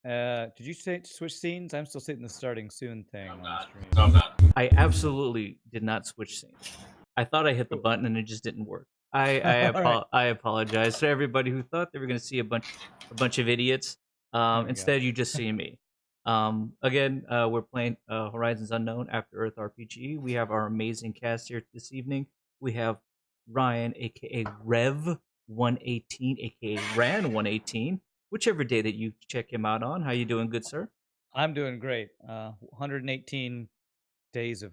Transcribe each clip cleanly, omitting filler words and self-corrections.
Did you say switch scenes? I'm still seeing the starting soon thing I'm on the not. stream. No, I'm not. I absolutely did not switch scenes. I thought I hit the Cool. button and it just didn't work. All right. I apologize to everybody who thought they were going to see a bunch of idiots. There we go. Instead, you just see me. Again, we're playing Horizons Unknown After Earth RPG. We have our amazing cast here this evening. We have Ryan, aka Rev 118, aka Ran 118. Whichever day that you check him out on. How you doing, good sir? I'm doing great. 118 days of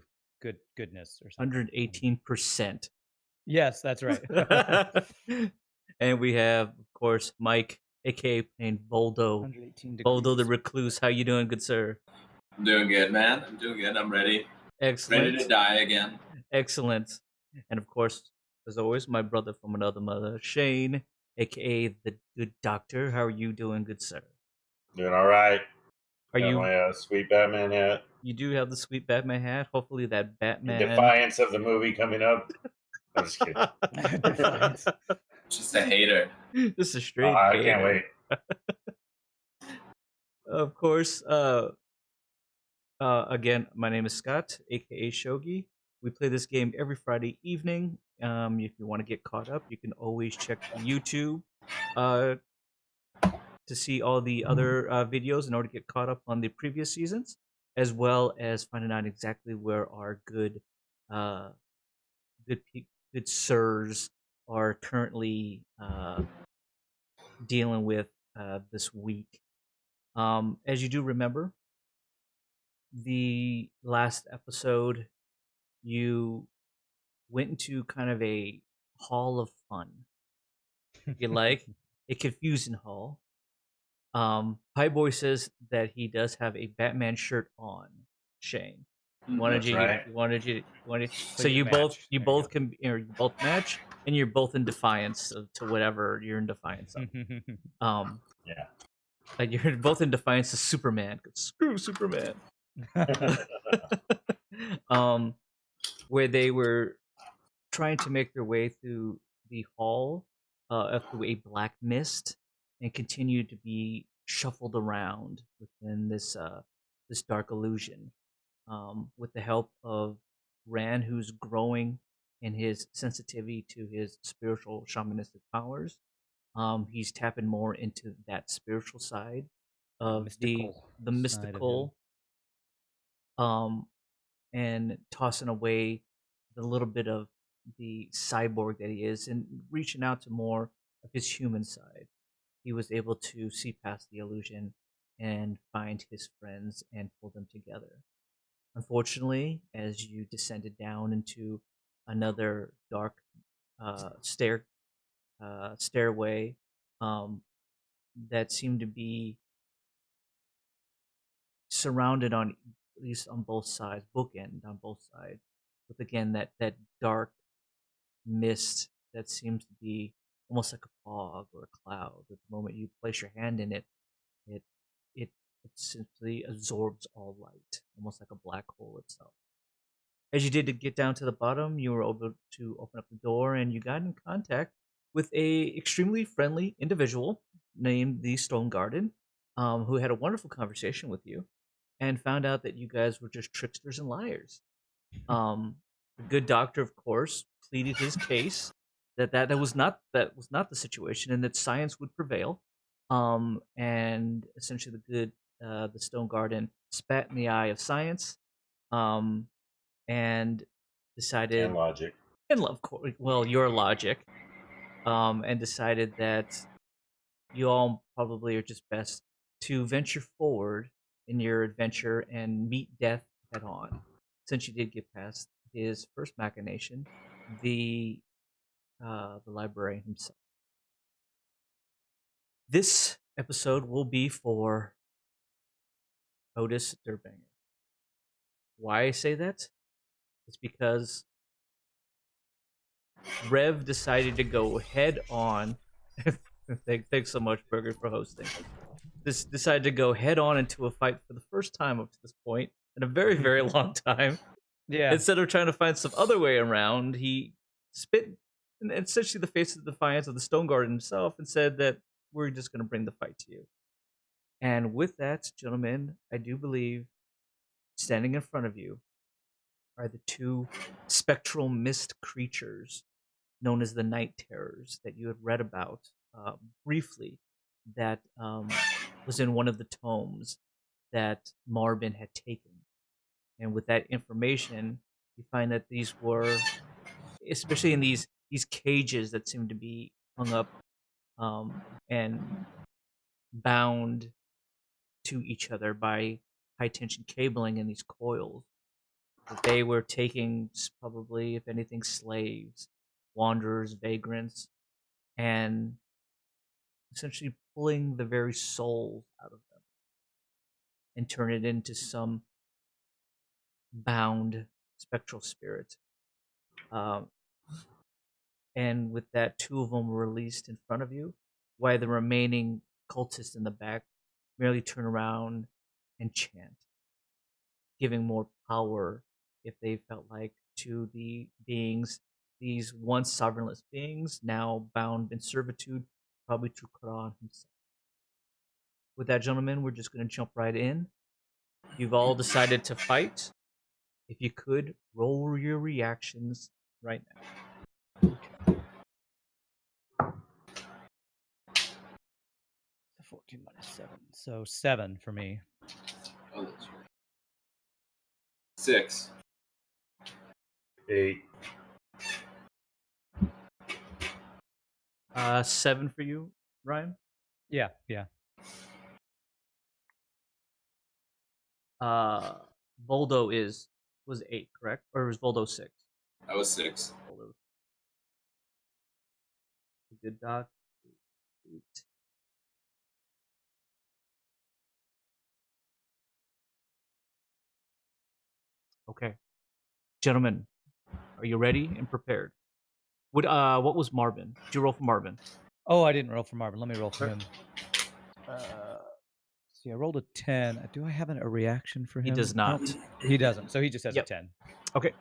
goodness or something. 118%. Yes, that's right. And we have, of course, Mike, aka playing Voldo. 118 Voldo the degrees. Recluse. How you doing, good sir? I'm doing good, man. I'm doing good. I'm ready. Excellent. Ready to die again. Excellent. And of course, as always, my brother from another mother, Shane, aka the Good Doctor. How are you doing, good sir? Doing all right. Are Got you? my sweet Batman hat. You do have the sweet Batman hat. Hopefully, that Batman. In defiance of the movie coming up. I'm just kidding. Defiance. Just a hater. This is straight. I can't wait. Of course. Again, my name is Scott, aka Shogi. We play this game every Friday evening. If you want to get caught up, you can always check YouTube to see all the other videos in order to get caught up on the previous seasons, as well as finding out exactly where our good sirs are currently dealing with this week. As you do remember, the last episode, you went into kind of a hall of fun. You like a confusing hall. Pie Boy says that he does have a Batman shirt on. Shane, That's right. So you both There you go. can, or you both match, and you're both in defiance to whatever you're in defiance of. Yeah. Like you're both in defiance of Superman. Screw Superman. Where they were trying to make their way through the hall through a black mist and continue to be shuffled around within this dark illusion. With the help of Ran, who's growing in his sensitivity to his spiritual shamanistic powers, he's tapping more into that spiritual side of the mystical, and tossing away the little bit of the cyborg that he is and reaching out to more of his human side. He was able to see past the illusion and find his friends and pull them together. Unfortunately, as you descended down into another dark stairway that seemed to be surrounded on, at least on both sides, bookend on both sides, with again that dark mist that seems to be almost like a fog or a cloud. At the moment you place your hand in it, it simply absorbs all light, almost like a black hole itself. As you did to get down to the bottom, you were able to open up the door, and you got in contact with a extremely friendly individual named the Stone Garden, who had a wonderful conversation with you, and found out that you guys were just tricksters and liars. The good doctor, of course, pleaded his case that was not the situation, and that science would prevail. And essentially, the Stone Garden spat in the eye of science, and decided, And logic. and of course, well, your logic, and decided that you all probably are just best to venture forward in your adventure and meet death head on. Since you did get past his first machination, the librarian himself. This episode will be for Otis Durbanger. Why I say that? It's because Rev decided to go head on. Thanks so much, Burgher, for hosting. This decided to go head on into a fight for the first time up to this point in a very, very long time. Yeah. Instead of trying to find some other way around, he spit in essentially the face of defiance of the Stone Garden himself and said that we're just going to bring the fight to you. And with that, gentlemen, I do believe standing in front of you are the two spectral mist creatures known as the Night Terrors that you had read about briefly, that was in one of the tomes that Marbin had taken. And with that information, you find that these were, especially in these cages that seem to be hung up and bound to each other by high tension cabling in these coils, that they were taking probably, if anything, slaves, wanderers, vagrants, and essentially pulling the very soul out of them and turn it into some bound spectral spirit. And with that, two of them were released in front of you, while the remaining cultists in the back merely turn around and chant, giving more power, if they felt like, to the beings, these once sovereignless beings, now bound in servitude, probably to Quran himself. With that, gentlemen, we're just going to jump right in. You've all decided to fight. If you could, roll your reactions right now. 14 minus 7. So 7 for me. Oh, that's right. 6. 8. 7 for you, Ryan. Yeah. Voldo was 8, correct? Or was Voldo 6? I was 6. Voldo. Good doc. 8. Okay. Gentlemen, are you ready and prepared? What was Marvin? Did you roll for Marvin? Oh, I didn't roll for Marvin. Let me roll for him. See, I rolled a 10. Do I have a reaction for him? He does not. Nope. He doesn't. So he just has a 10. Okay.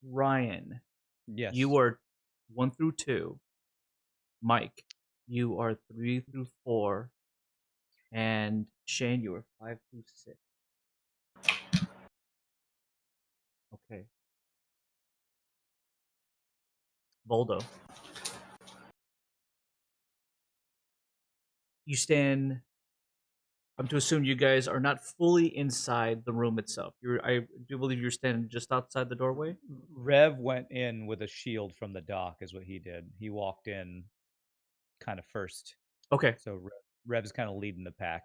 Ryan. Yes. You are 1 through 2. Mike, you are 3 through 4. And Shane, you are 5 through 6. Okay. Voldo. You stand. I'm to assume you guys are not fully inside the room itself. I do believe you're standing just outside the doorway. Rev went in with a shield from the dock, is what he did. He walked in kind of first. Okay. So Rev's kind of leading the pack.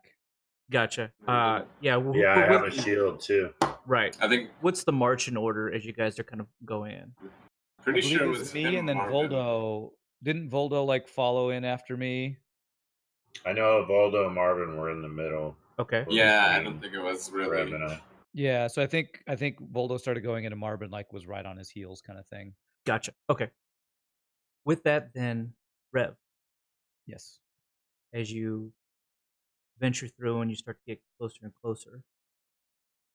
Gotcha. Yeah, I have a shield too. Right. I think. What's the march in order as you guys are kind of going in? Pretty I believe sure it it was was me, him and then Marvin. Voldo. Didn't Voldo like follow in after me? I know Voldo and Marvin were in the middle. Okay. Yeah, I don't think it was really. Yeah, so I think Voldo started going into Marvin, like was right on his heels, kind of thing. Gotcha. Okay. With that, then, Rev, Yes. as you venture through and you start to get closer and closer,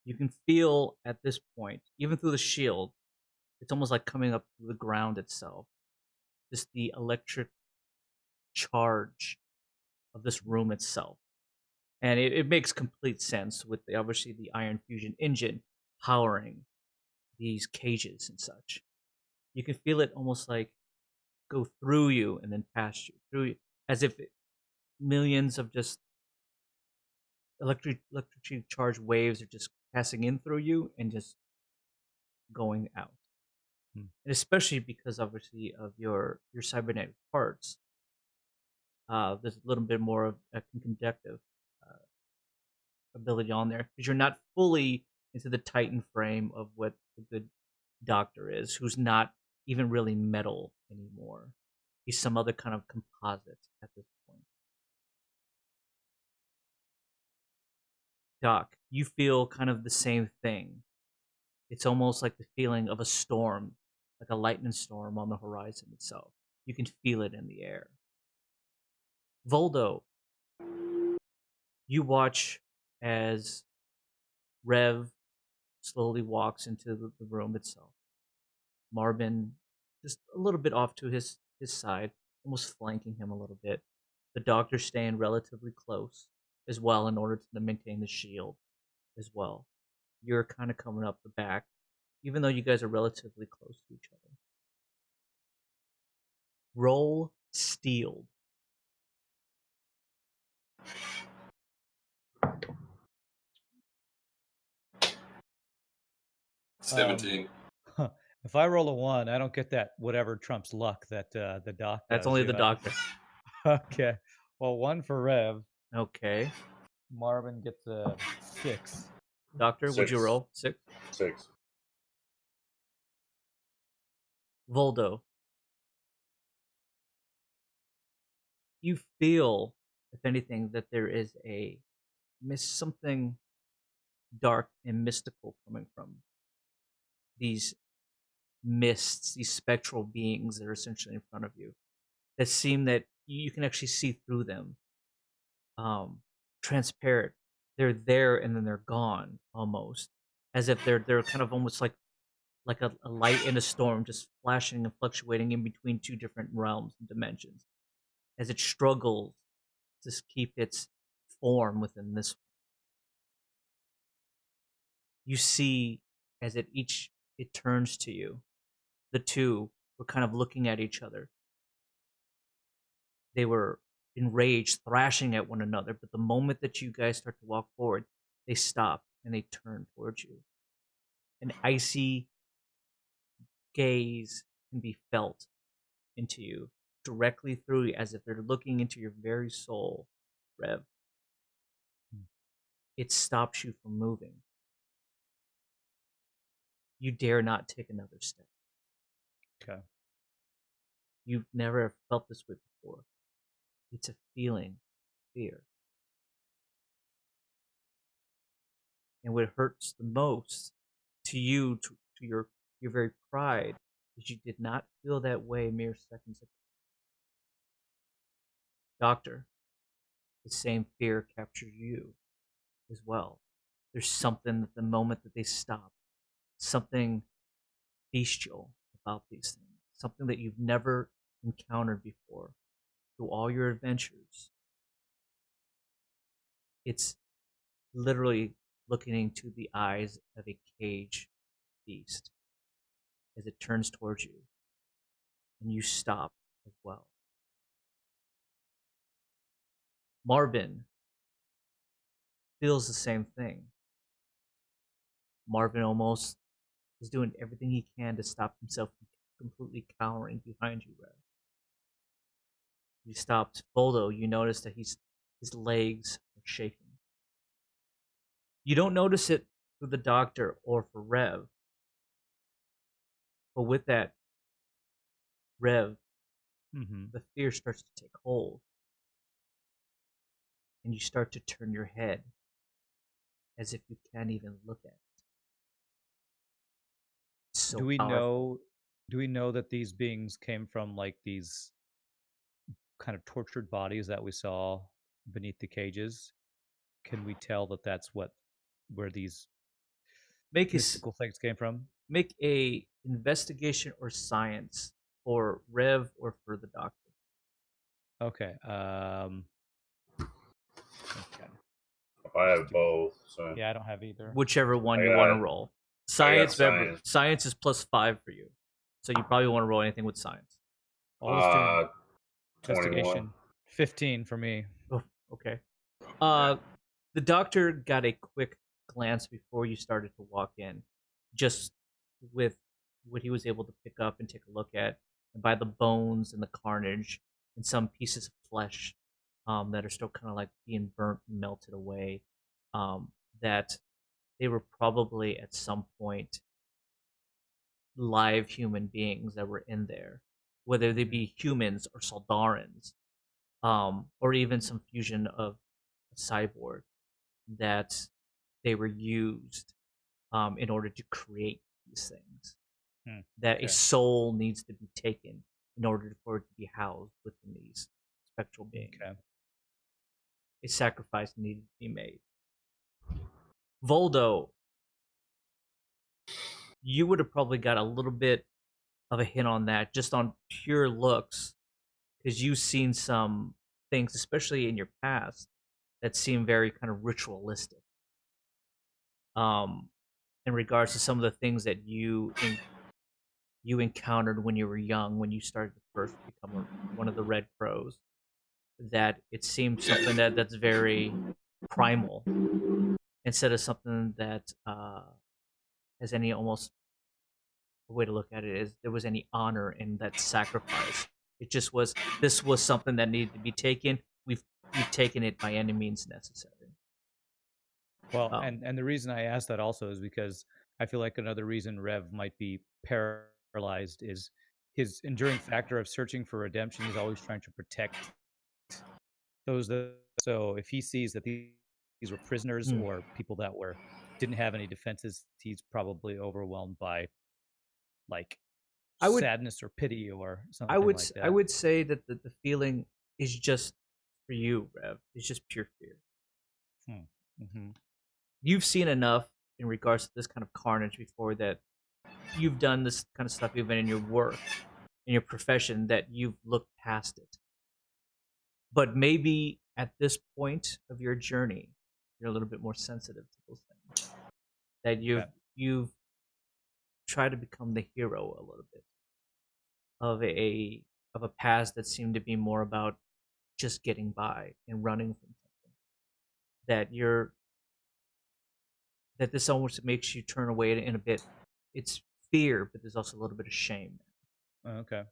you can feel at this point, even through the shield, it's almost like coming up through the ground itself. Just the electric charge of this room itself. And it makes complete sense with obviously the iron fusion engine powering these cages and such. You can feel it almost like go through you and then past you, through you, as if millions of just electrically charged waves are just passing in through you and just going out. And especially because obviously of your cybernetic parts, there's a little bit more of a conductive ability on there because you're not fully into the Titan frame of what the good doctor is, who's not even really metal anymore. He's some other kind of composite at this point. Doc, you feel kind of the same thing. It's almost like the feeling of a storm, like a lightning storm on the horizon itself. You can feel it in the air. Voldo, you watch as Rev slowly walks into the room itself. Marvin just a little bit off to his side, almost flanking him a little bit. The doctor staying relatively close as well in order to maintain the shield as well. You're kind of coming up the back, even though you guys are relatively close to each other. Roll stealed. Um, 17. If I roll a 1, I don't get that whatever trumps luck that the doc That's does, only do the I? doctor. Okay. Well, 1 for Rev. Okay. Marvin gets a 6. Doctor, would you 6. roll? 6. 6. Voldo. You feel, if anything, that there is something dark and mystical coming from these mists, these spectral beings that are essentially in front of you, that seem that you can actually see through them. Transparent. They're there and then they're gone, almost, as if they're kind of almost like a light in a storm, just flashing and fluctuating in between two different realms and dimensions, as it struggles to keep its form within this. You see, as it turns to you, the two were kind of looking at each other. They were enraged, thrashing at one another, but the moment that you guys start to walk forward, they stop and they turn towards you. An icy gaze can be felt into you, directly through you, as if they're looking into your very soul, Rev. It stops you from moving. You dare not take another step. Okay. You've never felt this way before. It's a feeling, fear. And what hurts the most to you, to your very pride, is you did not feel that way mere seconds ago. Doctor, the same fear captures you as well. There's something at the moment that they stop, something bestial about these things, something that you've never encountered before through all your adventures. It's literally looking into the eyes of a cage beast as it turns towards you, and you stop as well. Marvin feels the same thing. Marvin almost is doing everything he can to stop himself from completely cowering behind you, Rev. He stops. Voldo, you notice that his legs are shaking. You don't notice it for the doctor or for Rev, but with that, Rev, the fear starts to take hold, and you start to turn your head as if you can't even look at it. It's so Do we powerful. know that these beings came from like these kind of tortured bodies that we saw beneath the cages? Can we tell that that's where these mystical things came from? Make a investigation or science for Rev or for the doctor. Okay. Okay. I have both. So Yeah, I don't have either. Whichever one you got want to it. roll. I got Science. science. Science is +5 for you, so you probably want to roll anything with science. Well, let's do 21. investigation. 15 for me. Oh, okay. The doctor got a quick glance before you started to walk in, just with what he was able to pick up and take a look at, and by the bones and the carnage and some pieces of flesh that are still kind of like being burnt and melted away, that they were probably at some point live human beings that were in there, whether they be humans or Soldarans, or even some fusion of a cyborg, that they were used in order to create these things. That Okay. a soul needs to be taken in order for it to be housed within these spectral beings. Okay. A sacrifice needed to be made. Voldo, you would have probably got a little bit of a hint on that, just on pure looks, because you've seen some things, especially in your past, that seem very kind of ritualistic. Um, in regards to some of the things that you encountered when you were young, when you started to first become one of the Red Crows, that it seemed something that's very primal instead of something that has any almost a way to look at it is there was any honor in that sacrifice. It just was this was something that needed to be taken. We've taken it by any means necessary. Well, and the reason I asked that also is because I feel like another reason Rev might be paralyzed is his enduring factor of searching for redemption. He's always trying to protect those that. So if he sees that these were prisoners or people that didn't have any defenses, he's probably overwhelmed by like sadness or pity or something like that. I would say that the feeling is just for you, Rev. It's just pure fear. Mm-hmm. You've seen enough in regards to this kind of carnage before that you've done this kind of stuff even in your work, in your profession, that you've looked past it. But maybe at this point of your journey, you're a little bit more sensitive to those things. That you've tried to become the hero a little bit of a past that seemed to be more about just getting by and running from something. That this almost makes you turn away in a bit. It's fear, but there's also a little bit of shame. Okay.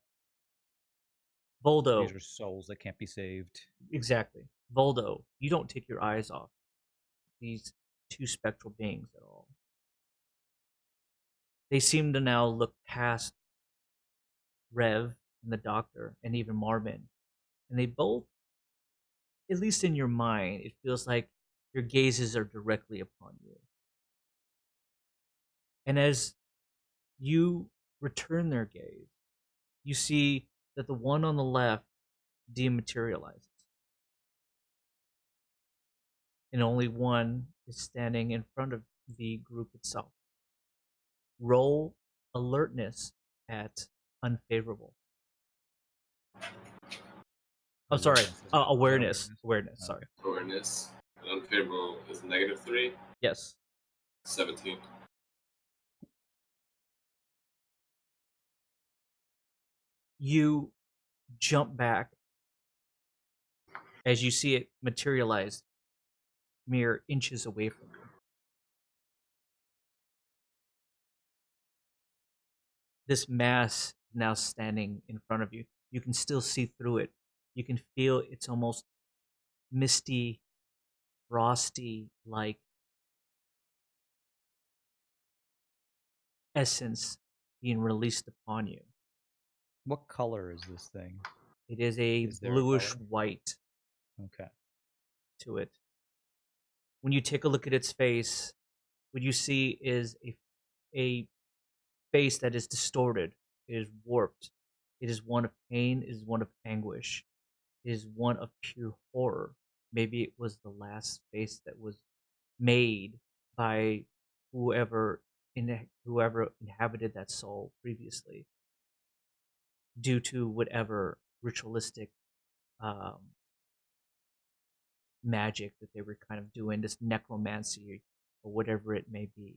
Voldo. These are souls that can't be saved. Exactly. Voldo, you don't take your eyes off these two spectral beings at all. They seem to now look past Rev and the Doctor and even Marvin. And they both, at least in your mind, it feels like your gazes are directly upon you. And as you return their gaze, you see that the one on the left dematerializes. And only one is standing in front of the group itself. Roll alertness at unfavorable. I'm sorry, awareness. Awareness, sorry. Awareness. And unfavorable is -3. Yes. 17. You jump back as you see it materialize mere inches away from you. This mass now standing in front of you. You can still see through it. You can feel it's almost misty, frosty, like essence being released upon you. What color is this thing? It is a bluish white. Okay. To it. When you take a look at its face, what you see is a face that is distorted. It is warped. It is one of pain. It is one of anguish. It is one of pure horror. Maybe it was the last face that was made by whoever inhabited that soul previously, due to whatever ritualistic magic that they were kind of doing, this necromancy or whatever it may be.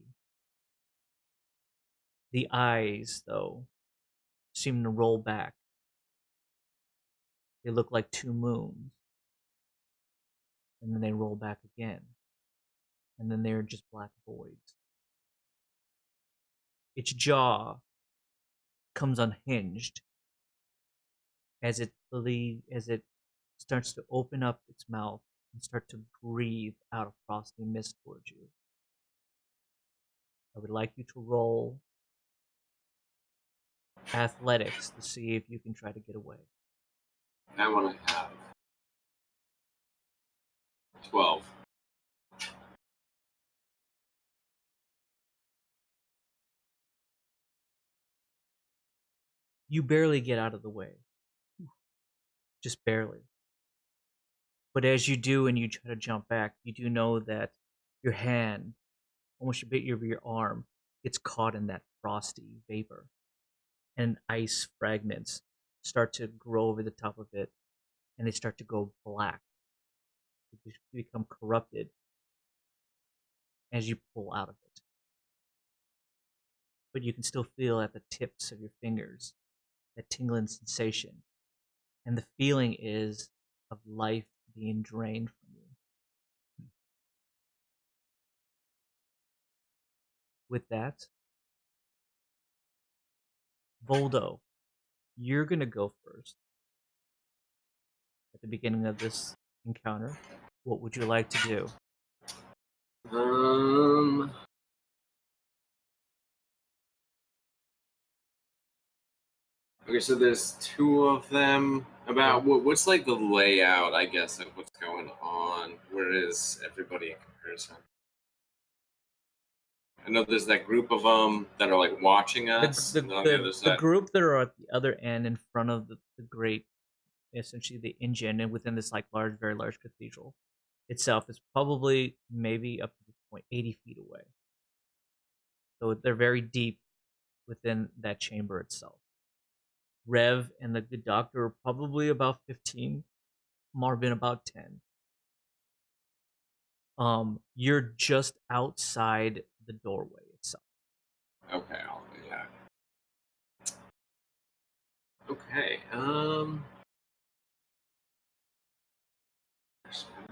The eyes, though, seem to roll back. They look like two moons. And then they roll back again. And then they're just black voids. Its jaw comes unhinged as it starts to open up its mouth and start to breathe out a frosty mist towards you. I would like you to roll athletics to see if you can try to get away. That one I have 12. You barely get out of the way. Just barely. But as you do and you try to jump back, you do know that your hand, almost a bit of your arm, gets caught in that frosty vapor. and ice fragments start to grow over the top of it, and they start to go black. They become corrupted as you pull out of it. But you can still feel at the tips of your fingers that tingling sensation. And the feeling is of life being drained from you. With that, Voldo, you're going to go first. At the beginning of this encounter, what would you like to do? Okay, so there's two of them. About what's like the layout, I guess, of what's going on? Where is everybody in comparison? I know there's that group of them that are like watching us. The group that are at the other end in front of the great, essentially the engine, and within this like large, very large cathedral itself is probably maybe up to this point 80 feet away. So they're very deep within that chamber itself. Rev and the good doctor are probably about 15. Marvin about 10. You're just outside the doorway itself. Okay, yeah. Okay, I don't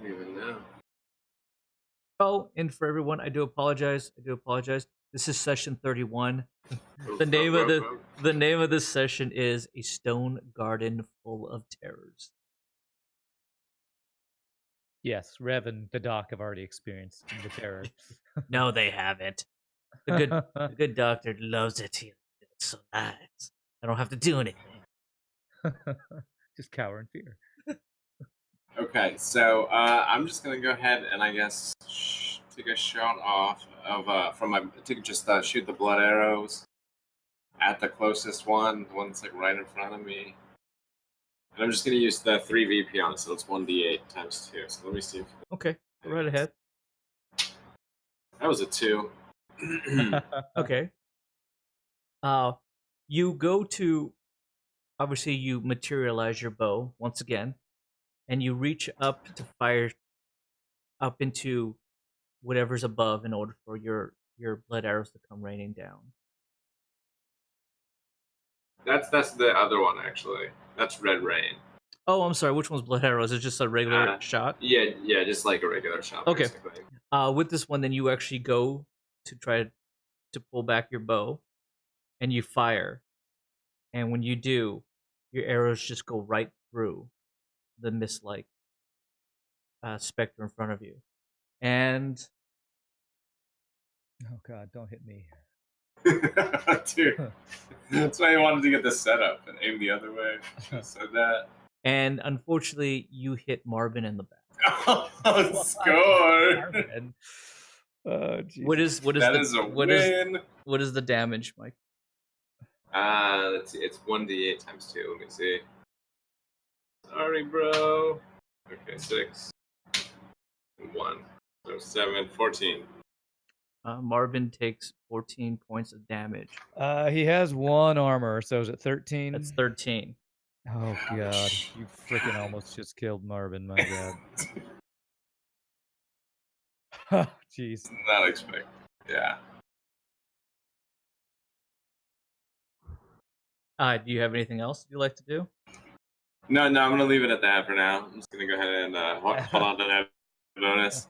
even know. Oh, and for everyone, I do apologize. This is session 31. The name of this session is A Stone Garden Full of Terrors. Yes, Rev and the doc have already experienced the terror. No, they haven't. The good doctor loves it. It's so nice. I don't have to do anything. Just cower in fear. Okay, so I'm just gonna go ahead and I guess take a shot off of from my shoot the blood arrows at the closest one, the one that's like right in front of me. And I'm just gonna use the 3 VP on it, so it's 1d8 times 2. So let me see. Okay, go right ahead. That was a 2. Okay. You go to, obviously you materialize your bow once again, and you reach up to fire up into whatever's above in order for your blood arrows to come raining down. That's the other one actually. That's Red Rain. Oh, I'm sorry. Which one's blood arrows? Is it just a regular shot? Yeah, just like a regular shot. Okay. Basically. With this one, then you actually go to try to pull back your bow, and you fire, and when you do, your arrows just go right through the mist-like specter in front of you, and oh god, don't hit me. Dude, that's why I wanted to get this set up and aim the other way. Should have said that. And unfortunately, you hit Marvin in the back. Oh, score! What is the damage, Mike? It's 1d8 times 2. Let me see. Sorry, bro. Okay, 6 and 1, so 7, 14. Marvin takes 14 points of damage. He has 1 armor, so is it 13? That's 13. Oh god, you freaking almost just killed Marvin, my god. Jeez. Not expect. Yeah. Do you have anything else you'd like to do? No, I'm gonna leave it at that for now. I'm just gonna go ahead and hold on to that bonus.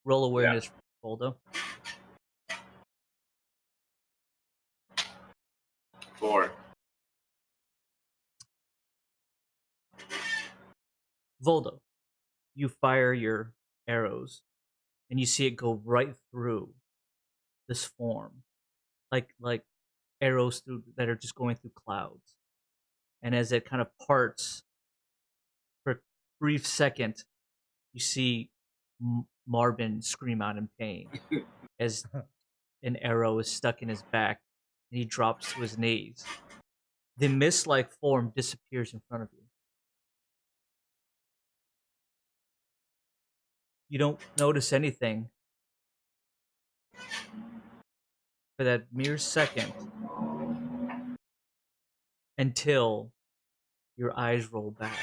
Roll awareness, Voldo. 4. Voldo, you fire your arrows, and you see it go right through this form, like arrows that are just going through clouds. And as it kind of parts, for a brief second, you see Marvin scream out in pain as an arrow is stuck in his back, and he drops to his knees. The mist-like form disappears in front of you. You don't notice anything for that mere second until your eyes roll back.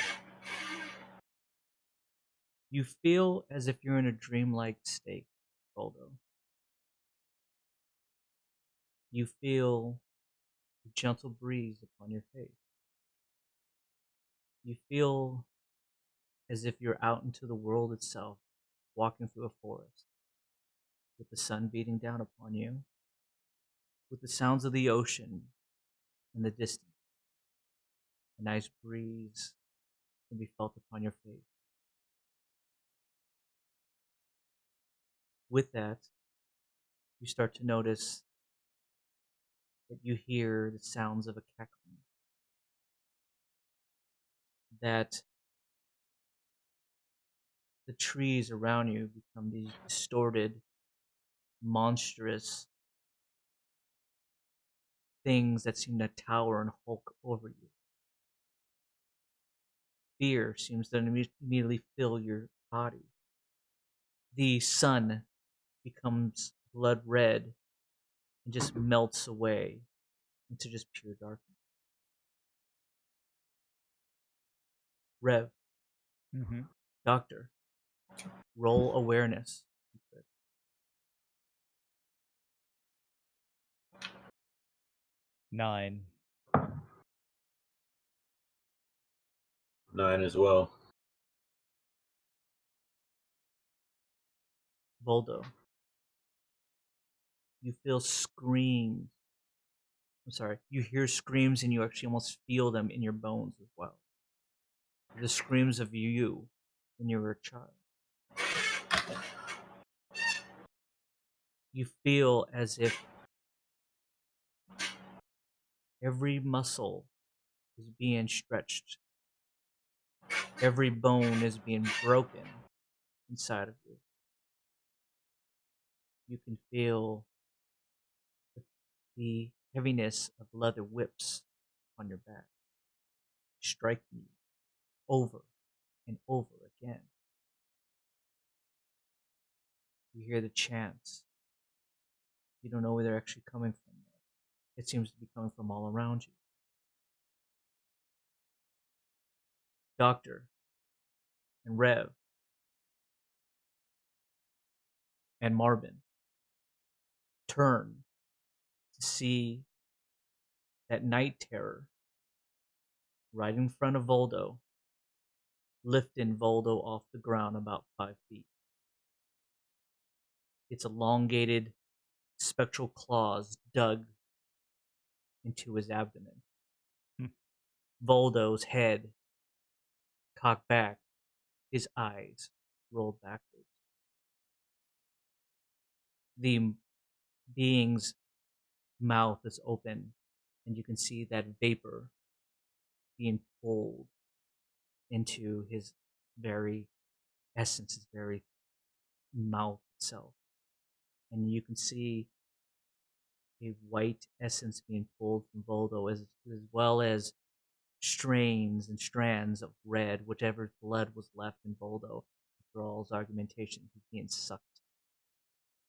You feel as if you're in a dreamlike state, Voldo. You feel a gentle breeze upon your face. You feel as if you're out into the world itself, walking through a forest, with the sun beating down upon you, with the sounds of the ocean in the distance. A nice breeze can be felt upon your face. With that, you start to notice that you hear the sounds of a cackling, that the trees around you become these distorted, monstrous things that seem to tower and hulk over you. Fear seems to immediately fill your body. The sun becomes blood red and just melts away into just pure darkness. Rev, Mm-hmm. Doctor, roll awareness. 9. 9 as well. Voldo, you feel screams. I'm sorry, you hear screams and you actually almost feel them in your bones as well. The screams of you when you were a child. You feel as if every muscle is being stretched. Every bone is being broken inside of you. You can feel the heaviness of leather whips on your back, striking you over and over again. You hear the chants. You don't know where they're actually coming from. It seems to be coming from all around you. Doctor and Rev and Marvin turn to see that night terror right in front of Voldo, lifting Voldo off the ground about 5 feet. Its elongated spectral claws dug into his abdomen. Voldo's head cocked back, his eyes rolled backwards. The being's mouth is open, and you can see that vapor being pulled into his very essence, his very mouth itself. And you can see a white essence being pulled from Voldo, as well as strains and strands of red, whichever blood was left in Voldo. After all his argumentation, he's being sucked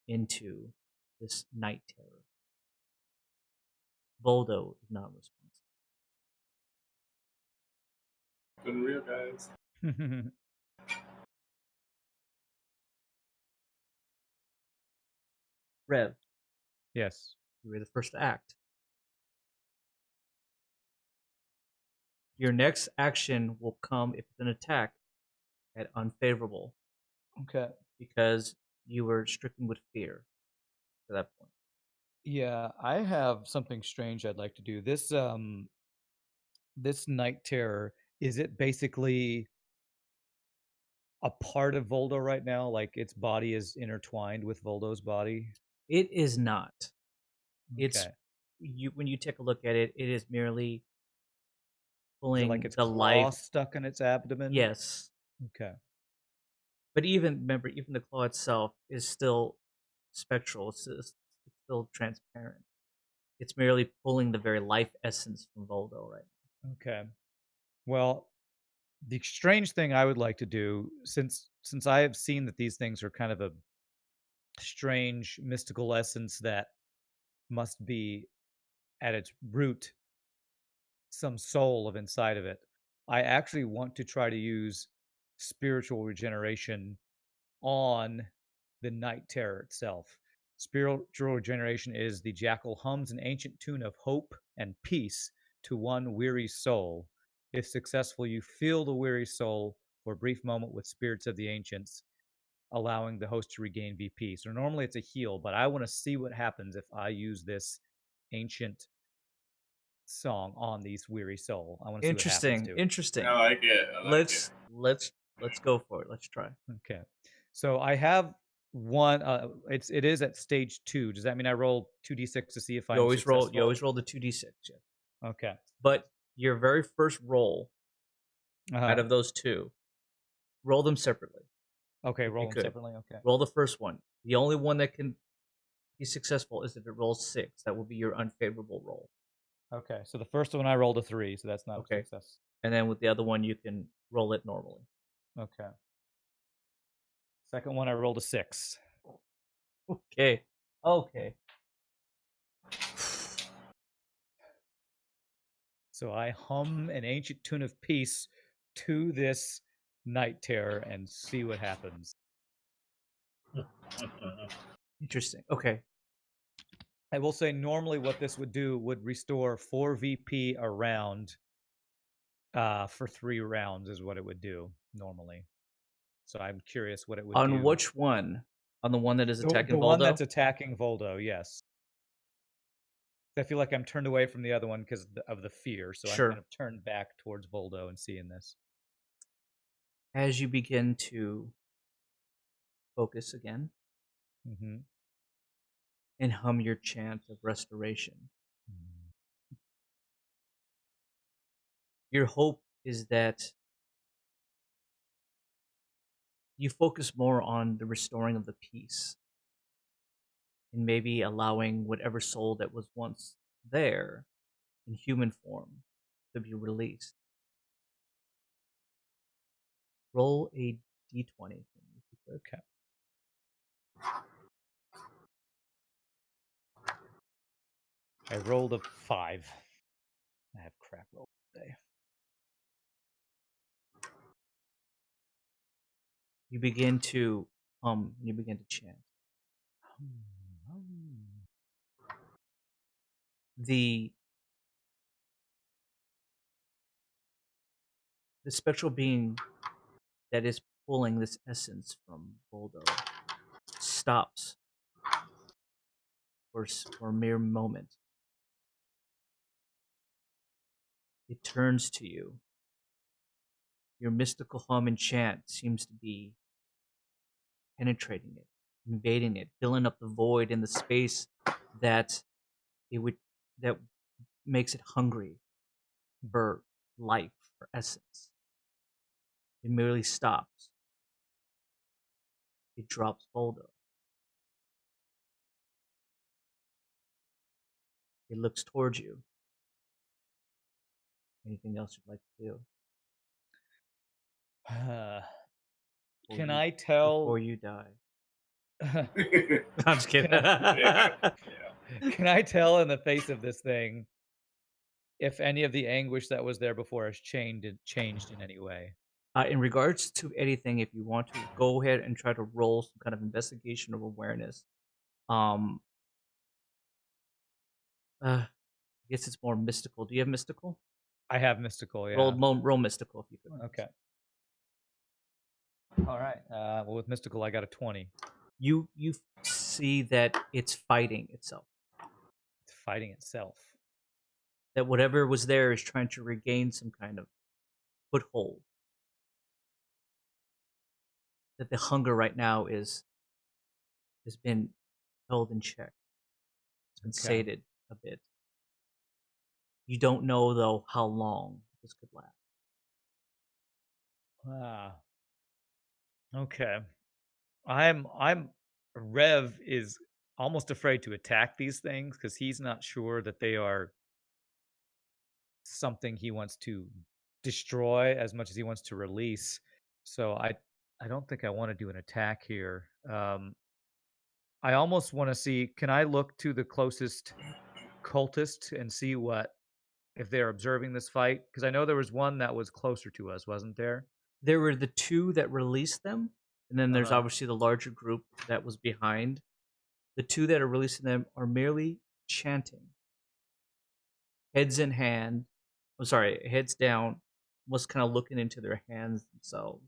into this night terror. Voldo is not responsible. Unreal, guys. Rev, Yes. you were the first to act. Your next action will come if it's an attack at unfavorable, Okay. because you were stricken with fear to that point. Yeah, I have something strange I'd like to do. This night terror, is it basically a part of Voldo right now? Like its body is intertwined with Voldo's body? It is not. It's Okay. when you take a look at it, it is merely Is it pulling like its the claw life. stuck in its abdomen? Yes, Okay. but remember, even the claw itself is still spectral. It's still transparent. It's merely pulling the very life essence from Voldo right now. Okay. Well, the strange thing I would like to do, since I have seen that these things are kind of a strange mystical essence that must be at its root some soul of inside of it. I actually want to try to use spiritual regeneration on the night terror itself. Spiritual regeneration is the jackal hums an ancient tune of hope and peace to one weary soul. If successful, you fill the weary soul for a brief moment with spirits of the ancients, allowing the host to regain VP. So normally it's a heal, but I want to see what happens if I use this ancient song on these weary soul. I want to see what happens Interesting. to it. Interesting. I like it. I like it. Let's go for it. Let's try. Okay. So I have one. It is at stage 2. Does that mean I roll 2d6 to see if I'm successful? You always roll the 2d6. Yeah. Okay. But your very first roll out of those two, roll them separately. Okay, roll them separately. Okay. Roll the first one. The only one that can be successful is if it rolls 6. That will be your unfavorable roll. Okay. So the first one I rolled a 3, so that's not Okay. a success. And then with the other one, you can roll it normally. Okay. Second one I rolled a 6. Okay. Okay. So I hum an ancient tune of peace to this night terror and see what happens. Interesting. Okay. I will say normally what this would do would restore 4 VP a round for 3 rounds is what it would do normally. So I'm curious what it would do. On which one? On the one that is attacking the Voldo? one that's attacking Voldo, yes. I feel like I'm turned away from the other one because of the fear, so Sure. I'm kind of turned back towards Voldo and seeing this. As you begin to focus again Mm-hmm. and hum your chant of restoration, your hope is that you focus more on the restoring of the peace and maybe allowing whatever soul that was once there in human form to be released. Roll a d20. Okay. I rolled a 5. I have crap roll today. You begin to hum, you begin to chant. The spectral being that is pulling this essence from Voldo stops for a mere moment. It turns to you. Your mystical hum and chant seems to be penetrating it, invading it, filling up the void in the space that that makes it hungry for life, for essence. It merely stops. It drops Voldo. It looks towards you. Anything else you'd like to do? Can I tell before you die? I'm I'm just kidding. Can I tell in the face of this thing if any of the anguish that was there before has changed in any way? In regards to anything, if you want to, go ahead and try to roll some kind of investigation of awareness. I guess it's more mystical. Do you have mystical? I have mystical, yeah. Roll mystical if you could. Okay. All right. Well, with mystical, I got a 20. You see that it's fighting itself. It's fighting itself. That whatever was there is trying to regain some kind of foothold. That the hunger right now has been held in check. It's been sated a bit. You don't know though how long this could last. Okay. I'm Rev is almost afraid to attack these things because he's not sure that they are something he wants to destroy as much as he wants to release. So I don't think I want to do an attack here. I almost want to see, can I look to the closest cultist and see what if they're observing this fight? Because I know there was one that was closer to us, wasn't there? There were the two that released them, and then there's Uh-huh. obviously the larger group that was behind. The two that are releasing them are merely chanting, heads in hand. I'm sorry, heads down, was kind of looking into their hands themselves,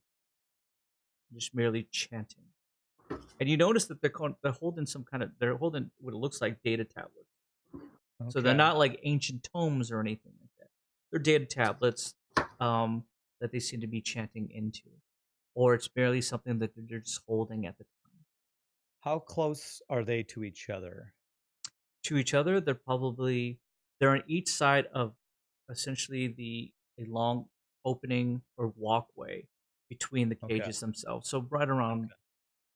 just merely chanting. And you notice that they're holding they're holding what it looks like data tablets. So they're Okay. not like ancient tomes or anything like that. They're data tablets that they seem to be chanting into, or it's barely something that they're just holding at the time. How close are they to each other? To each other, they're on each side of essentially a long opening or walkway between the Okay. cages themselves. So right around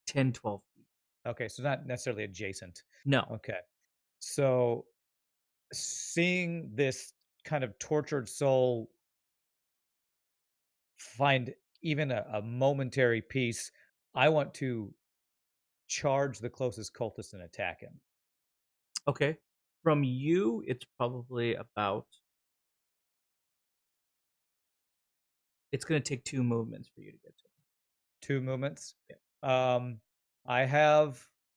10, 12 feet. Okay, so not necessarily adjacent. No. Okay. So seeing this kind of tortured soul find even a momentary peace, I want to charge the closest cultist and attack him. Okay. From you, it's probably about. It's going to take 2 movements for you to get to him. 2 movements. Yeah. I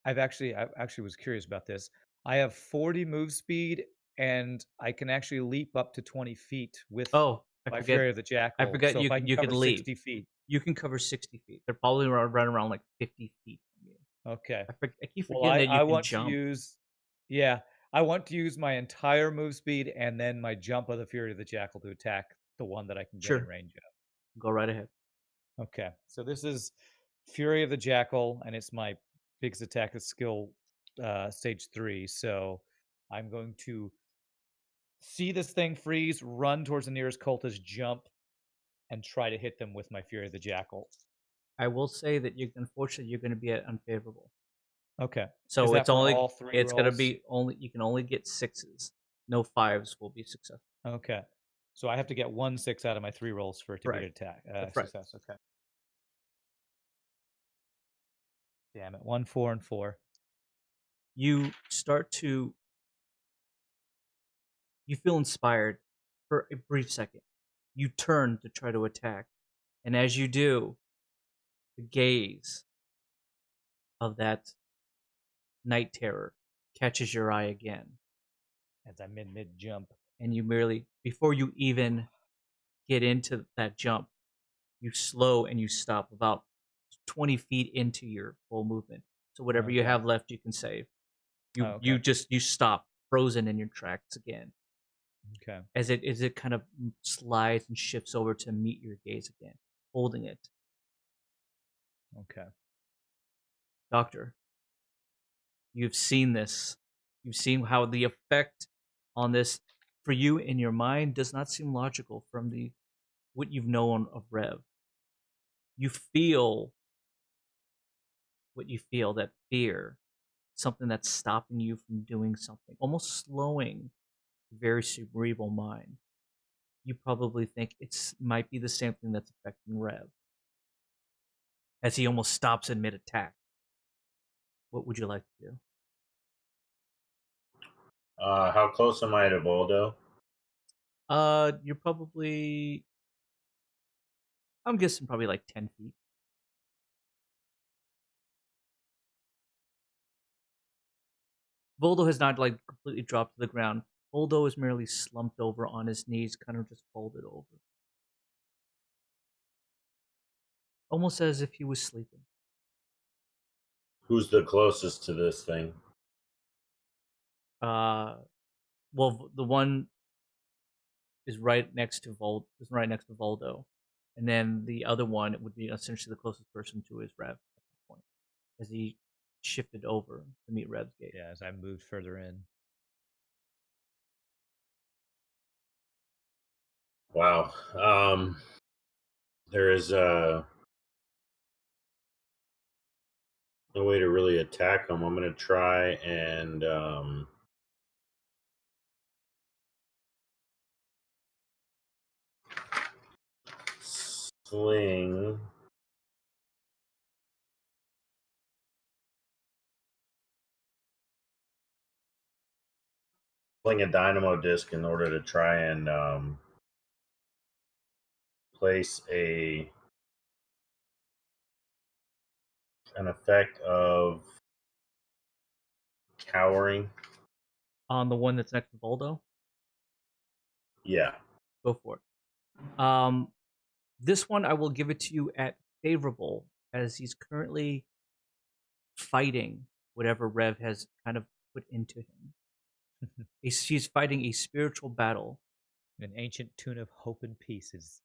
actually was curious about this. I have 40 move speed, and I can actually leap up to 20 feet with Oh, my Fury of the Jackal. I forget So if I can cover can leap. 60 feet. You can cover 60 feet. They're probably right around like 50 feet from you. Okay. I keep Well, forgetting that you I can want jump. to use, yeah, I want to use my entire move speed and then my jump of the Fury of the Jackal to attack the one that I can get in Sure. range of. Go right ahead. Okay, so this is Fury of the Jackal, and it's my biggest attack of skill, stage 3. So I'm going to see this thing freeze, run towards the nearest cultist, jump, and try to hit them with my Fury of the Jackal. I will say that unfortunately you're going to be at unfavorable. Okay. So Is that it's for only all 3 it's going to rolls? be only you can only get 6s. No 5s will be successful. Okay. So I have to get 1 6 out of my 3 rolls for it to be an attack. That's right. Success. Okay. Damn it. 1 4 and 4. You feel inspired for a brief second. You turn to try to attack. And as you do, the gaze of that night terror catches your eye again. As I'm in mid jump. And you merely, before you even get into that jump, you slow and you stop about 20 feet into your full movement. So whatever you have left, you can save. You stop, frozen in your tracks again. Okay. As it kind of slides and shifts over to meet your gaze again, holding it. Okay. Doctor, you've seen this. You've seen how the effect on this for you in your mind does not seem logical from what you've known of Rev. You feel what you feel, that fear, something that's stopping you from doing something, almost slowing a very cerebral mind. You probably think might be the same thing that's affecting Rev. As he almost stops in mid-attack. What would you like to do? How close am I to Voldo? You're probably, I'm guessing probably like 10 feet. Voldo has not like completely dropped to the ground. Voldo is merely slumped over on his knees, kind of just folded over. Almost as if he was sleeping. Who's the closest to this thing? Well, the one is right next to Voldo, and then the other one would be essentially the closest person to his Rev at that point, as he shifted over to meet Rev's gate. Yeah, as I moved further in. Wow. There is no way to really attack him. I'm going to try and sling a dynamo disc in order to try and place an effect of cowering. On the one that's next to Voldo? Yeah. Go for it. This one I will give it to you at favorable, as he's currently fighting whatever Rev has kind of put into him. He's fighting a spiritual battle. An ancient tune of hope and peace is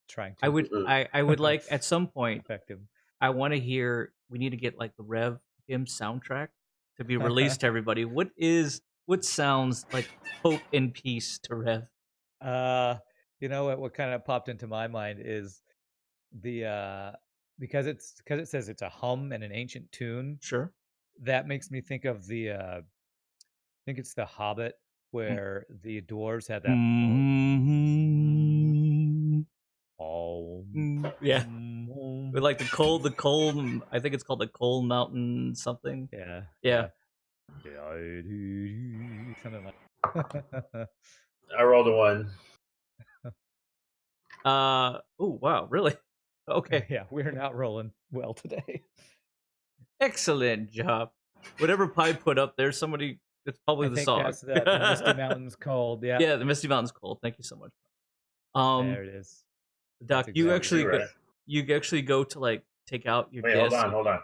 trying to I would like at some point affect him. I want to hear. We need to get like the Rev hymn soundtrack to be released to everybody. What sounds like hope and peace to Rev? You know what kind of popped into my mind is the because it says it's a hum and an ancient tune. Sure. That makes me think of the I think it's the Hobbit where the dwarves had that Yeah. With like the cold I think it's called the Cold Mountain something. Yeah. Something like I rolled a 1. Oh wow, really? Okay. Yeah, we're not rolling well today. Excellent job. Whatever Pi put up there, somebody, it's probably I the think song. that's the Misty Mountains Cold. Yeah. Yeah, the Misty Mountains Cold. Thank you so much. There it is. Doc, That's you exactly actually right. You actually go to like take out your Wait, disc. hold on.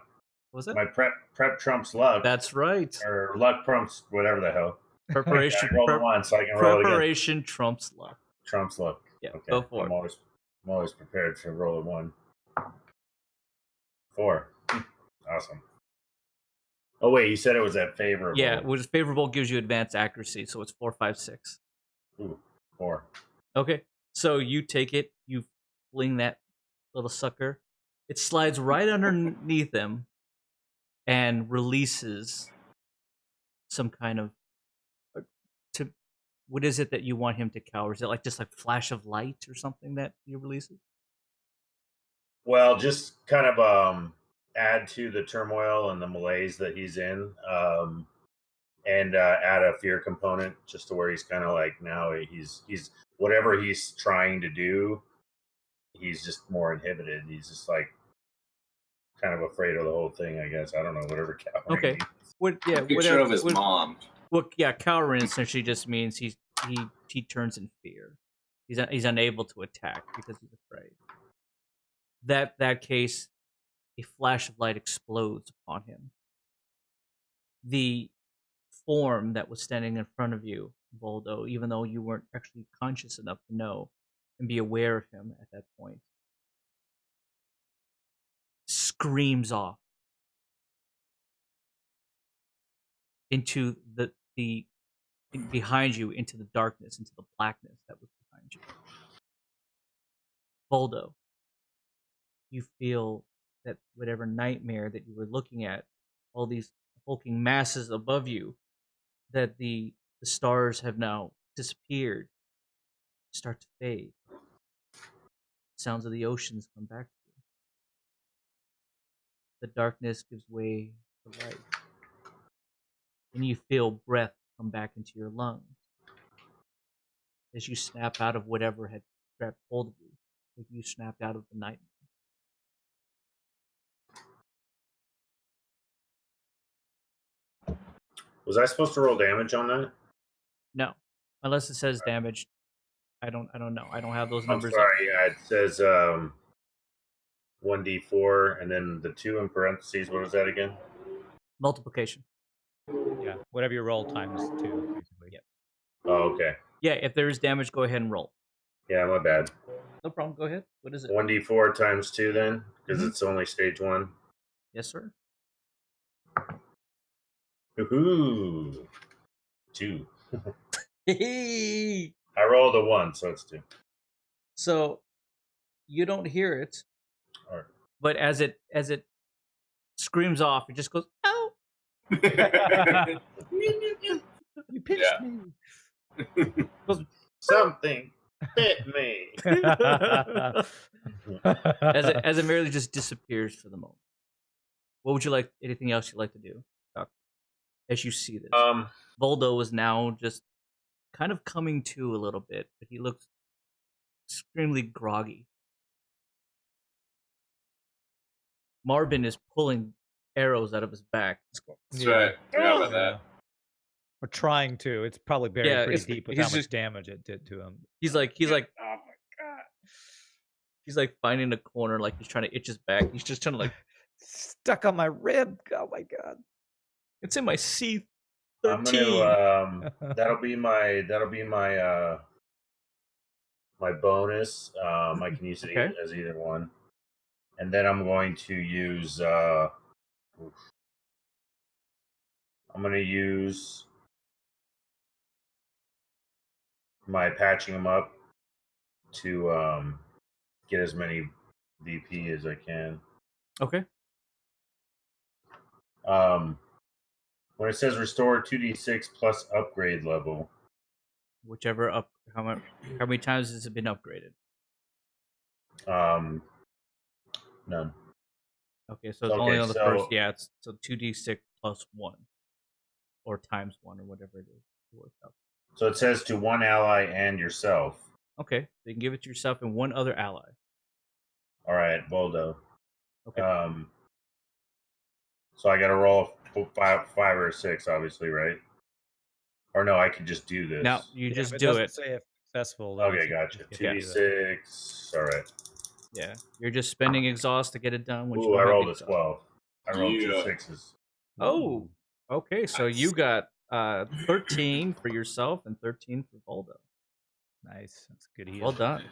What was that? My prep trumps luck. That's right. Or luck trumps whatever the hell. Preparation. I roll a 1 so I can roll again. Preparation trumps luck. Trumps luck. Yeah, Okay. go for it. I'm always prepared to roll a 1. 4. Awesome. Oh wait, you said it was at favorable. Yeah, which is favorable gives you advanced accuracy, so it's 4, 5, 6. Ooh, 4. Okay, so you take it, you fling that little sucker. It slides right underneath him and releases some kind of. What is it that you want him to cower? Is it like just like flash of light or something that you release it? Well, just kind of add to the turmoil and the malaise that he's in, and add a fear component just to where he's kind of like now he's whatever he's trying to do, he's just more inhibited. He's just like kind of afraid of the whole thing, I guess. I don't know, whatever cowering Okay. means. Picture of his mom. Well, yeah, cowering essentially just means he turns in fear. He's unable to attack because he's afraid. That case, a flash of light explodes upon him. The form that was standing in front of you, Voldo, even though you weren't actually conscious enough to know and be aware of him at that point, screams off into the behind you, into the darkness, into the blackness that was behind you. Voldo, you feel that whatever nightmare that you were looking at, all these hulking masses above you, that the stars have now disappeared, start to fade. Sounds of the oceans come back to you. The darkness gives way to light. And you feel breath come back into your lungs as you snap out of whatever had grabbed hold of you, like you snapped out of the nightmare. Was I supposed to roll damage on that? No, unless it says damage. I don't know. I don't have those numbers. I'm sorry. Yeah, it says 1d4 and then the 2 in parentheses. What is that again? Multiplication. Yeah, whatever your roll times 2, basically. Yeah. Oh, okay. Yeah, if there is damage, go ahead and roll. Yeah, my bad. No problem. Go ahead. What is it? 1d4 times 2 then, because it's only stage 1. Yes, sir. Woohoo! 2. I I rolled a 1, so it's 2. So you don't hear it, All right. but as it screams off, it just goes, "Ow!" You pinched me. Something bit me. as it merely just disappears for the moment. What would you like? Anything else you'd like to do? as you see this. Um, Voldo is now just kind of coming to a little bit, but he looks extremely groggy. Marvin is pulling arrows out of his back. That's right. Forgot about that. We're trying to. It's probably buried Yeah, pretty it's- deep with he's how much just- damage it did to him. He's like Oh my god. he's like finding a corner, like he's trying to itch his back. He's just trying to like, Stuck on my rib. Oh my god. it's in my C13. I'm gonna that'll be my my bonus. I can use it Okay. as either one, and then I'm going to use. I'm gonna use my patching them up to get as many VP as I can. Okay. When it says restore 2d6 plus upgrade level, Whichever up, how many times has it been upgraded? none. Okay, so it's only Okay, on the so- first. Yeah, it's so 2d6 plus 1, or times 1, or whatever it is. It works out. So it says to one ally and yourself. Okay, so you can give it to yourself and one other ally. All right, Voldo. Okay. So I got to roll five or six, obviously, right? Or no, I could just do this. Now you Yeah, just if do doesn't it. Say if successful. then Okay, it's- gotcha. you can't do that. 2d6. All right. Yeah, you're just spending exhaust to get it done. When you Ooh, I don't have rolled the a exhaust. 12. I rolled Yeah. 2 6s. Oh, okay. So you got 13 for yourself and 13 for Voldo. Nice. That's good heal. Well done.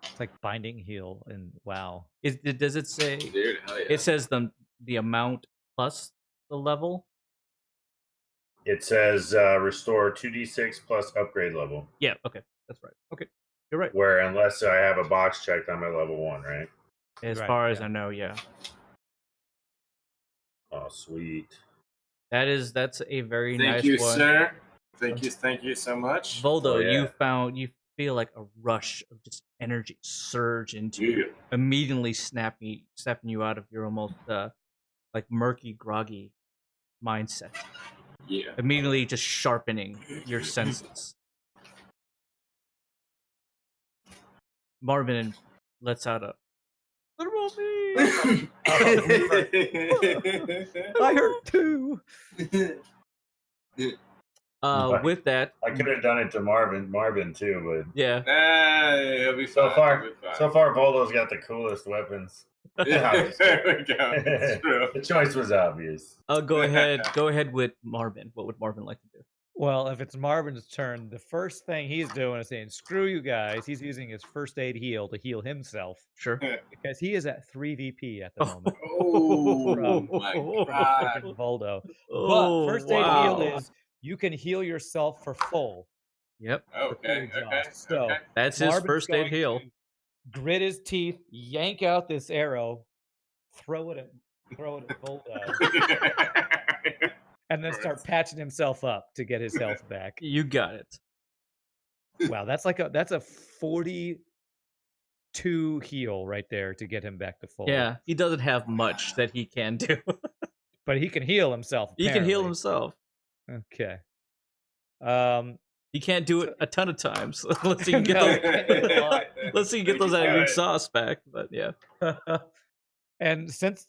It's like binding heal and wow. Does it say? Dude, hell yeah. It says the amount plus the level. It says restore 2d6 plus upgrade level. Yeah. Okay, that's right. Okay, you're right. Where unless I have a box checked on my level 1, right? As Right, far as yeah. I know, yeah. Oh, sweet. That's a very Thank nice you, one. sir. Thank you so much. Voldo, Oh, yeah. you feel like a rush of just energy surge into Yeah. you, immediately snapping you out of your almost like murky, groggy mindset. Yeah. Immediately just sharpening your senses. Marvin lets out a "What about me?" I hurt too. With that, I could have done it to Marvin too, but yeah. He'll be so fine. far, He'll be fine. so far, Voldo's got the coolest weapons. Yeah, there we go. It's true. The choice was obvious. Go ahead with Marvin. What would Marvin like to do? Well, if it's Marvin's turn, the first thing he's doing is saying, "Screw you guys." He's using his first aid heal to heal himself Sure. because he is at 3 VP at the moment. Oh my From god. freaking Voldo. Oh, But first aid wow. heal is you can heal yourself for full. Yep. Okay, for full okay, exhaust. So okay. That's his Marvin's first aid going heal. to grit his teeth, yank out this arrow, throw it at Voldo, and then start patching himself up to get his health back. You got it. Wow, that's a 42 heal right there to get him back to full. Yeah, he doesn't have much that he can do. But he can heal himself. He can heal apparently. himself. Okay. He can't do it a ton of times unless he can get No, those, he can't do it a lot. unless he can get those out of your exhaust back. But yeah. And since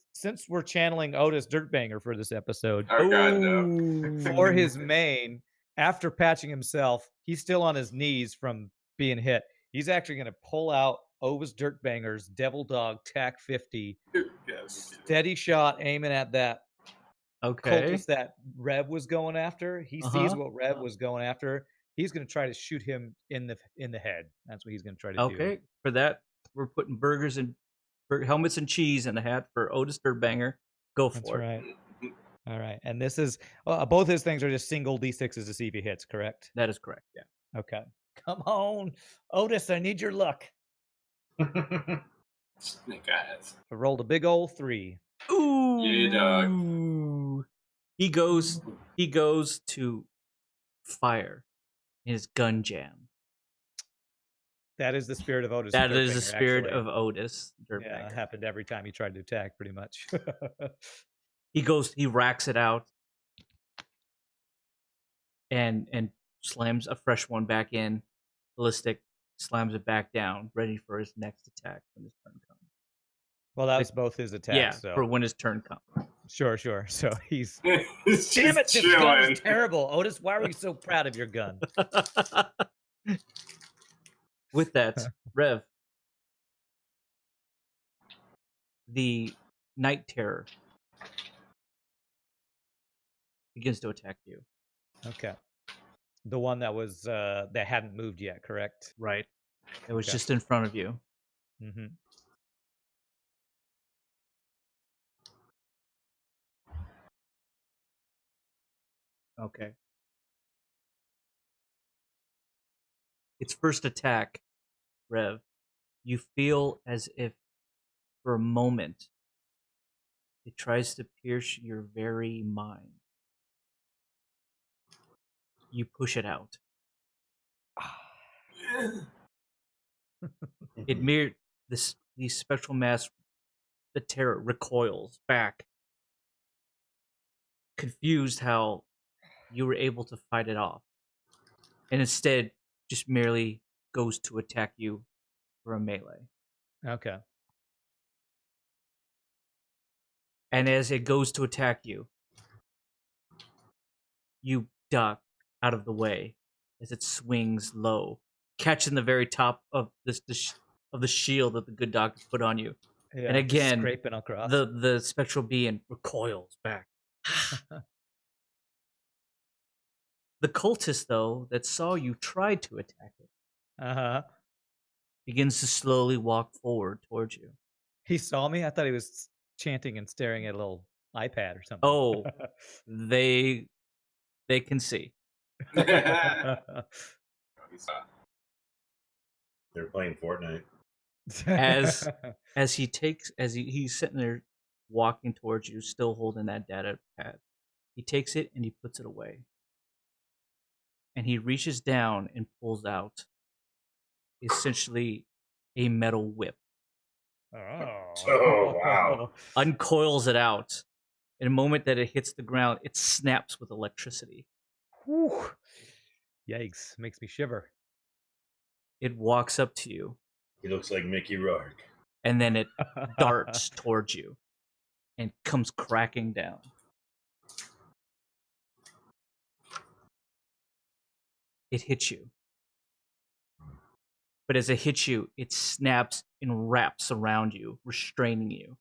we're channeling Otis Dirtbanger for this episode, Oh god, no. for his main, after patching himself, he's still on his knees from being hit. He's actually going to pull out Otis Dirtbanger's Devil Dog TAC 50, Yes. steady shot aiming at that Okay. cultist that Rev was going after. He sees Uh-huh. what Rev was going after. He's going to try to shoot him in the head. That's what he's going to try to do. Okay. For that, we're putting burgers and helmets and cheese in the hat for Otis Dirtbanger. Go for That's it. right. All right. And this is both his things are just single D6s to see if he hits, correct? That is correct. Yeah. Okay. Come on, Otis, I need your luck. Snake eyes. I rolled a big old 3. Ooh. Yeah, dog. He goes to fire in his gun jam. That is the spirit of Otis. That is the Dirtbanger, spirit actually. of Otis Yeah, Dirtbanger. it happened every time he tried to attack, pretty much. He racks it out, and slams a fresh one back in. Ballistic slams it back down, ready for his next attack when his turn comes. Well, that was both his attacks. Yeah, so for when his turn comes. sure. So he's It's damn it. just This gun chilling. is terrible, Otis. Why are you so proud of your gun? With that, Rev, the Night Terror begins to attack you. Okay. The one that was that hadn't moved yet, correct? Right. It was Okay. just in front of you. Mm-hmm. Okay. Its first attack, Rev, you feel as if for a moment it tries to pierce your very mind. You push it out. It mirrored these spectral mass. The terror recoils back, confused how you were able to fight it off, and instead just merely goes to attack you for a melee. Okay. And as it goes to attack you, you duck out of the way as it swings low, catching the very top of of the shield that the good doctor put on you. Yeah, And again, scraping across. the spectral being recoils back. The cultist, though, that saw you try to attack it, Uh-huh. begins to slowly walk forward towards you. He saw me? I thought he was chanting and staring at a little iPad or something. Oh, they can see. They're playing Fortnite. As he's sitting there walking towards you, still holding that data pad. He takes it and he puts it away. And he reaches down and pulls out essentially a metal whip. Oh, wow. Uncoils it out. In a moment that it hits the ground, it snaps with electricity. Whew. Yikes. Makes me shiver. It walks up to you, He looks like Mickey Rourke. and then it darts towards you and comes cracking down. It hits you. But as it hits you, it snaps and wraps around you, restraining you.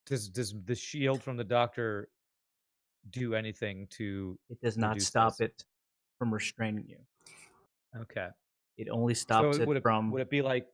Does the shield from the doctor do anything to It does not reduce stop this? it from restraining you. Okay. It only stops So it from... would it be like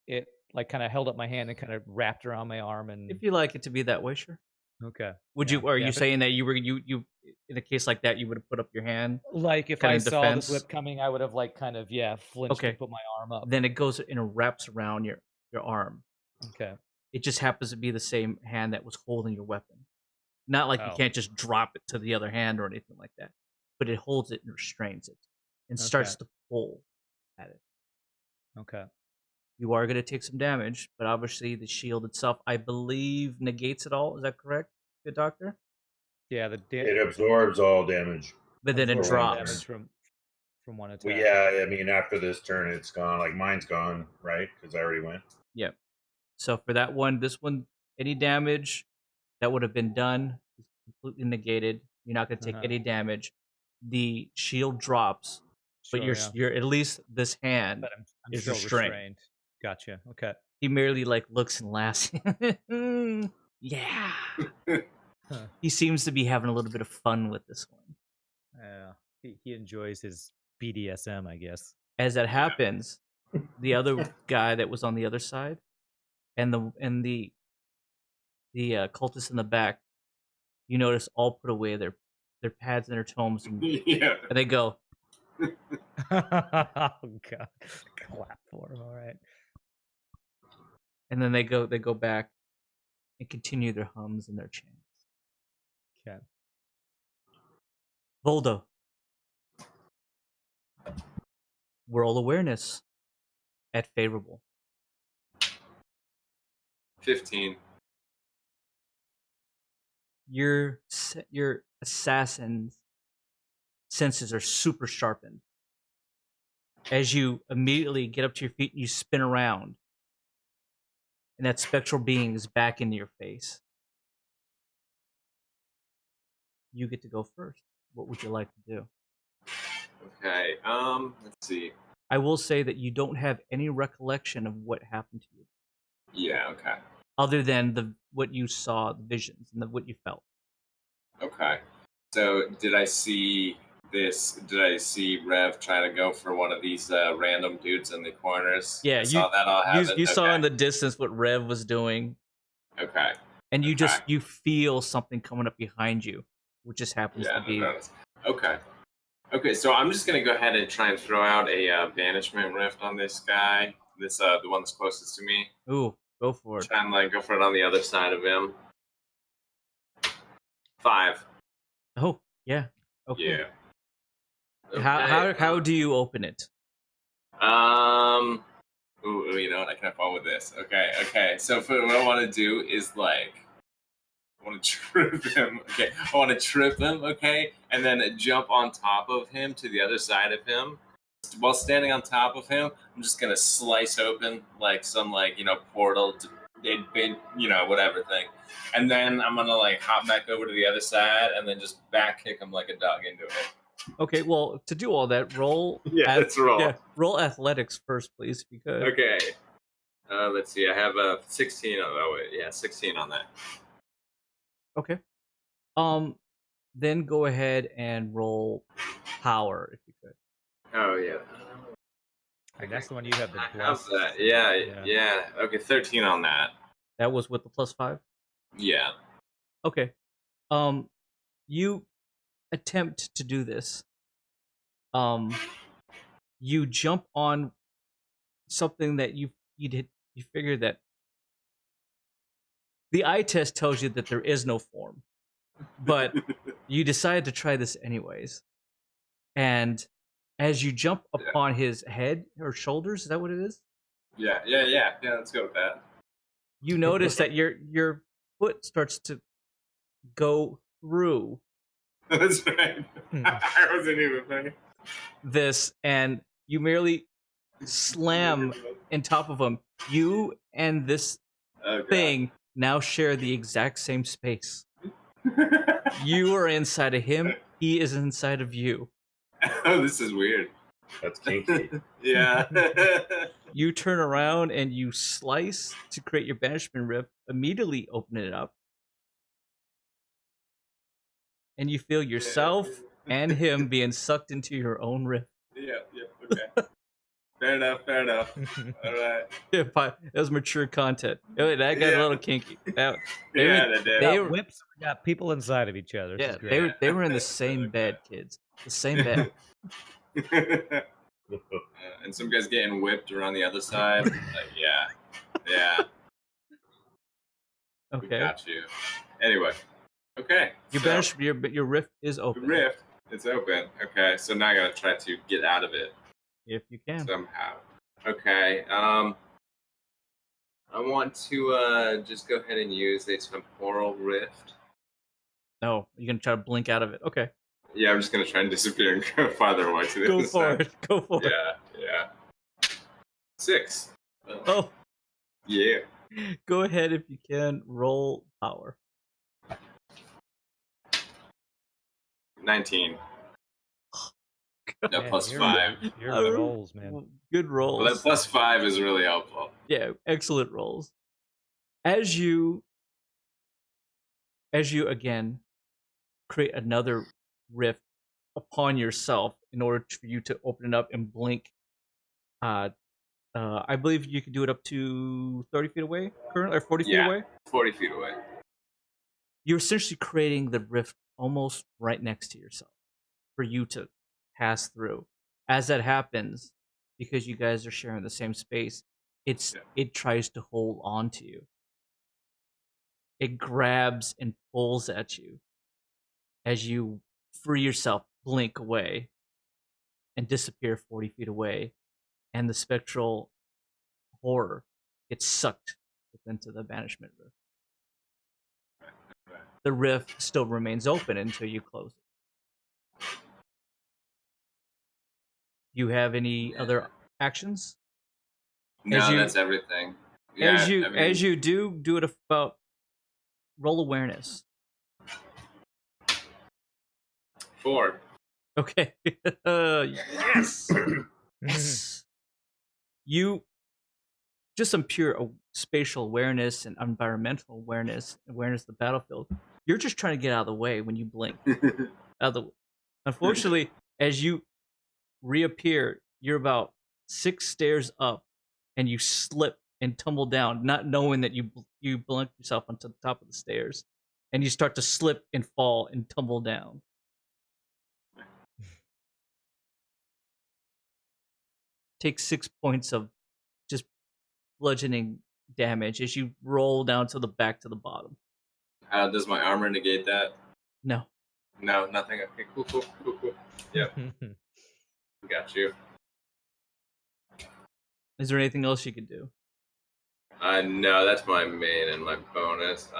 it like kind of held up my hand and kind of wrapped around my arm and If you like it to be that way, sure. okay. Would Yeah. you? Are Yeah, you if it- saying that you in a case like that you would have put up your hand? like if kind I of saw defense? this whip coming, I would have like kind of flinched Okay. and put my arm up. Then it goes and it wraps around your arm. Okay. It just happens to be the same hand that was holding your weapon. Not like you Oh. can't just drop it to the other hand or anything like that. But it holds it and restrains it and starts to pull at it. Okay. You are going to take some damage, but obviously the shield itself, I believe, negates it all. Is that correct, good doctor? Yeah, It absorbs all damage. But then it Absorb all drops. damage from one attack. Well, yeah, I mean, after this turn, it's gone. Like, mine's gone, right? Because I already went. Yep. So for that one, this one, any damage that would have been done is completely negated. You're not going to take any damage. The shield drops, but you're at least this hand But I'm is still restrained. Gotcha. Okay. He merely like looks and laughs. Yeah. He seems to be having a little bit of fun with this one. Yeah. He enjoys his BDSM, I guess. As that happens, the other guy that was on the other side, and the cultists in the back, you notice all put away their pads and their tomes, and they go, Oh God! Clap for him. All right. and then they go back and continue their hums and their chants. Okay. Voldo. World awareness at favorable. 15. your assassin's senses are super sharpened. As you immediately get up to your feet and you spin around, and that spectral being is back into your face. You get to go first. What would you like to do? Okay. Let's see. I will say that you don't have any recollection of what happened to you, Yeah. Okay. other than what you saw, the visions, and what you felt. Okay. So did I see this? Did I see Rev try to go for one of these random dudes in the corners? Yeah, I saw that all happen. you saw Okay. in the distance what Rev was doing, Okay. and you Okay. you feel something coming up behind you, which just happens Yeah. to be. Okay. Okay. So I'm just gonna go ahead and try and throw out a banishment rift on this guy. This the one that's closest to me. Ooh, go for it. Try and like go for it on the other side of him. 5. Oh, yeah. Okay. Yeah. How do you open it? Ooh, you know what? I can have fun with this. Okay. So what I want to do is like, I want to trip him. Okay, I want to trip him. Okay, and then jump on top of him to the other side of him. While standing on top of him, I'm just gonna slice open like some portal to whatever thing, and then I'm gonna like hop back over to the other side and then just back kick him like a dog into it. Okay, well, to do all that, roll. Let's roll. Yeah, roll athletics first, please, if you could. Okay. Let's see. I have a 16 on. Oh wait, yeah, 16 on that. Okay. Then go ahead and roll power, if you could. Oh yeah. And that's the one you have the How's blessed. that? Yeah. Okay, 13 on that. That was with the +5? Yeah. Okay. You attempt to do this. You jump on something that you figure that the eye test tells you that there is no form, but you decide to try this anyways. And as you jump upon his head or shoulders, is that what it is? Yeah. Let's go with that. You notice that your foot starts to go through That's right. I wasn't even thinking. this, and you merely slam in top of him. You and this thing now share the exact same space. You are inside of him. He is inside of you. Oh, this is weird. That's kinky. Yeah. You turn around and you slice to create your banishment rift, immediately open it up. And you feel yourself and him being sucked into your own rift. Yeah, okay. Fair enough. All right. Yeah, that was mature content. That got a little kinky. That did. They got whips. We got people inside of each other. Yeah, they were in the same bed, kids. The same bed. And some guys getting whipped around the other side. Like, yeah. Okay. We got you. Anyway. Okay. Your rift is open. The rift is open. Okay, so now I gotta try to get out of it. If you can. Somehow. Okay. I want to just go ahead and use a temporal rift. No, you're gonna try to blink out of it. Okay. Yeah, I'm just gonna try and disappear and go farther away to the Go other for side. it. Go for it. Yeah. 6. Oh. Yeah. Go ahead if you can. Roll power. 19. No, Man, plus you're 5. You're good rolls, man. Good rolls. Well, that plus 5 is really helpful. Yeah, excellent rolls. As you again create another rift upon yourself in order for you to open it up and blink. I believe you can do it up to 30 feet away currently, or 40 feet away? 40 feet away. You're essentially creating the rift almost right next to yourself for you to pass through. As that happens, because you guys are sharing the same space, it tries to hold on to you. It grabs and pulls at you as you free yourself, blink away, and disappear 40 feet away, and the spectral horror gets sucked into the banishment rift. the rift still remains open until you close it. Do you have any other actions? No, that's everything. As Yeah, you do it about roll awareness. 4. Okay. Yes. Yes. You just some pure spatial awareness and environmental awareness of the battlefield. You're just trying to get out of the way when you blink. Unfortunately, as you reappear, you're about 6 stairs up, and you slip and tumble down, not knowing that you blunk yourself onto the top of the stairs, and you start to slip and fall and tumble down. Take 6 points of just bludgeoning damage as you roll down to the bottom. Does my armor negate that? No. No, nothing. Okay, cool. Yep. Got you. Is there anything else you could do? No, that's my main and my bonus.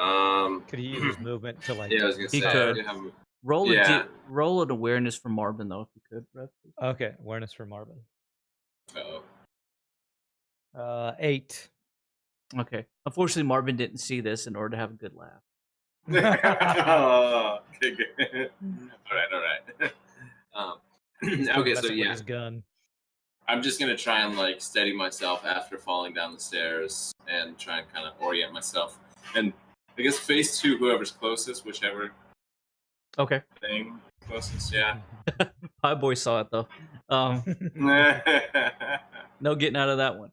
Could he use his movement to like? Yeah, I was gonna He say. could. Roll roll an awareness for Marvin though, if you could, Rev. Okay, awareness for Marvin. Oh. 8. Okay. Unfortunately, Marvin didn't see this in order to have a good laugh. Okay, good. All right. Okay, so yeah, his gun. I'm just gonna try and like steady myself after falling down the stairs and try and kind of orient myself. And I guess face to whoever's closest, whichever. Okay. Thing closest, yeah. Pie Boy saw it though. No getting out of that one.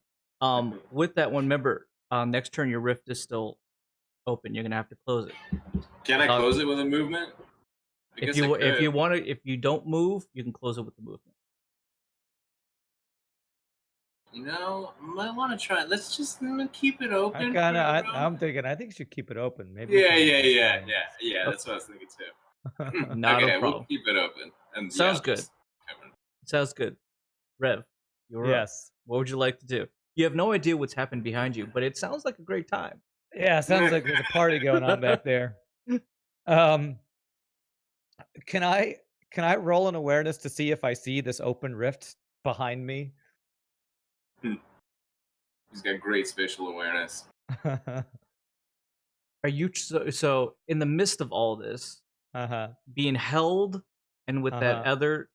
With that one, remember, next turn your rift is still open. You're gonna have to close it. Can I close it with a movement? If you don't move, you can close it with the movement. You know, I might want to try. Let's just keep it open. I'm thinking. I think you should keep it open. Maybe. Yeah. That's what I was thinking too. Not a problem. We'll keep it open. And sounds good. Sounds good. Rev, you're yes. Up. What would you like to do? You have no idea what's happened behind you, but it sounds like a great time. Yeah, sounds like there's a party going on back there. Can I roll an awareness to see if I see this open rift behind me? He's got great spatial awareness. Are you so in the midst of all this, being held, and with that other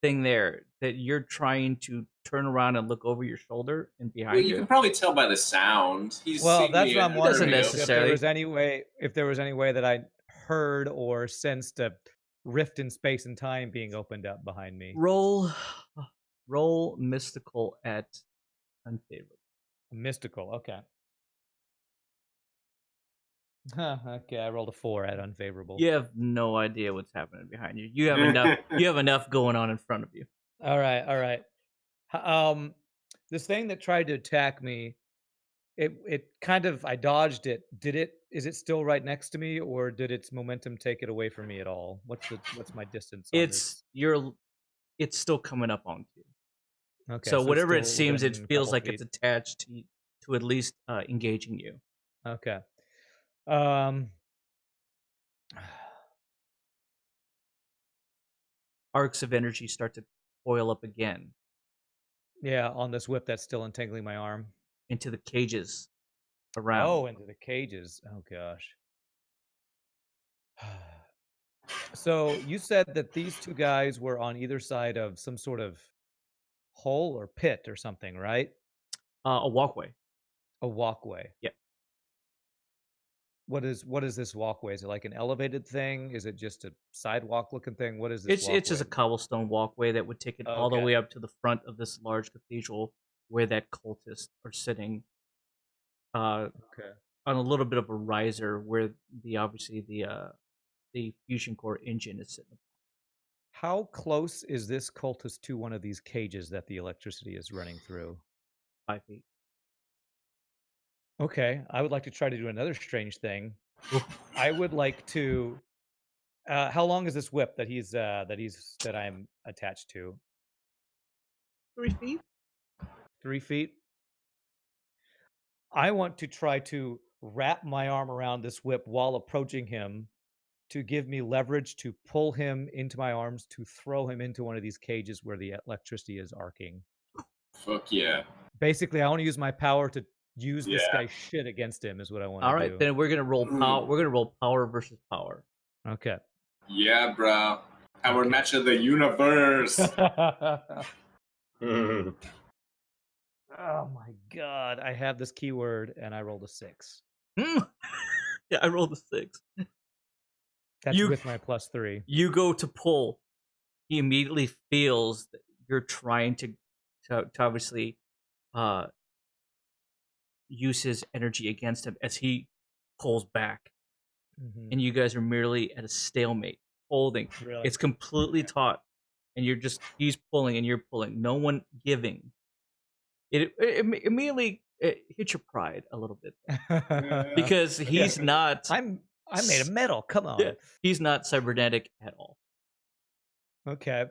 thing there, that you're trying to turn around and look over your shoulder and behind you? You can probably tell by the sound. That's what I'm wondering. If there was any way that I heard or sensed a rift in space and time being opened up behind me. Roll mystical at unfavorable. Mystical, okay. Okay, I rolled a 4 at unfavorable. You have no idea what's happening behind you. You have enough. You have enough going on in front of you. All right. This thing that tried to attack me, it kind of, I dodged it. Is it still right next to me, or did its momentum take it away from me at all? What's my distance on this? It's still coming up onto you. Okay. So whatever it seems, it feels like it's attached to at least engaging you. Okay. Arcs of energy start to coil up again. Yeah, on this whip that's still entangling my arm. Into the cages around. Oh, into the cages. Oh, gosh. So you said that these two guys were on either side of some sort of hole or pit or something, right? A walkway. A walkway. Yeah. What is this walkway? Is it like an elevated thing? Is it just a sidewalk looking thing? What is this? It's just a cobblestone walkway that would take it all the way up to the front of this large cathedral where that cultists are sitting. On a little bit of a riser where the fusion core engine is sitting. How close is this cultist to one of these cages that the electricity is running through? 5 feet. Okay, I would like to try to do another strange thing. I would like to. How long is this whip that I'm attached to? 3 feet. 3 feet. I want to try to wrap my arm around this whip while approaching him to give me leverage to pull him into my arms to throw him into one of these cages where the electricity is arcing. Fuck yeah. Basically, I want to use my power to use this Yeah. guy's shit against him is what I want All to right, do. then we're gonna roll power. We're gonna roll power versus power. Okay. Yeah, bro. Power Okay. match of the universe. Oh my god, I have this keyword and I rolled a 6. Yeah, I rolled a 6. That's with my +3. You go to pull. He immediately feels that you're trying to obviously use his energy against him as he pulls back. Mhm. And you guys are merely at a stalemate, holding. Really? It's completely taut, and he's pulling and you're pulling. No one giving. It immediately hits your pride a little bit because he's not. I'm made of metal. Come on. Yeah, he's not cybernetic at all. Okay.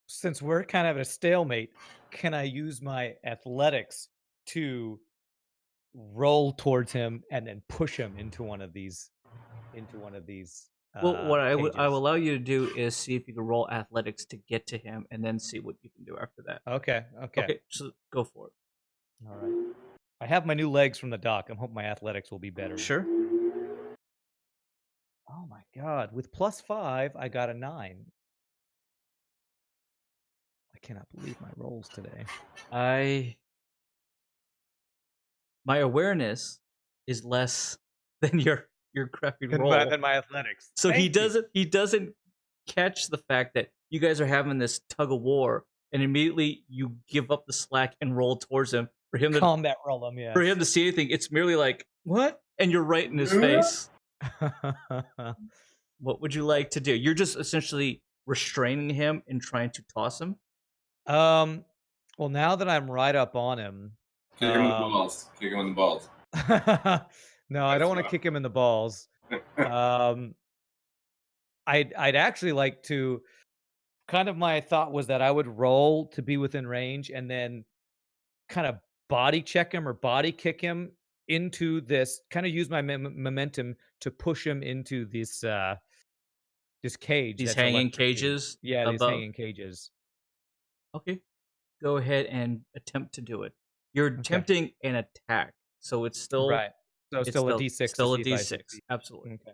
Since we're kind of at a stalemate, can I use my athletics to roll towards him and then push him into one of these Well, what I will cages? allow you to do is see if you can roll athletics to get to him, and then see what you can do after that. Okay. Okay, so go for it. All right. I have my new legs from the dock. I'm hoping my athletics will be better. Sure. Oh my god. With +5, I got a 9. I cannot believe my rolls today. My awareness is less than your crappy roll. Than my athletics. So Thank you. he doesn't catch the fact that you guys are having this tug of war, and immediately you give up the slack and roll towards him for him to combat roll him. Yeah. for him to see anything. It's merely like, what? And you're right in his face. What would you like to do? You're just essentially restraining him and trying to toss him. Well, now that I'm right up on him, Kick him in the balls. Kick him in the balls. no, I don't want to kick him in the balls. I'd actually like to. Kind of my thought was that I would roll to be within range and then kind of body check him or body kick him into this. Kind of use my momentum to push him into this this cage. These that's hanging electrocuted. cages. Yeah, these above. hanging cages. Okay, go ahead and attempt to do it. You're attempting an attack, so it's still right. So it's still a D6. Still a to see if I D6. succeed. Absolutely. Okay.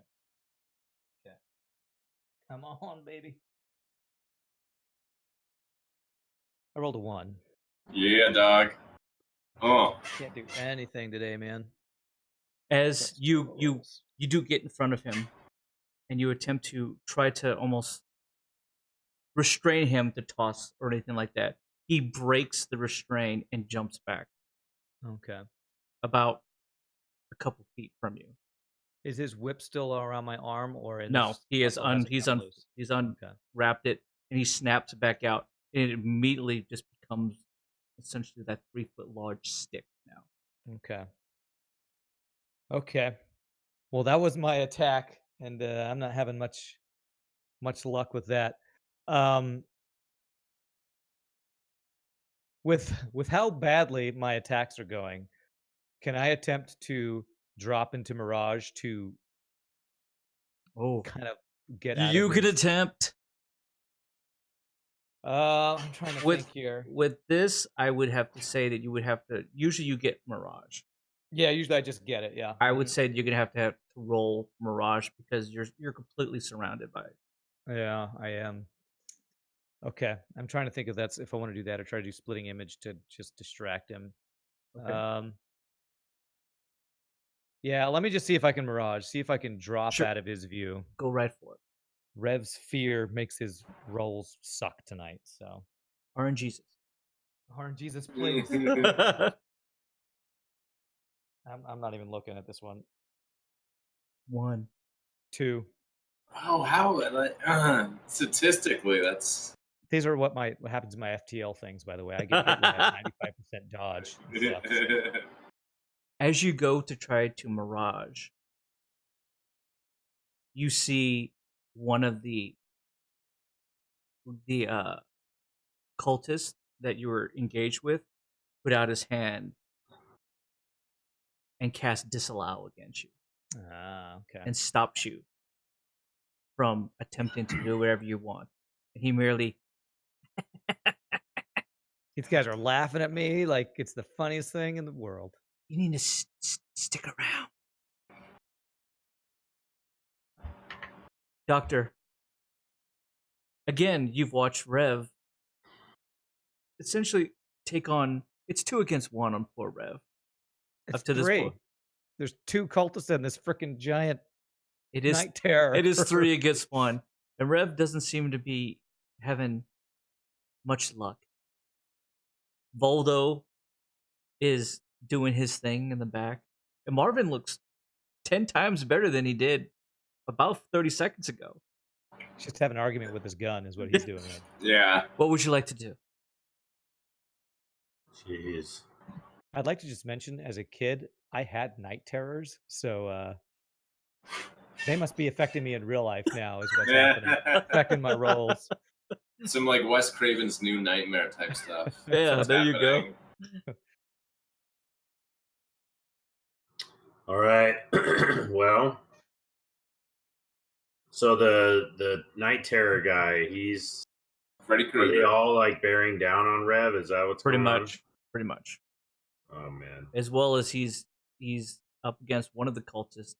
Come on, baby. I rolled a 1. Yeah, dog. Oh. Can't do anything today, man. As you do get in front of him, and you attempt to try to almost restrain him to toss or anything like that. He breaks the restraint and jumps back Okay. about a couple feet from you. Is his whip still around my arm or in No, his- he is oh, has it come loose? he's Okay. unwrapped it, and he snaps back out, and it immediately just becomes essentially that 3-foot large stick now. Okay. Okay. Well, that was my attack, and I'm not having much luck with that. With how badly my attacks are going, can I attempt to drop into Mirage to kind of get out You of could his... attempt. I'm trying to think here. With this, I would have to say that you would have to. Usually, you get Mirage. Yeah, usually I just get it. Yeah, I would say you're gonna have to roll Mirage because you're completely surrounded by it. Yeah, I am. Okay, I'm trying to think if I want to do that or try to do splitting image to just distract him. Okay. Yeah, let me just see if I can Mirage. See if I can drop out of his view. Go right for it. Rev's fear makes his rolls suck tonight. So, RNGesus. RNGesus, please. I'm not even looking at this one. 1. 2. Oh, how? Statistically, that's. These are what happens in my FTL things, by the way. I get hit with a 95% dodge. It sucks. As you go to try to Mirage, you see one of the cultists that you were engaged with put out his hand and cast disallow against you Okay. and stops you from attempting to do whatever you want. And he merely, These guys are laughing at me like it's the funniest thing in the world. you need to stick around. Doctor, again, you've watched Rev essentially take on, it's 2 against 1 on poor Rev. It's Up to this 3. point. There's 2 cultists and this freaking giant It is night terror. It is 3 against 1. And Rev doesn't seem to be having much luck. Voldo is doing his thing in the back. And Marvin looks 10 times better than he did about 30 seconds ago. He's just having an argument with his gun is what he's doing. Yeah. What would you like to do? Jeez. I'd like to just mention, as a kid, I had night terrors, so they must be affecting me in real life now is what's happening. Affecting my rolls. Some like Wes Craven's New Nightmare type stuff. Yeah, there you go. All right. Well, so the night terror guy, he's Freddy are they Krueger. all like bearing down on Rev? Is that what's Pretty going on? much. Pretty much. Oh man. As well as he's up against one of the cultists.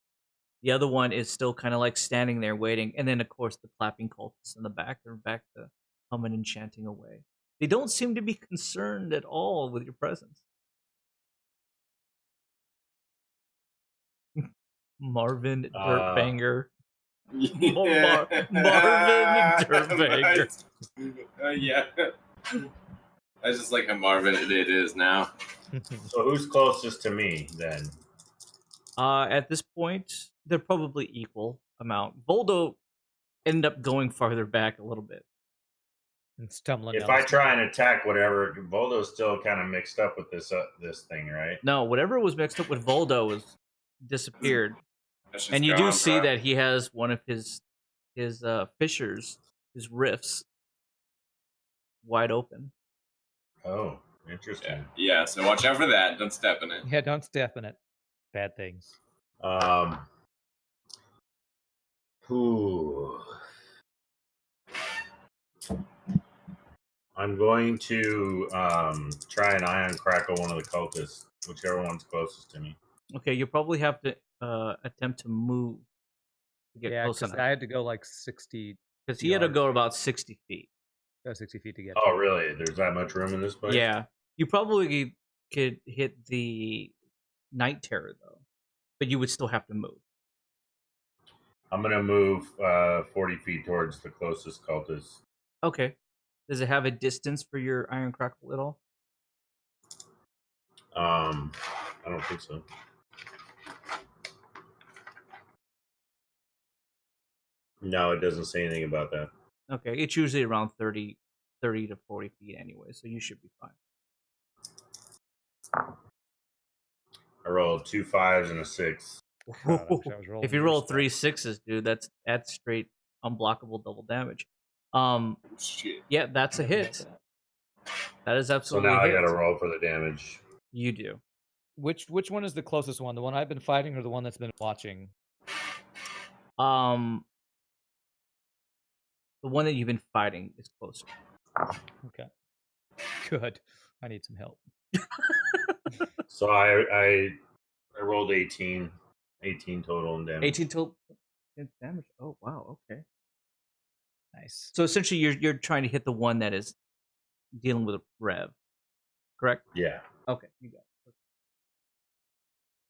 The other one is still kind of like standing there waiting. And then, of course, the clapping cultists in the back are back to humming and chanting away. They don't seem to be concerned at all with your presence. Marvin Dirtbanger. Marvin Dirtbanger. Yeah. I just like how Marvin it is now. So who's closest to me then? At this point, they're probably equal amount. Voldo ended up going farther back a little bit. And stumbling. If I try and attack whatever, Voldo's still kind of mixed up with this thing, right? No, whatever was mixed up with Voldo was disappeared. That's just And you do gone, see bro. that he has one of his fissures, his rifts, wide open. Oh, interesting. Yeah, so watch out for that. Don't step in it. Yeah, don't step in it. Bad things. Who? I'm going to try and ion crackle one of the cultists, whichever one's closest to me. Okay, you probably have to attempt to move to get close enough. I had to go like 60. Because he had to go about 60 feet. 60 feet to get. Oh, really? There's that much room in this place? Yeah. You probably could hit the night terror, though. But you would still have to move. I'm going to move 40 feet towards the closest cultist. Okay. Does it have a distance for your iron crackle at all? I don't think so. No, it doesn't say anything about that. Okay, it's usually around 30 to 40 feet anyway, so you should be fine. I rolled 2 5s and a 6. If you roll 3 6s, dude, that's straight unblockable double damage. Shit. Yeah, that's a hit. That is So absolutely now a I hit. got to roll for the damage. You do. Which one is the closest one? The one I've been fighting or the one that's been watching? The one that you've been fighting is closer. Okay. Good. I need some help. So I rolled 18 total in damage. 18 total damage. Oh wow, okay. Nice. So essentially you're trying to hit the one that is dealing with a rev. Correct? Yeah. Okay, you got it.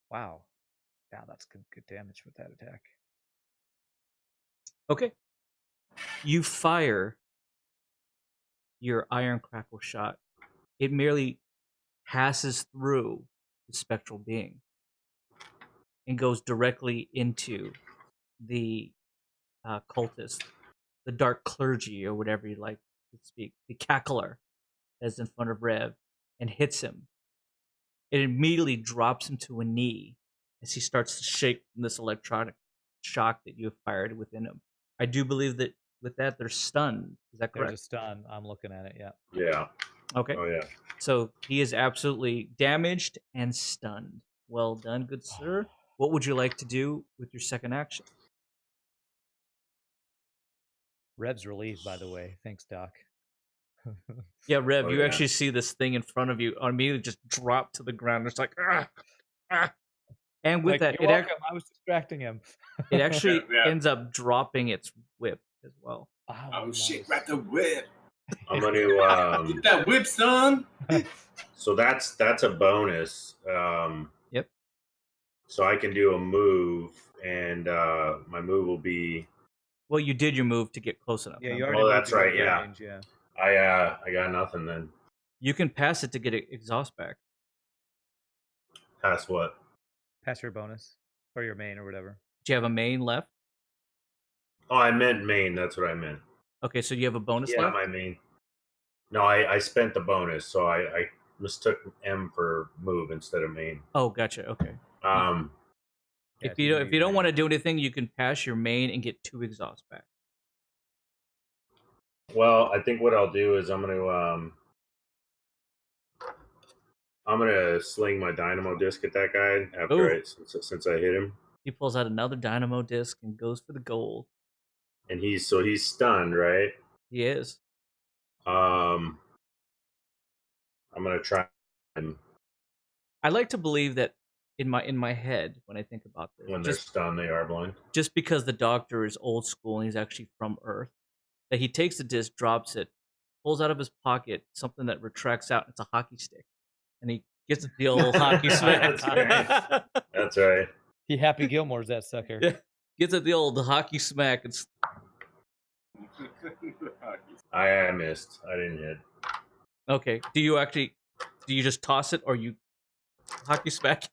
Wow. Yeah, that's good damage with that attack. Okay. You fire your iron crackle shot. It merely passes through the spectral being and goes directly into the cultist, the dark clergy, or whatever you like to speak, the cackler that's in front of Rev, and hits him. It immediately drops him to a knee as he starts to shake from this electronic shock that you have fired within him. I do believe that with that, they're stunned. Is that correct? There's a stun. I'm looking at it, yeah. Yeah. Okay. Oh, yeah. So he is absolutely damaged and stunned. Well done, good sir. What would you like to do with your second action? Rev's relieved, by the way. Thanks, Doc. Yeah, Rev, Oh, you yeah. actually see this thing in front of you immediately just drop to the ground. It's like, ah, ah. And with Like, that, you're welcome. I was distracting him. it actually Yeah. ends up dropping its whip as well. Oh shit! nice. Right the whip. I'm gonna Get that whip, son. so that's a bonus. Yep. So I can do a move, and my move will be. Well, you did your move to get close enough. Yeah, you remember? already Oh, moved that's to get right, in yeah. range, yeah. I got nothing then. You can pass it to get exhaust back. Pass what? Pass your bonus or your main or whatever. Do you have a main left? Oh, I meant main. That's what I meant. Okay, so you have a bonus Yeah, left? my main. No, I spent the bonus, so I mistook M for move instead of main. Oh, gotcha. Okay. Um, Yeah, If you don't want to do anything, you can pass your main and get 2 exhaust back. well, I think what I'll do is I'm gonna sling my dynamo disc at that guy after since I hit him, He pulls out another dynamo disc and goes for the gold. and he's stunned, right? He is. I'm gonna try him I like to believe that in my head when I think about this, when they're stunned. They are blind. just because the doctor is old school and he's actually from Earth, that he takes the disc, drops it, pulls out of his pocket something that retracts out. It's a hockey stick, and he gets the old hockey smack. That's right. He Happy Gilmore's that sucker. Yeah. Gets it the old hockey smack. And I missed. I didn't hit. okay, do you just toss it or you hockey smack?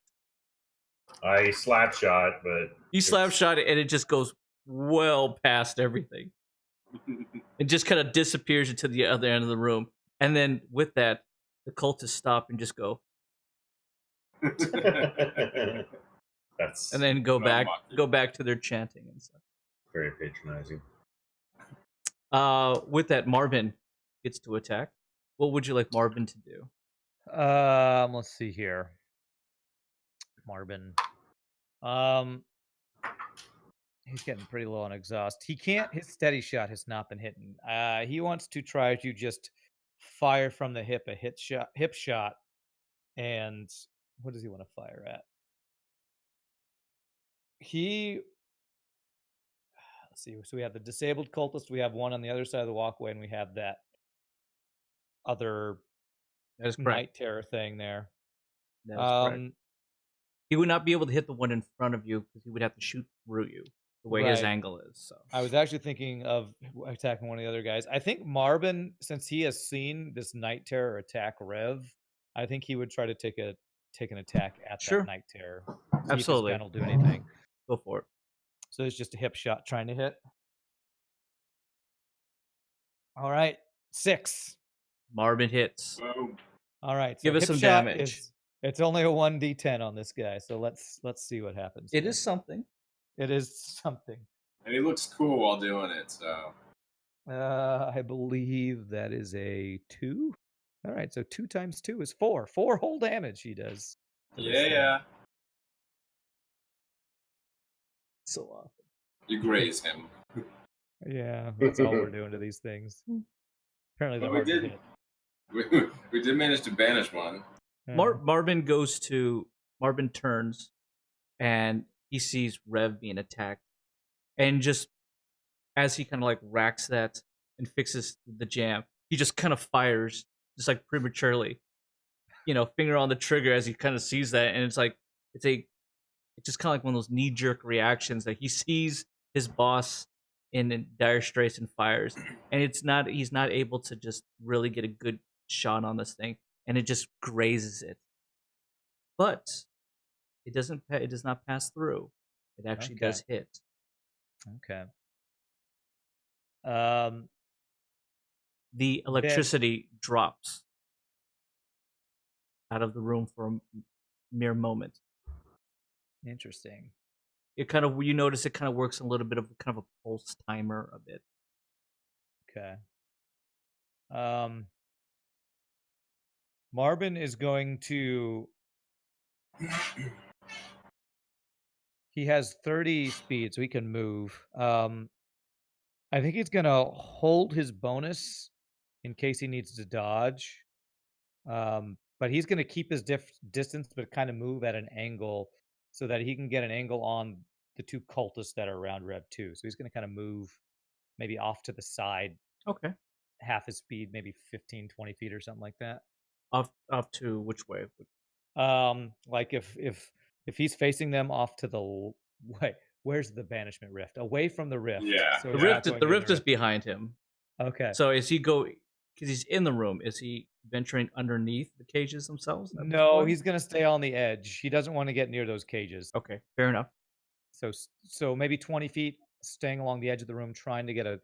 I slap shot, but You slap shot it and it just goes well past everything. It just kind of disappears into the other end of the room. And then with that, the cultists stop and just go, that's and then go back to their chanting and stuff. very patronizing. With that, Marvin gets to attack. What would you like Marvin to do? Let's see here. Marvin. He's getting pretty low on exhaust. He can't. His steady shot has not been hitting. He wants to try to just fire from the hip, a hip shot. And what does he want to fire at? Let's see. So we have the disabled cultist. We have one on the other side of the walkway, and we have that other That is correct. night terror thing there. That is correct. He would not be able to hit the one in front of you because he would have to shoot through you the way his angle is. So I was actually thinking of attacking one of the other guys. I think Marvin, since he has seen this night terror attack Rev, I think he would try to take an attack at that night terror. Absolutely. See if his gun will do anything. Go for it. So it's just a hip shot trying to hit. All right, 6. Marvin hits. Boom. All right, so give us hip some shot damage. It's only a 1d10 on this guy, so let's see what happens. It is something. It is something. And he looks cool while doing it. So I believe that is a 2. All right, so 2 times 2 is 4. 4 whole damage he does. yeah. So often. You graze him. Yeah, that's all we're doing to these things. Apparently they're hard to hit. We did manage to banish one. Marvin turns and he sees Rev being attacked, and just as he kind of like racks that and fixes the jam, he just kind of fires just like prematurely, finger on the trigger as he kind of sees that, and it's just kind of like one of those knee-jerk reactions that he sees his boss in dire straits and fires, and he's not able to just really get a good shot on this thing, and it just grazes it. But it does not pass through. It actually does hit. Okay. The electricity drops out of the room for a mere moment. Interesting. You notice it kind of works a little bit of kind of a pulse timer a bit. Okay. Marvin is going to He has 30 speed, so he can move. I think he's gonna hold his bonus in case he needs to dodge. But he's gonna keep his distance, but kind of move at an angle so that he can get an angle on the two cultists that are around Rev 2. So he's gonna kind of move maybe off to the side, Okay. half his speed, maybe 15, 20 feet or something like that. Off to which way? Like if he's facing them off to the way, where's the banishment rift? Away from the rift. Yeah. So The he's not rift. going The in rift is behind him. Okay. So is he go? Because he's in the room. Is he venturing underneath the cages themselves? At this No, point? he's gonna stay on the edge. He doesn't want to get near those cages. Okay. Fair enough. So maybe 20 feet, staying along the edge of the room, trying to get an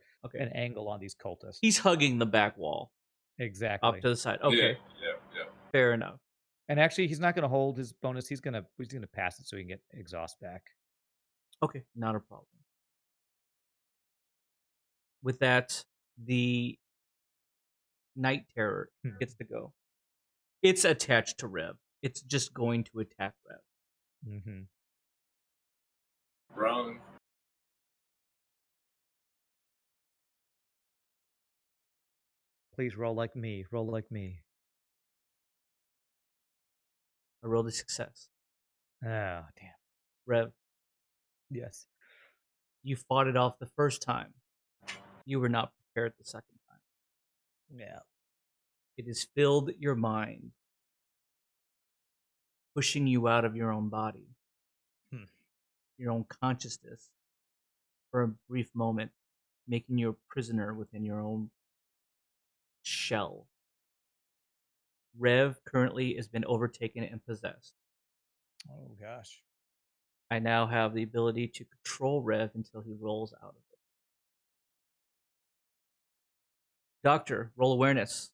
angle on these cultists. He's hugging the back wall. Exactly. Off to the side. Okay. Yeah. Fair enough. And actually, he's not going to hold his bonus. He's gonna pass it so he can get exhaust back. Okay. Not a problem. With that, the Night Terror gets to go. It's attached to Rev. It's just going to attack Rev. Mm-hmm. Wrong. Please roll like me. Roll like me. I rolled a success. Oh, damn. Rev, Yes. you fought it off the first time. You were not prepared the second time. Yeah. It has filled your mind, pushing you out of your own body, your own consciousness, for a brief moment, making you a prisoner within your own shell. Rev currently has been overtaken and possessed. Oh, gosh. I now have the ability to control Rev until he rolls out of it. Doctor, roll awareness.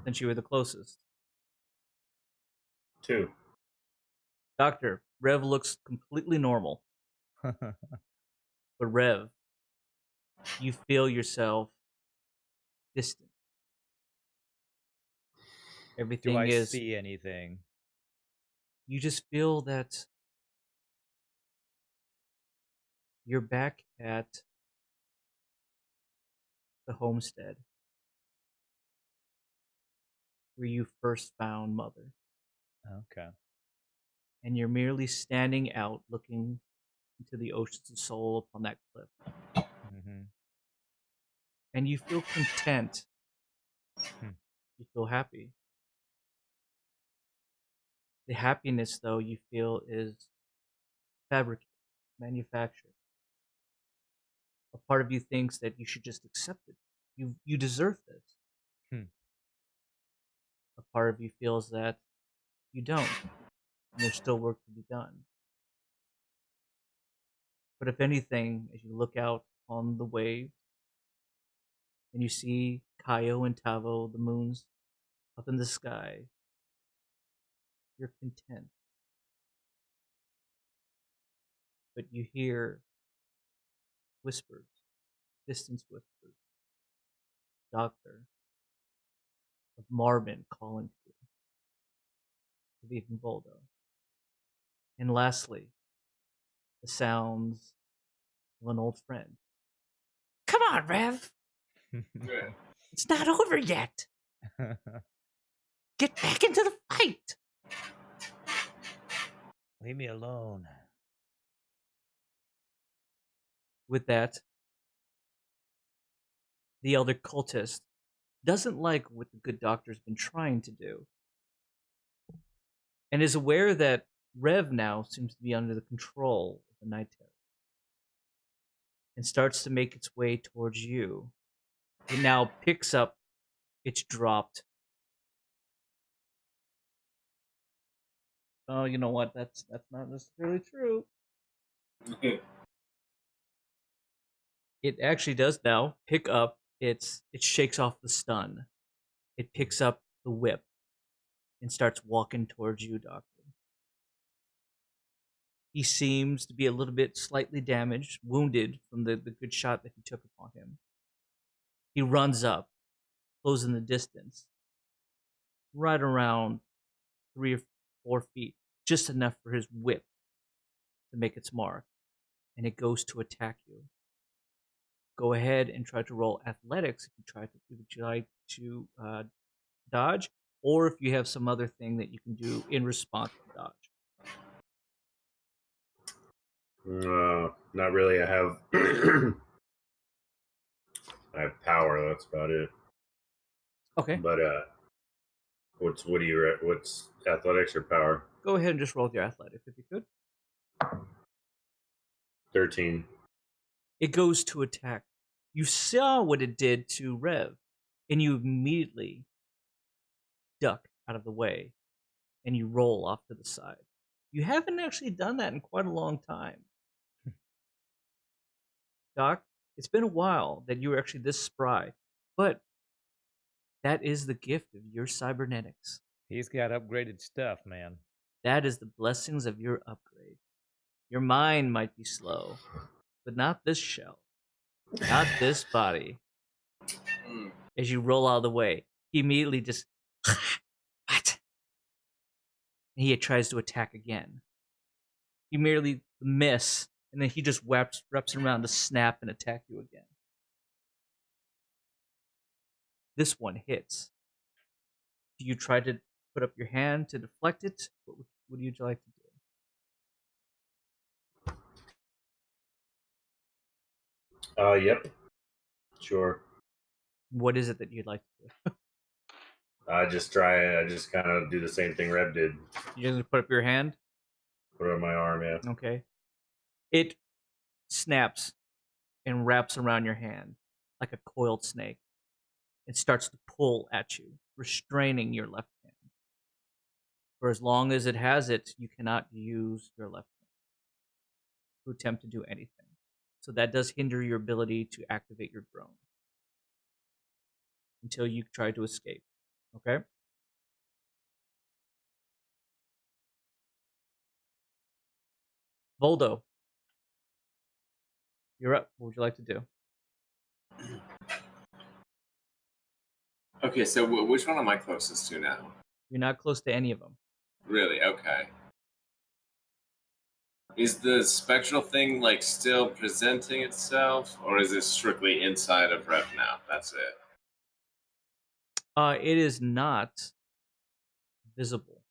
Since you were the closest. 2. Doctor, Rev looks completely normal. But Rev, you feel yourself distant. Everything Do I is. see anything? You just feel that you're back at the homestead where you first found Mother. Okay. And you're merely standing out looking into the oceans of soul upon that cliff. Mm-hmm. And you feel content. You feel happy. The happiness, though, you feel is fabricated, manufactured. A part of you thinks that you should just accept it. You deserve this. A part of you feels that you don't. And there's still work to be done. But if anything, as you look out on the wave and you see Kaio and Tavo, the moons, up in the sky, you're content. But you hear whispers, distant whispers, Doctor, of Marvin calling to you, of even Voldo. And lastly, the sounds of an old friend. Come on, Rev! It's not over yet! Get back into the fight! Leave me alone. With that, the elder cultist doesn't like what the good doctor's been trying to do, and is aware that Rev now seems to be under the control of the Night Terror, and starts to make its way towards you. It now picks up its dropped. Oh, you know what? That's not necessarily true. It actually does now pick up it shakes off the stun. It picks up the whip and starts walking towards you, Doctor. He seems to be a little bit slightly damaged, wounded from the good shot that he took upon him. He runs up, closing the distance, right around 3 or 4 feet just enough for his whip to make its mark, and it goes to attack you. Go ahead and try to roll athletics if you like to dodge, or if you have some other thing that you can do in response to dodge. Not really. I have I have power. That's about it. Okay. But what's athletics or power? Go ahead and just roll with your athletics if you could. 13. It goes to attack. You saw what it did to Rev, and you immediately duck out of the way, and you roll off to the side. You haven't actually done that in quite a long time. Doc, it's been a while that you were actually this spry, but that is the gift of your cybernetics. He's got upgraded stuff, man. That is the blessings of your upgrade. Your mind might be slow, but not this shell, not this body. As you roll out of the way, he immediately just what? And he tries to attack again. You merely miss, and then he just wraps around to snap and attack you again. This one hits. Do you try to put up your hand to deflect it? What would you like to do? Yep. Sure. What is it that you'd like to do? I just kind of do the same thing Reb did. You're going to put up your hand? Put it on my arm, yeah. Okay. It snaps and wraps around your hand like a coiled snake. It starts to pull at you, restraining your left hand. For as long as it has it, you cannot use your left hand to attempt to do anything. So that does hinder your ability to activate your drone until you try to escape. Okay? Voldo, you're up. What would you like to do? Okay, so which one am I closest to now? You're not close to any of them. Really? Okay. Is the spectral thing like still presenting itself, or is it strictly inside of Rev now? That's it. It is not visible.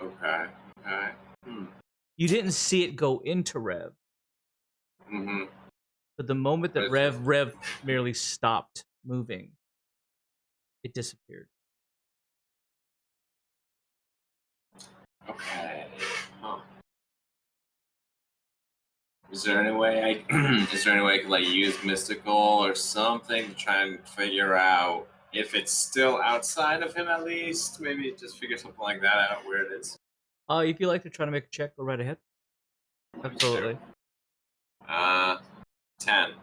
Okay. Okay. You didn't see it go into Rev. Mm-hmm. But the moment that Rev merely stopped moving, it disappeared. Okay. Huh. Is there any way I could like use mystical or something to try and figure out if it's still outside of him at least? Maybe just figure something like that out where it is. If you like to try to make a check, go right ahead. Absolutely. 10.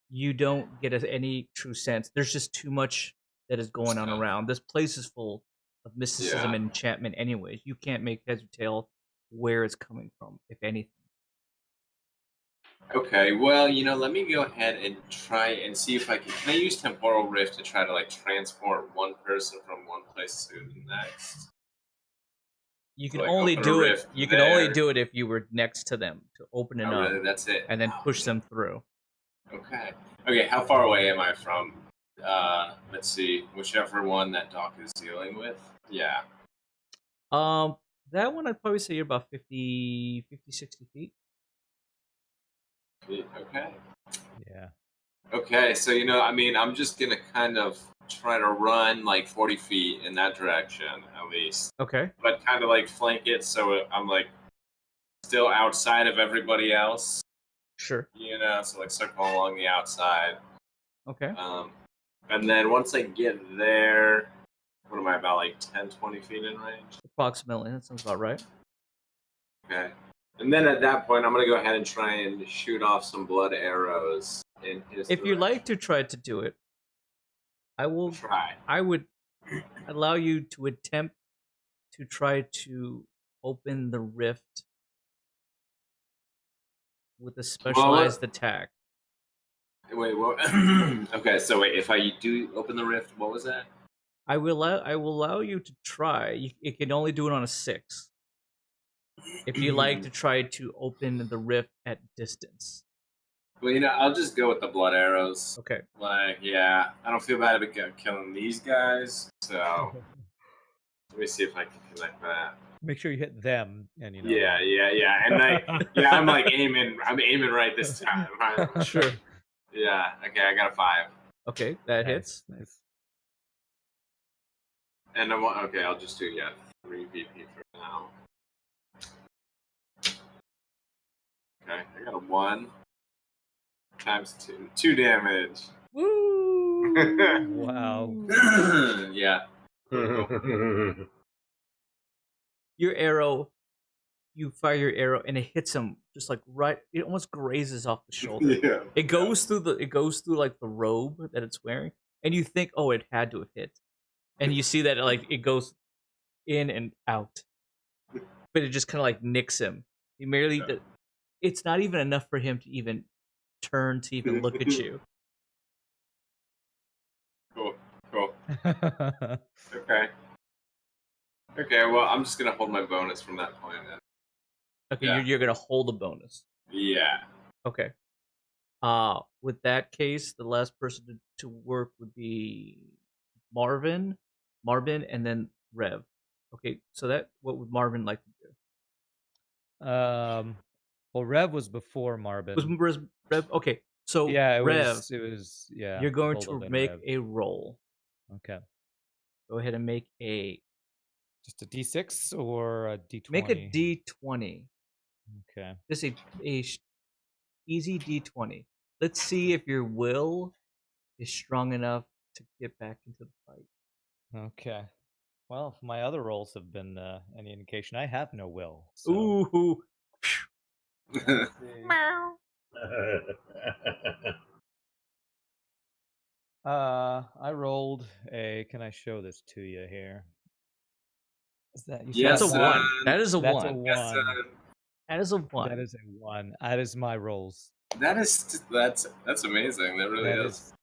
You don't get any true sense. There's just too much that is going on around. This place is full of mysticism and enchantment anyways. You can't make heads or tail where it's coming from, if anything. Okay, well, let me go ahead and try and see if I can I use Temporal Rift to try to like transport one person from one place to the next? You can only do it. You can only do it if you were next to them to open it up. Really? That's it. And then push them through. Okay. Okay. How far away am I from? Let's see. Whichever one that Doc is dealing with. Yeah. That one I'd probably say you're about 50, 60 feet. Okay. Yeah. Okay. So I'm just gonna kind of try to run like 40 feet in that direction at least. Okay. But kind of like flank it so I'm like still outside of everybody else. Sure. So like circle along the outside. Okay. And then once I get there, what am I, about like 10, 20 feet in range? Approximately. That sounds about right. Okay. And then at that point, I'm going to go ahead and try and shoot off some blood arrows in his If you'd like to try to do it, I will try. I would allow you to attempt to try to open the rift with a specialized attack. Wait, what? Okay, so wait, if I do open the rift, what was that? I will allow you to try. It can only do it on a 6. If you like to try to open the rift at distance. Well, I'll just go with the blood arrows. Okay. Like, yeah, I don't feel bad about killing these guys, so let me see if I can connect that. Make sure you hit them, and Yeah, and I'm like aiming. I'm aiming right this time. Right? Sure. Yeah. Okay, I got a 5. Okay, that Nice, hits. nice. And okay. I'll just do 3 VP for now. Okay, I got a 1 times 2. 2 damage. Woo! Wow. Yeah. Your arrow, you fire your arrow and it hits him just like right. It almost grazes off the shoulder. Yeah. It goes through like the robe that it's wearing, and you think, oh, it had to have hit, and you see that like it goes in and out, but it just kind of like nicks him. He merely, it's not even enough for him to even turn to even look at you. Cool. Okay. Okay, well, I'm just gonna hold my bonus from that point then. Okay, Yeah. you're gonna hold a bonus. Yeah. Okay. With that case, the last person to work would be Marvin, and then Rev. Okay, so what would Marvin like to do? Well, Rev was before Marvin. Was Rev? Okay, so Yeah, Rev, it was yeah. you're going Voldo to then make Rev. a roll. Okay. Go ahead and make a Just a D6 or a D20? make a D20. Okay. Just a easy D20. Let's see if your will is strong enough to get back into the fight. Okay. Well, if my other roles have been any indication, I have no will. So. Ooh. I rolled a. Can I show this to you here? Is that you? Yes, That's a 1. That is a that's 1. a 1. That is a 1. That is a 1. That is my rolls. that's amazing. That really is.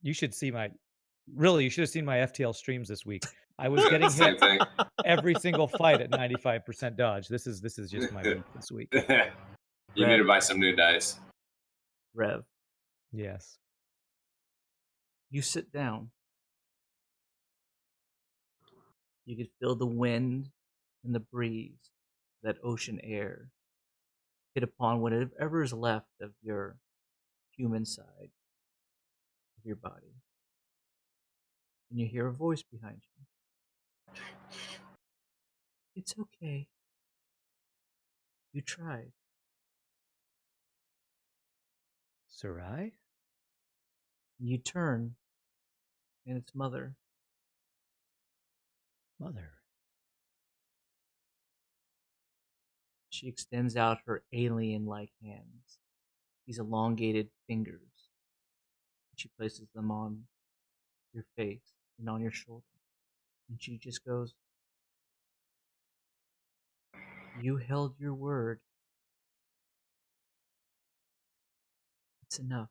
You should see you should have seen my FTL streams this week. I was getting Same hit thing. every single fight at 95% dodge. This is just my week this week. You need to buy some new dice. Rev, Yes. you sit down. You could feel the wind and the breeze, that ocean air, hit upon whatever is left of your human side of your body. And you hear a voice behind you. It's okay. You tried. Sarai? You turn, and it's Mother. Mother. She extends out her alien-like hands, these elongated fingers. She places them on your face and on your shoulder. And she just goes, you held your word. It's enough.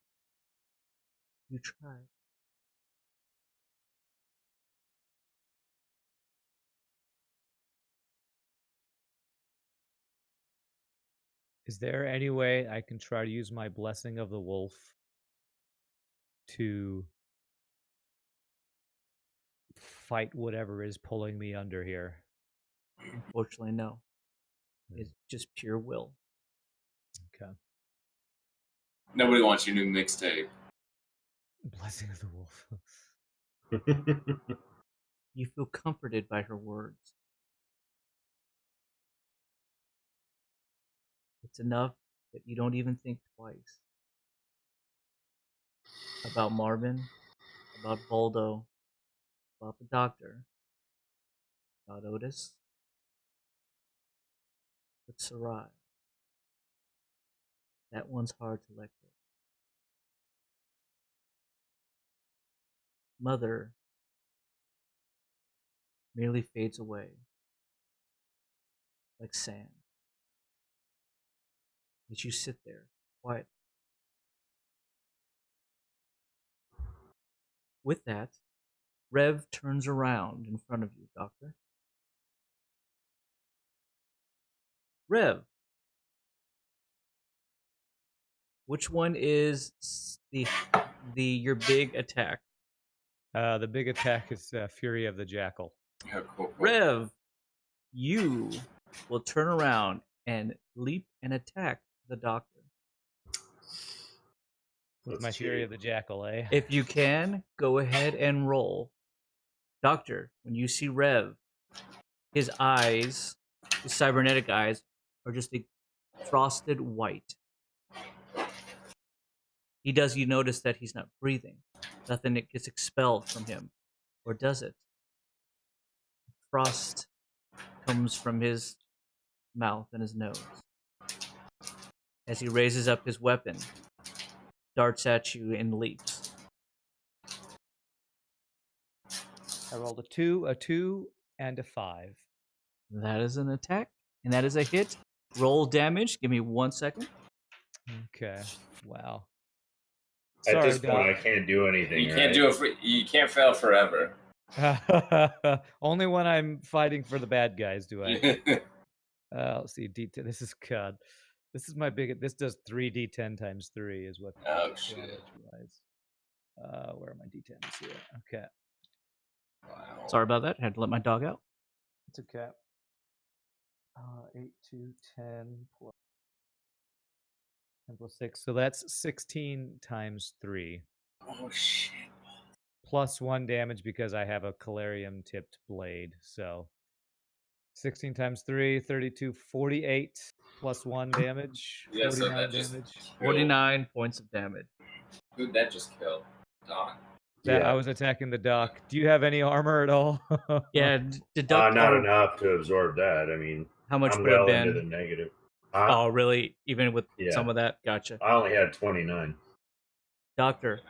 You tried. Is there any way I can try to use my blessing of the wolf to fight whatever is pulling me under here? Unfortunately, no. It's just pure will. Okay. Nobody wants your new mixtape. Blessing of the wolf. You feel comforted by her words. It's enough that you don't even think twice about Marvin, about Voldo, about the doctor, about Otis, but Sarai. That one's hard to let go. Mother merely fades away like sand as you sit there quiet. With that, Rev turns around in front of you, Doctor. Rev, which one is the your big attack? The big attack is Fury of the Jackal. Oh, cool. Rev, you will turn around and leap and attack the Doctor. With my Fury of the Jackal, eh? If you can, go ahead and roll. Doctor, when you see Rev, his eyes, his cybernetic eyes, are just a frosted white. You notice that he's not breathing. Nothing that gets expelled from him. Or does it? Frost comes from his mouth and his nose. As he raises up his weapon, darts at you and leaps. I rolled a 2, and a 5. That is an attack, and that is a hit. Roll damage. Give me 1 second. Okay. Wow. At Sorry, this point, I can't do anything. You can't do it. You can't fail forever. Only when I'm fighting for the bad guys do I. Let's see. D10. This is God. This is my big. This does 3d10 times 3 is what. Oh shit. Where are my d10s here? Okay. Wow. Sorry about that. I had to let my dog out. It's okay. 8, 2, 10 plus 10 plus 6. So that's 16 times 3. Oh shit. Plus 1 damage because I have a calarium tipped blade. So 16 times 3, 32, 48 plus 1 damage. Yeah, so 49 that just damage. 49 points of damage. Who'd that just kill? Doc. That Yeah. I was attacking the dock. Do you have any armor at all? Yeah, deduct. Not enough to absorb that. I mean, How much I'm would have well into been? the negative. Oh, really? Even with Yeah. some of that? Gotcha. I only had 29. Doctor,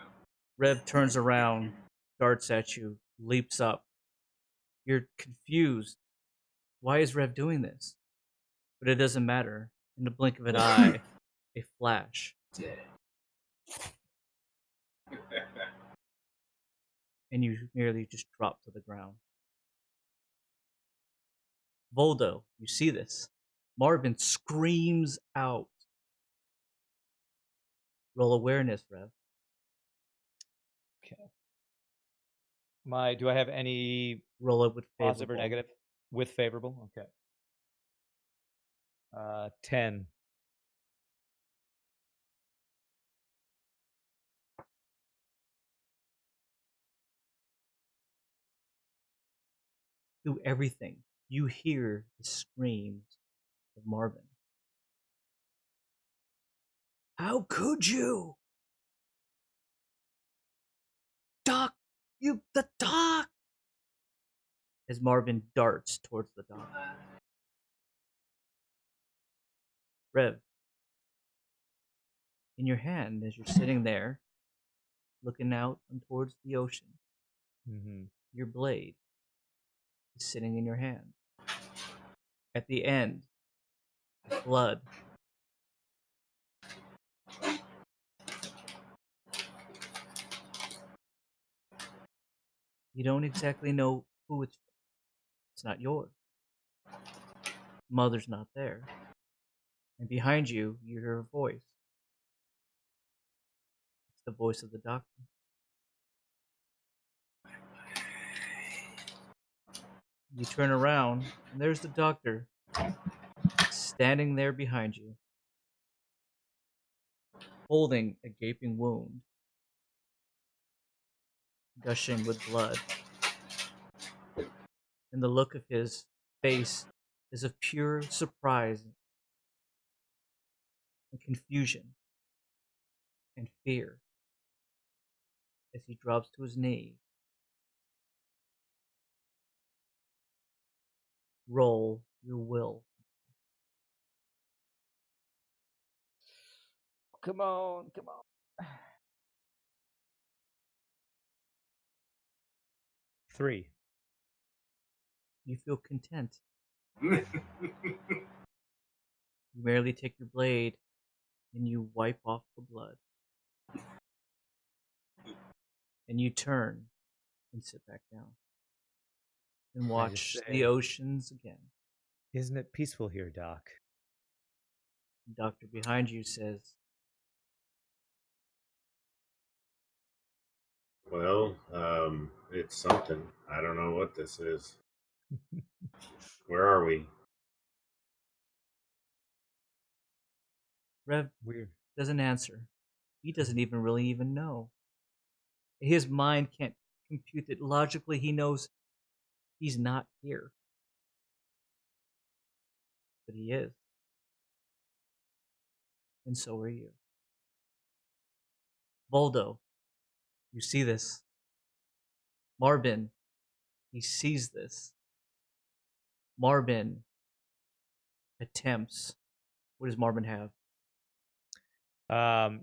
Rev turns around, darts at you, leaps up. You're confused. Why is Rev doing this? But it doesn't matter. In the blink of an eye, a flash. And you merely just drop to the ground. Voldo, you see this. Marvin screams out. Roll awareness, Rev. Okay. Do I have any Roll it with favorable. positive or negative? With favorable? Okay. 10. Through everything, you hear the screams of Marvin. How could you? Doc, the doc! As Marvin darts towards the dock. Rev, in your hand as you're sitting there, looking out towards the ocean, your blade is sitting in your hand. At the end, blood. You don't exactly know who it's from. It's not yours. Mother's not there. And behind you, you hear a voice. It's the voice of the doctor. You turn around, and there's the doctor standing there behind you, holding a gaping wound, gushing with blood. And the look of his face is of pure surprise and confusion and fear as he drops to his knee. Roll your will. Come on. 3. You feel content. You merely take your blade and you wipe off the blood. And you turn and sit back down and I just watch say, the oceans again. "Isn't it peaceful here, Doc?" The doctor behind you says, Well, it's something. I don't know what this is. Where are we? Rev Weird. doesn't answer. He doesn't even really even know. His mind can't compute it. Logically, he knows he's not here. But he is. And so are you. Voldo, you see this. Marbin, he sees this. Marbin attempts. What does Marbin have?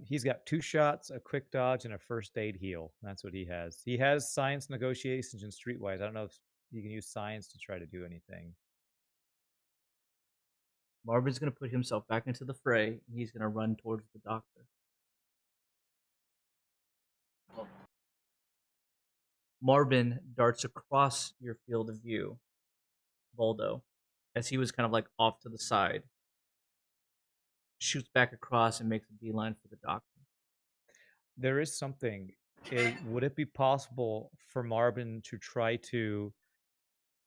He's got 2 shots, a quick dodge, and a first aid heal. That's what he has. He has science, negotiations, and streetwise. I don't know if you can use science to try to do anything. Marbin's going to put himself back into the fray, and he's going to run towards the doctor. Marbin darts across your field of view, Voldo, as he was kind of like off to the side. Shoots back across and makes a beeline for the doctor. There is something. Would it be possible for Marvin to try to...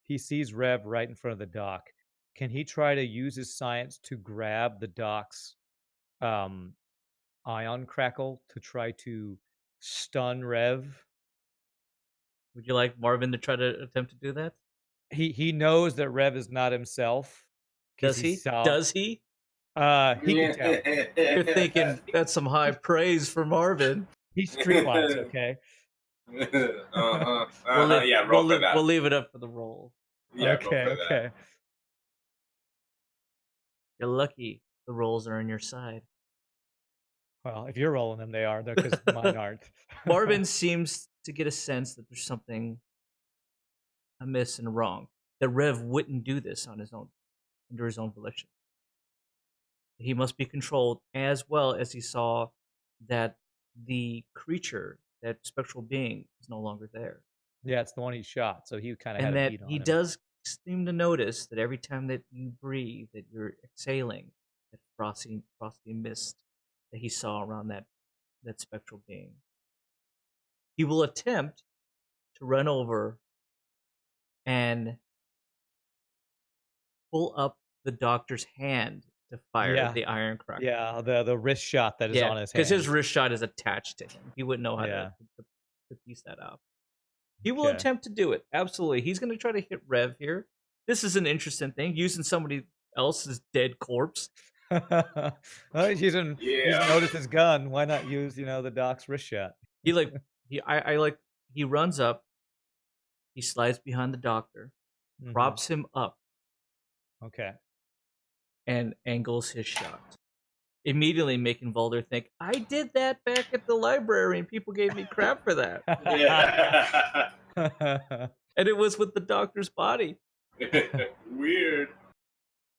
He sees Rev right in front of the doc. Can he try to use his science to grab the doc's ion crackle to try to stun Rev? Would you like Marvin to try to attempt to do that? He knows that Rev is not himself. Does he? Does he? He can tell. You're thinking that's some high praise for Marvin. He's streetwise, okay? Yeah, roll for that. We'll leave it up for the roll. Yeah, okay, roll for okay. that. You're lucky the rolls are on your side. Well, if you're rolling them, they are. They're because mine aren't. Marvin seems to get a sense that there's something amiss and wrong. That Rev wouldn't do this on his own, under his own volition. He must be controlled, as well as he saw that the creature, that spectral being, is no longer there. Yeah, it's the one he shot, so he kind of had And a that beat on he him. does seem to notice that every time that you breathe, that you're exhaling that frosty mist that he saw around that spectral being. He will attempt to run over and pull up the doctor's hand to fire the iron cracker. Yeah, the wrist shot that is on his hand. Because his wrist shot is attached to him. He wouldn't know how to piece that up. He will attempt to do it. Absolutely. He's going to try to hit Rev here. This is an interesting thing, using somebody else's dead corpse. Well, he's noticed his gun. Why not use, the doc's wrist shot? He runs up, he slides behind the doctor, props him up. Okay. And angles his shot. Immediately making Volder think, I did that back at the library and people gave me crap for that. And it was with the doctor's body. Weird.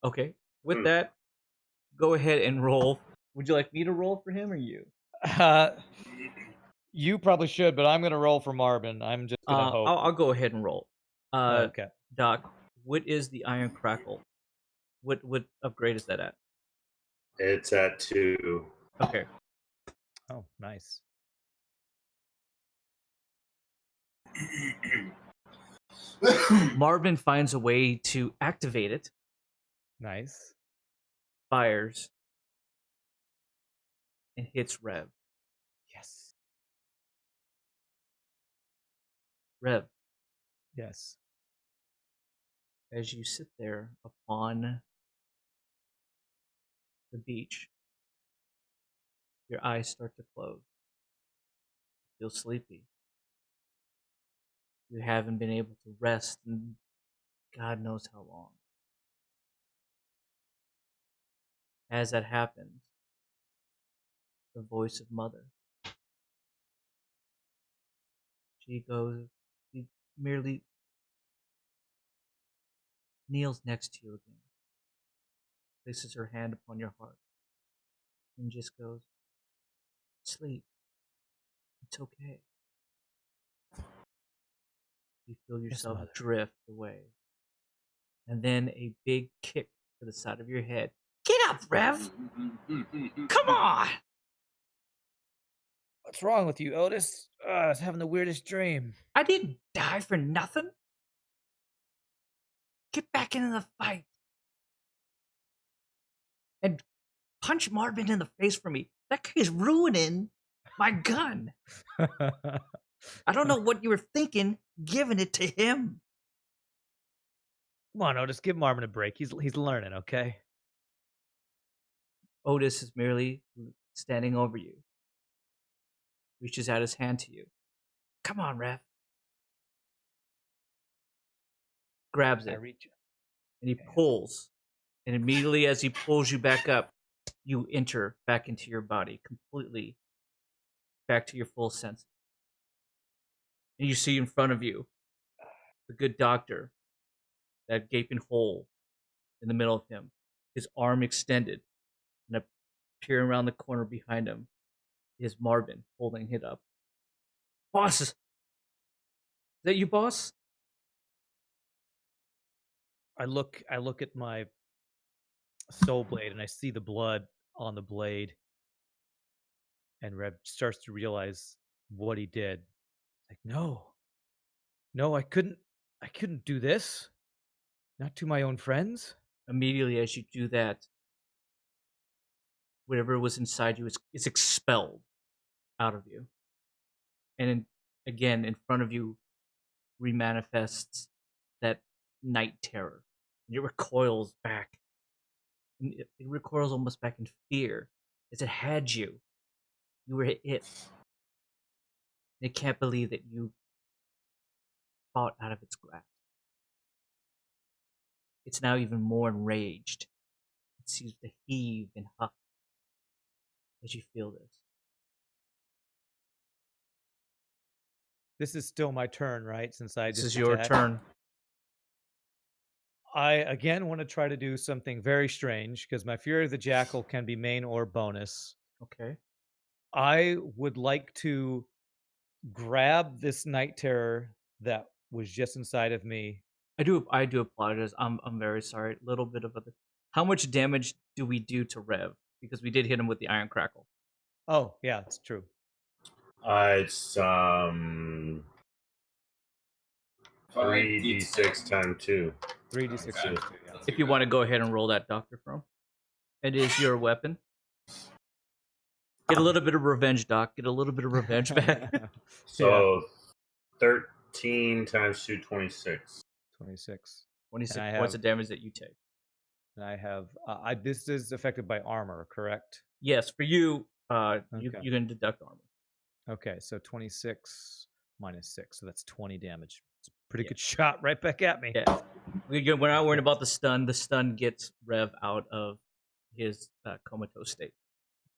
Okay. With that, go ahead and roll. Would you like me to roll for him or you? You probably should, but I'm going to roll for Marvin. I'm just going to hope. I'll go ahead and roll. Okay. Doc, what is the iron crackle? What upgrade is that at? It's at 2. Okay. Oh, nice. Marvin finds a way to activate it. Nice. Fires. And hits Rev. Yes. Rev. Yes. As you sit there upon the beach, your eyes start to close. You feel sleepy. You haven't been able to rest in God knows how long. As that happens, the voice of Mother. She merely kneels next to you again, places her hand upon your heart, and just goes, sleep. It's okay. You feel Yes, yourself mother. drift away. And then a big kick to the side of your head. Get up, Rev! Come on! What's wrong with you, Otis? I was having the weirdest dream. I didn't die for nothing. Get back into the fight. And punch Marvin in the face for me. That guy's ruining my gun. I don't know what you were thinking giving it to him. Come on, Otis, give Marvin a break. He's learning, okay? Otis is merely standing over you. Reaches out his hand to you. Come on, Rev. Grabs I it. reach. And he pulls. And immediately as he pulls you back up, you enter back into your body, completely back to your full senses. And you see in front of you the good doctor, that gaping hole in the middle of him, his arm extended, and appearing around the corner behind him is Marvin holding it up. Boss! Is that you, boss? I look at my soul blade and I see the blood on the blade. And Rev starts to realize what he did. Like, no, I couldn't do this. Not to my own friends. Immediately as you do that, whatever was inside you is expelled out of you. And again, in front of you, remanifests that night terror. And it recoils back. And it recoils almost back in fear as it had you. You were it. It can't believe that you fought out of its grasp. It's now even more enraged. It seems to heave and huff as you feel this. This is still my turn, right? Since I This just is your attacked. turn. I again want to try to do something very strange because my Fury of the Jackal can be main or bonus. Okay. I would like to grab this night terror that was just inside of me. I do apologize. I'm very sorry. Little bit of other. How much damage do we do to Rev? Because we did hit him with the iron crackle. Oh, yeah, it's true. It's 3d6 times 2. 3d6 Okay. times 2, yeah. If you want to go ahead and roll that, Dr. From. It is your weapon. Get a little bit of revenge, Doc. Get a little bit of revenge back. So 13 times 2, 26. 26. 26 And I points have- of damage that you take. And I have this is affected by armor, correct? Yes, for you, Okay. you can deduct armor. Okay, so 26 minus 6, so that's 20 damage. It's a pretty good shot right back at me. Yeah, we're not worrying about the stun. The stun gets Rev out of his comatose state.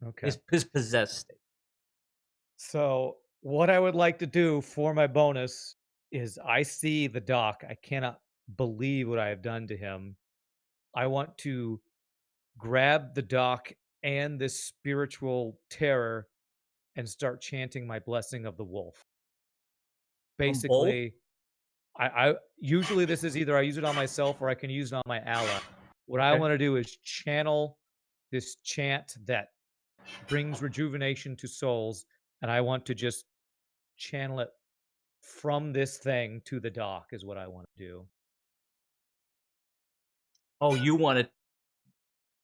Okay. His possessed state. So what I would like to do for my bonus is I see the doc. I cannot believe what I have done to him. I want to grab the doc and this spiritual terror and start chanting my blessing of the wolf. Basically, I usually this is either I use it on myself or I can use it on my ally. What I Okay. want to do is channel this chant that brings rejuvenation to souls, and I want to just channel it from this thing to the dock is what I want to do. Oh, you want it?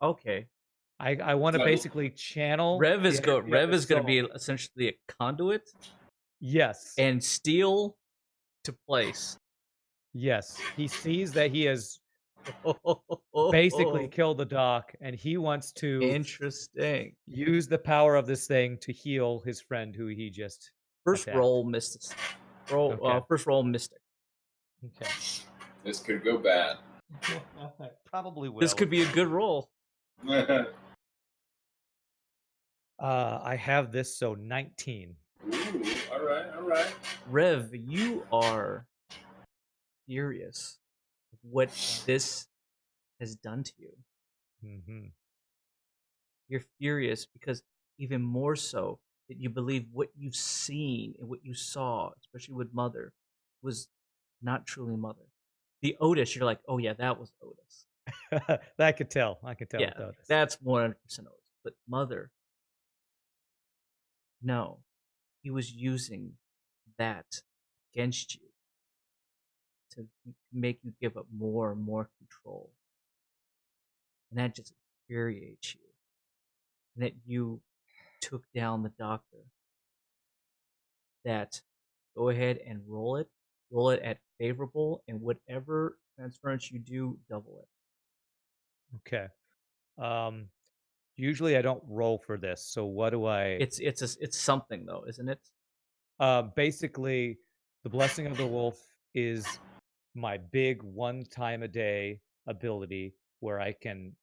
Okay. I want to So- basically channel. Rev is the energy of Rev the is going to be soul. essentially a conduit Yes. and steal to place. Yes. He sees that he has basically killed the dock, and he wants to Interesting. use the power of this thing to heal his friend who he just First attacked. roll mystic. First roll mystic. Okay. This could go bad. Probably will. This could be a good roll. Ooh, I have this, so 19. all right, all right. Rev, you are furious with what this has done to you. Mm-hmm. You're furious because even more so that you believe what you've seen and what you saw, especially with Mother, was not truly mother. The Otis, you're like, oh yeah, that was Otis. I could tell. I could tell Yeah, with Otis. that's 100% Otis. But mother, no, he was using that against you to make you give up more and more control. And that just infuriates you. And that you took down the doctor. That go ahead and roll it at favorable, and whatever transference you do, double it. Okay. Usually I don't roll for this. So what do I? It's something though, isn't it? Basically, the Blessing of the Wolf is my big 1 time a day ability where I can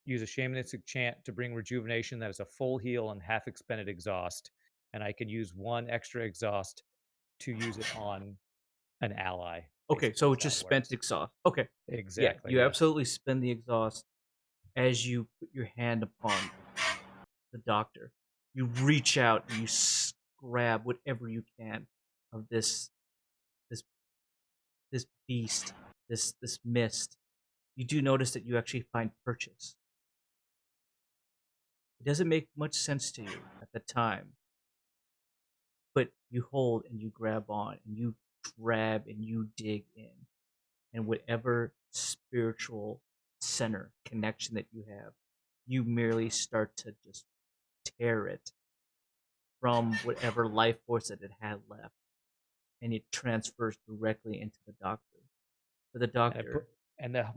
use a shamanistic chant to bring rejuvenation that is a full heal and half expended exhaust, and I can use 1 extra exhaust to use it on an ally. Okay, basically, so is it just how it works. spent exhaust. Okay, Exactly. you yeah. absolutely spend the exhaust as you put your hand upon the doctor. You reach out and you grab whatever you can of this beast, this mist. You do notice that you actually find purchase. It doesn't make much sense to you at the time, but you hold and you grab on and you grab and you dig in, and whatever spiritual center connection that you have, you merely start to just tear it from whatever life force that it had left, and it transfers directly into the doctor. For the doctor,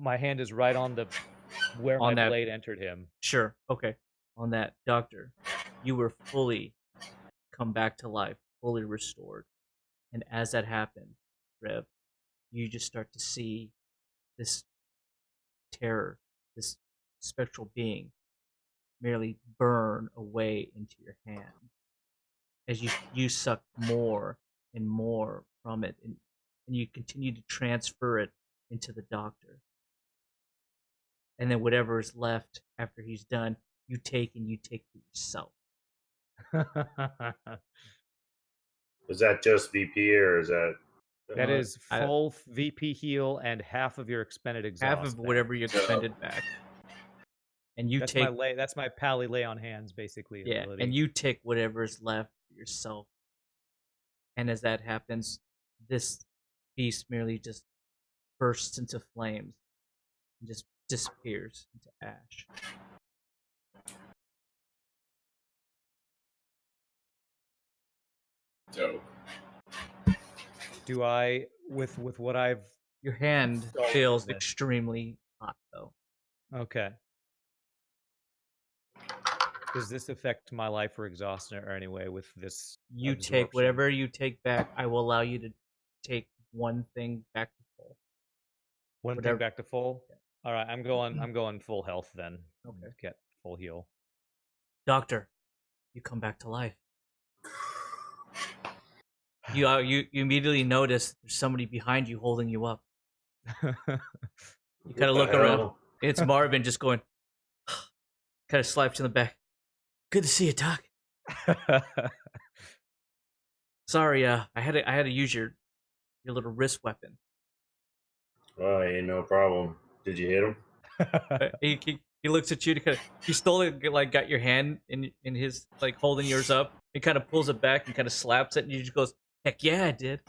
My hand is right on the where On my that- blade entered him. sure, okay, on that doctor, you were fully come back to life, fully restored. And as that happened, Rev, you just start to see this terror, this spectral being merely burn away into your hand as you suck more and more from it, and you continue to transfer it into the doctor. And then whatever is left after he's done, you take for yourself. Is that just VP or is that? That is I- full VP heal and half of your expended exhaust. half of back. whatever you expended back. And you That's take that's my pally lay on hands basically. yeah, ability. and you take whatever is left for yourself. And as that happens, this beast merely just bursts into flames and just disappears into ash. Dope. Do I with what I've Your hand So feels goodness. extremely hot though. okay. Does this affect my life or exhaustion or anyway with this? You take absorption? whatever you take back. I will allow you to take one thing back to full. One whatever- thing back to full. All right, I'm going full health then. Okay. Get full heal. Doctor, you come back to life. You immediately notice there's somebody behind you holding you up. You kind of look around. It's Marvin just going, kind of slaps you in the back. Good to see you, Doc. Sorry, I had to use your little wrist weapon. Oh, ain't no problem. Did you hit him? He looks at you to kind of. He still like got your hand in his like holding yours up. He kind of pulls it back and kind of slaps it, and he just goes, "Heck yeah, I did."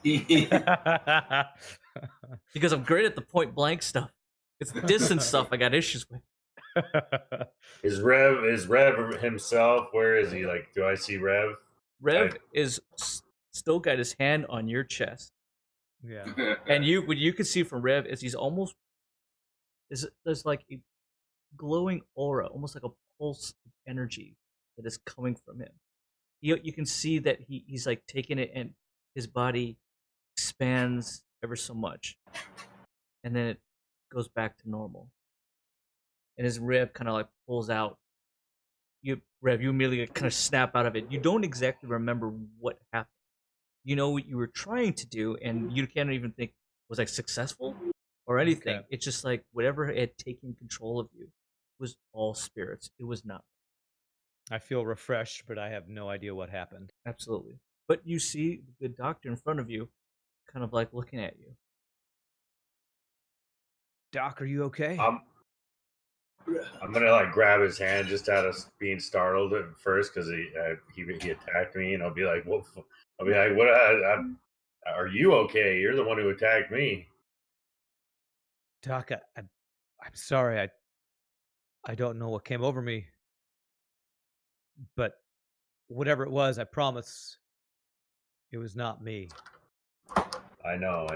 Because I'm great at the point blank stuff. It's the distance stuff I got issues with. Is Rev himself? Where is he? Like, do I see Rev? Rev is still got his hand on your chest, Yeah. and what you can see from Rev is he's almost there's like a glowing aura, almost like a pulse of energy that is coming from him. You can see that he's like taking it, and his body expands ever so much, and then it goes back to normal. And his Rev kind of like pulls out. Rev, you immediately kind of snap out of it. You don't exactly remember what happened. You know what you were trying to do, and you can't even think was like successful or anything. Okay. It's just like whatever had taken control of you was all spirits. It was not. I feel refreshed, but I have no idea what happened. Absolutely. But you see the doctor in front of you, kind of like looking at you. Doc, are you okay? I'm gonna like grab his hand just out of being startled at first because he attacked me, and I'll be like, "What?" I'll be like, "What? Are you okay? You're the one who attacked me." Doc, I'm sorry. I don't know what came over me, but whatever it was, I promise it was not me. I know.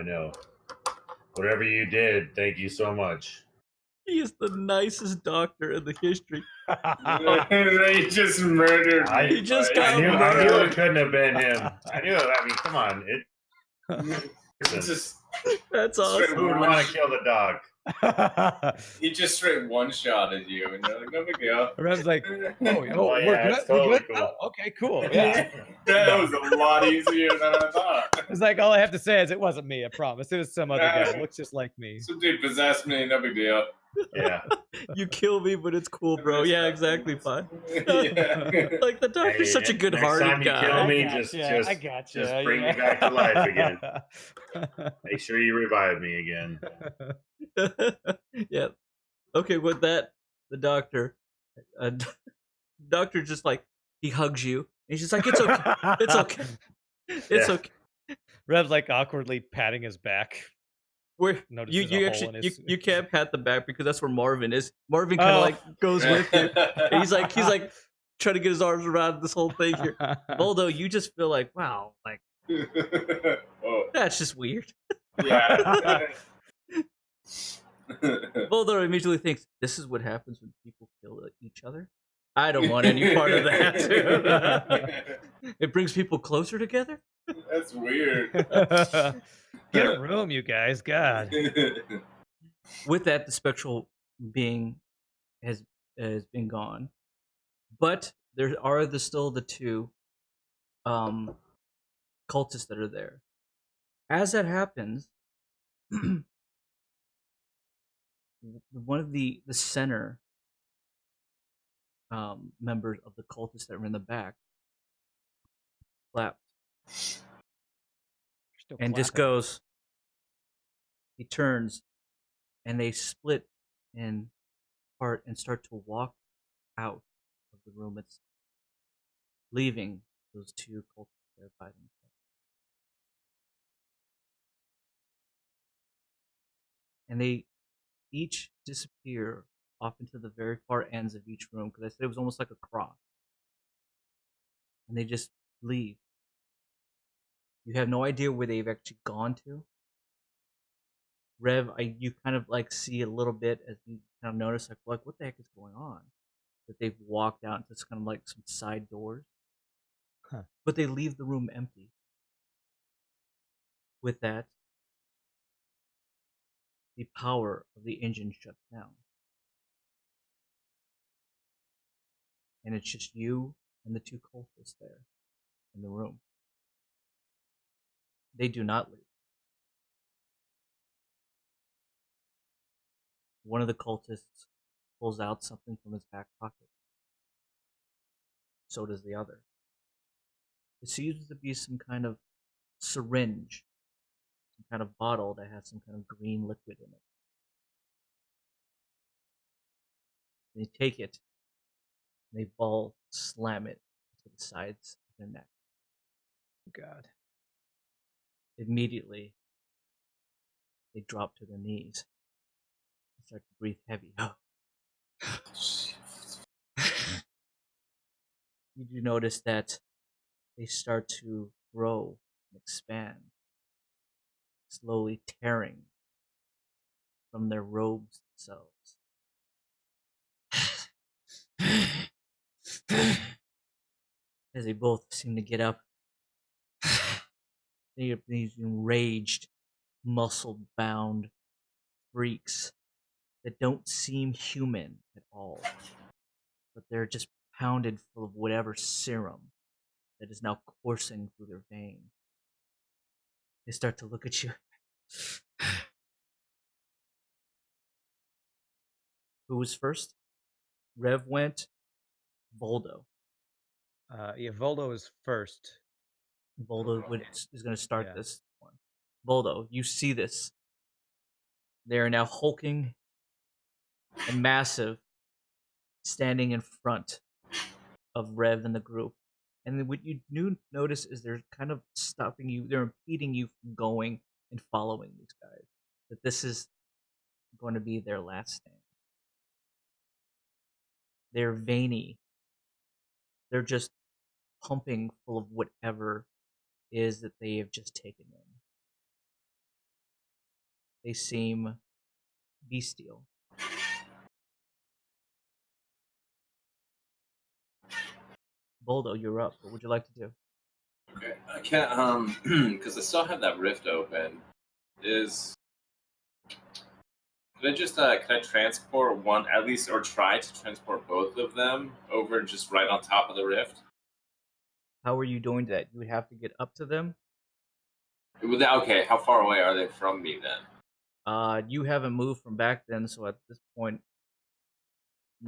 Whatever you did, thank you so much. He is the nicest doctor in the history. They just murdered me. He just got I knew murdered. it couldn't have been him. I knew it. I mean, come on. It's just That's Who awesome. would want to kill the dog? he just straight one shot at you, and you're like, no big deal. Rev's like, oh, Oh, we're yeah, good. it's We're totally good. cool. Oh, okay, cool. Yeah. That was a lot easier than I thought. It's like all I have to say is it wasn't me. I promise. It was some other guy. Looks just like me. Some dude possessed me, no big deal. Yeah. You kill me, but it's cool, bro. Yeah, exactly. Fine. Yeah. Like the doctor's Hey, such a next good-hearted time you guy. kill me, I gotcha. just bring me back to life again. Make sure you revive me again. Yeah. Okay, with that, the doctor, doctor just like he hugs you. And he's just like, it's okay, it's okay, it's Yeah. okay. Rev's like awkwardly patting his back. Where Notices you a hole actually in his- you can't pat the back because that's where Marvin is. Marvin kind of like goes with you. And he's like trying to get his arms around this whole thing here. Although you just feel like, wow, like Oh, that's just weird. yeah. Mulder immediately thinks, this is what happens when people kill each other. I don't want any part of that. It brings people closer together. That's weird. Get a room, you guys. God. With that, the spectral being has been gone, but there are still the two cultists that are there. As that happens, one of the center members of the cultists that were in the back clapped Still and just clapping. goes. He turns, and they split in part and start to walk out of the room itself, leaving those two cultists there by themselves. And they each disappear off into the very far ends of each room, because I said it was almost like a cross. And they just leave. You have no idea where they've actually gone to. Rev, you kind of like see a little bit as you kind of notice, like what the heck is going on? That they've walked out into kind of like some side doors. Huh. But they leave the room empty. With that, the power of the engine shuts down. And it's just you and the two cultists there in the room. They do not leave. One of the cultists pulls out something from his back pocket. So does the other. It seems to be some kind of syringe, some kind of bottle that has some kind of green liquid in it. They take it, and they ball slam it to the sides of their neck. God. Immediately, they drop to their knees and start to breathe heavy. You do notice that they start to grow and expand, slowly tearing from their robes themselves. As they both seem to get up, they are these enraged, muscle-bound freaks that don't seem human at all, but they're just pounded full of whatever serum that is now coursing through their veins. They start to look at you. Who was first? Rev went. Voldo. Yeah, Voldo is first. Voldo is going to start Yeah. this one. Voldo, you see this. They are now hulking and massive, standing in front of Rev and the group. And then what you do notice is they're kind of stopping you. They're impeding you from going and following these guys. That this is going to be their last stand. They're veiny. They're just pumping full of whatever is that they have just taken in. They seem bestial. Boldo, you're up. What would you like to do? Okay, I can't because I still have that rift open. Can I transport one at least, or try to transport both of them over just right on top of the rift? How are you doing that? You would have to get up to them. Okay, how far away are they from me then? You haven't moved from back then, so at this point,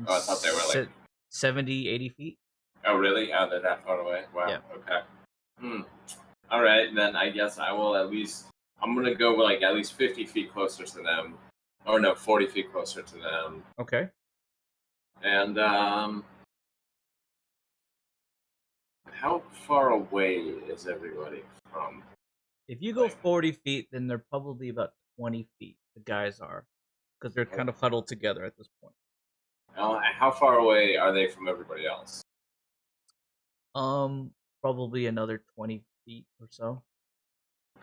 Oh, I thought they were like 70, 80 feet. Oh, really? Oh, they're that far away? Wow. Yeah. Okay. All right, then I guess I will I'm going to go like at least 50 feet closer to them. Or no, 40 feet closer to them. Okay. And how far away is everybody from? If you go 40 feet, then they're probably about 20 feet, the guys are. Because they're kind of huddled together at this point. How far away are they from everybody else? Probably another 20 feet or so.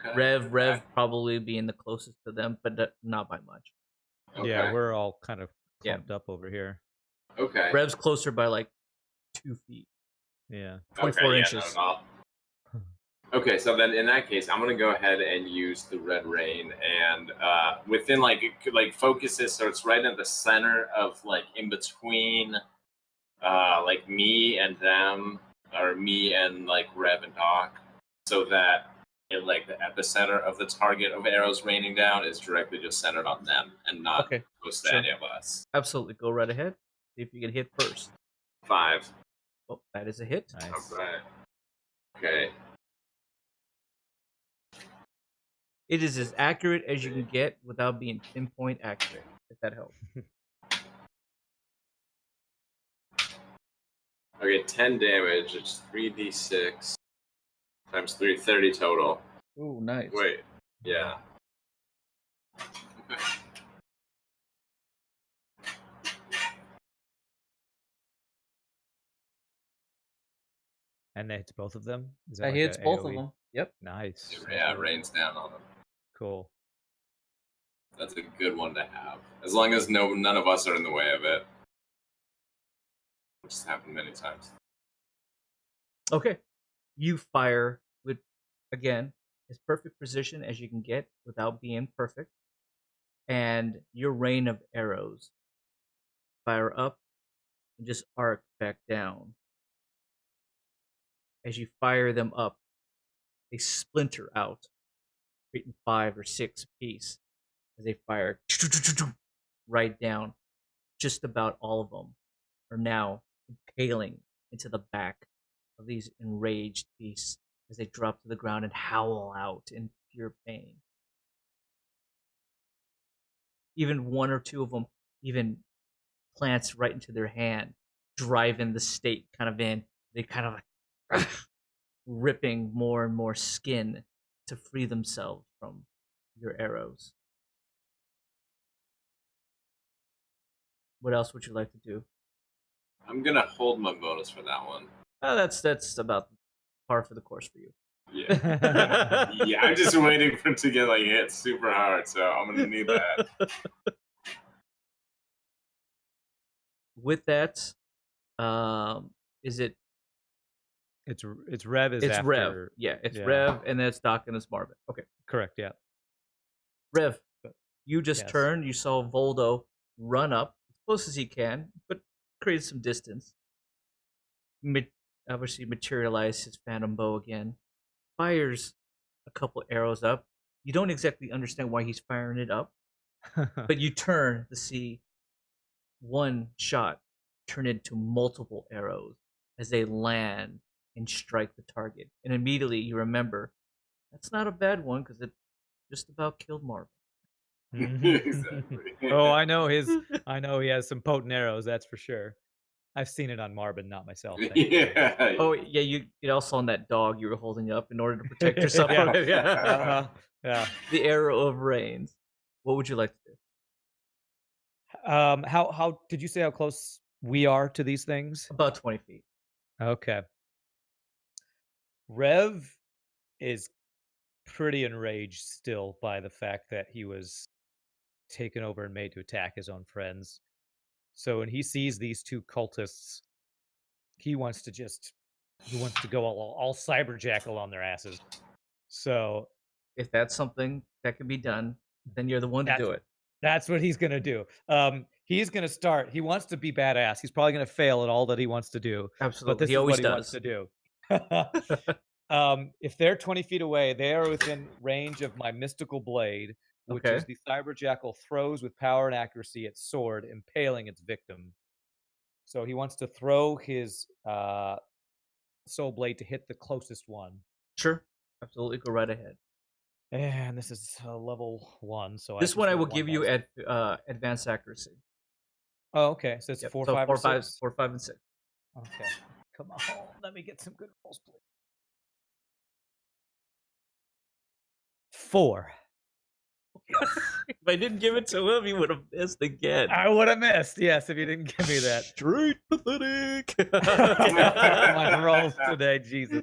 Okay. Rev probably being the closest to them, but not by much. Okay. Yeah, we're all kind of clumped up over here. Okay. Rev's closer by like 2 feet. Yeah. 24 inches. Okay, so then in that case, I'm gonna go ahead and use the red rain, and within like focus it so it's right at the center of like in between, like me and them, or me and like Rev and Doc, so that it like the epicenter of the target of arrows raining down is directly just centered on them and not close to any of us. Absolutely, go right ahead. See if you can hit first. 5. Oh, that is a hit. Nice. All right. Okay. It is as accurate as you can get without being pinpoint accurate, if that helps. Okay, 10 damage. It's 3d6 times 3, 30 total. Ooh, nice. Wait, yeah. Okay. And that hits both of them? Is That like hits a both AoE? of them. Yep. Nice. Yeah, it rains down on them. Cool. That's a good one to have. As long as none of us are in the way of it. Which has happened many times. Okay. You fire with, again, as perfect precision as you can get without being perfect. And your rain of arrows fire up and just arc back down. As you fire them up, they splinter out, creating 5 or 6 apiece as they fire right down. Just about all of them are now impaling into the back of these enraged beasts as they drop to the ground and howl out in pure pain. Even 1 or 2 of them even plants right into their hand, driving the stake kind of in. They kind of like ripping more and more skin to free themselves from your arrows. What else would you like to do? I'm gonna hold my bonus for that one. That's about par for the course for you. Yeah. Yeah, I'm just waiting for it to get like hit super hard, so I'm gonna need that. With that, is it? It's Rev is It's after. Rev. Yeah, it's Rev, and then it's Doc and it's Marvin. Okay. Correct. Yeah. Rev, you just Yes. turned. You saw Voldo run up as close as he can, but create some distance. Obviously, materialize his phantom bow again. Fires a couple arrows up. You don't exactly understand why he's firing it up, but you turn to see one shot turn into multiple arrows as they land and strike the target. And immediately you remember that's not a bad one because it just about killed Marvin. Exactly. Oh, I know he has some potent arrows, that's for sure. I've seen it on Marvin, not myself. Yeah. Oh yeah, you also on that dog you were holding up in order to protect yourself Yeah. from it. Yeah. Uh-huh. Yeah. The arrow of rains. What would you like to do? How did you say how close we are to these things? About 20 feet. Okay. Rev is pretty enraged still by the fact that he was taken over and made to attack his own friends. So when he sees these two cultists, he wants to go all cyber jackal on their asses. So If that's something that can be done, then you're the one to do it. that's what he's gonna do. He's gonna start. He wants to be badass. He's probably gonna fail at all that he wants to do. Absolutely. But this He is always what he wants does. to do. If they're 20 feet away, they are within range of my mystical blade, which Okay. is the cyber jackal throws with power and accuracy its sword, impaling its victim. So he wants to throw his soul blade to hit the closest one. Sure. Absolutely. Go right ahead. And this is level 1, so This one I will roll give you dice. at advanced accuracy. Oh, okay. So it's Yep. 4, So 5, or 6? 4, 5, and 6. Okay. Come on. Let me get some good rolls, please. 4. If I didn't give it to him, he would have missed again. I would have missed, yes, if you didn't give me that. Straight pathetic. My rolls today, Jesus.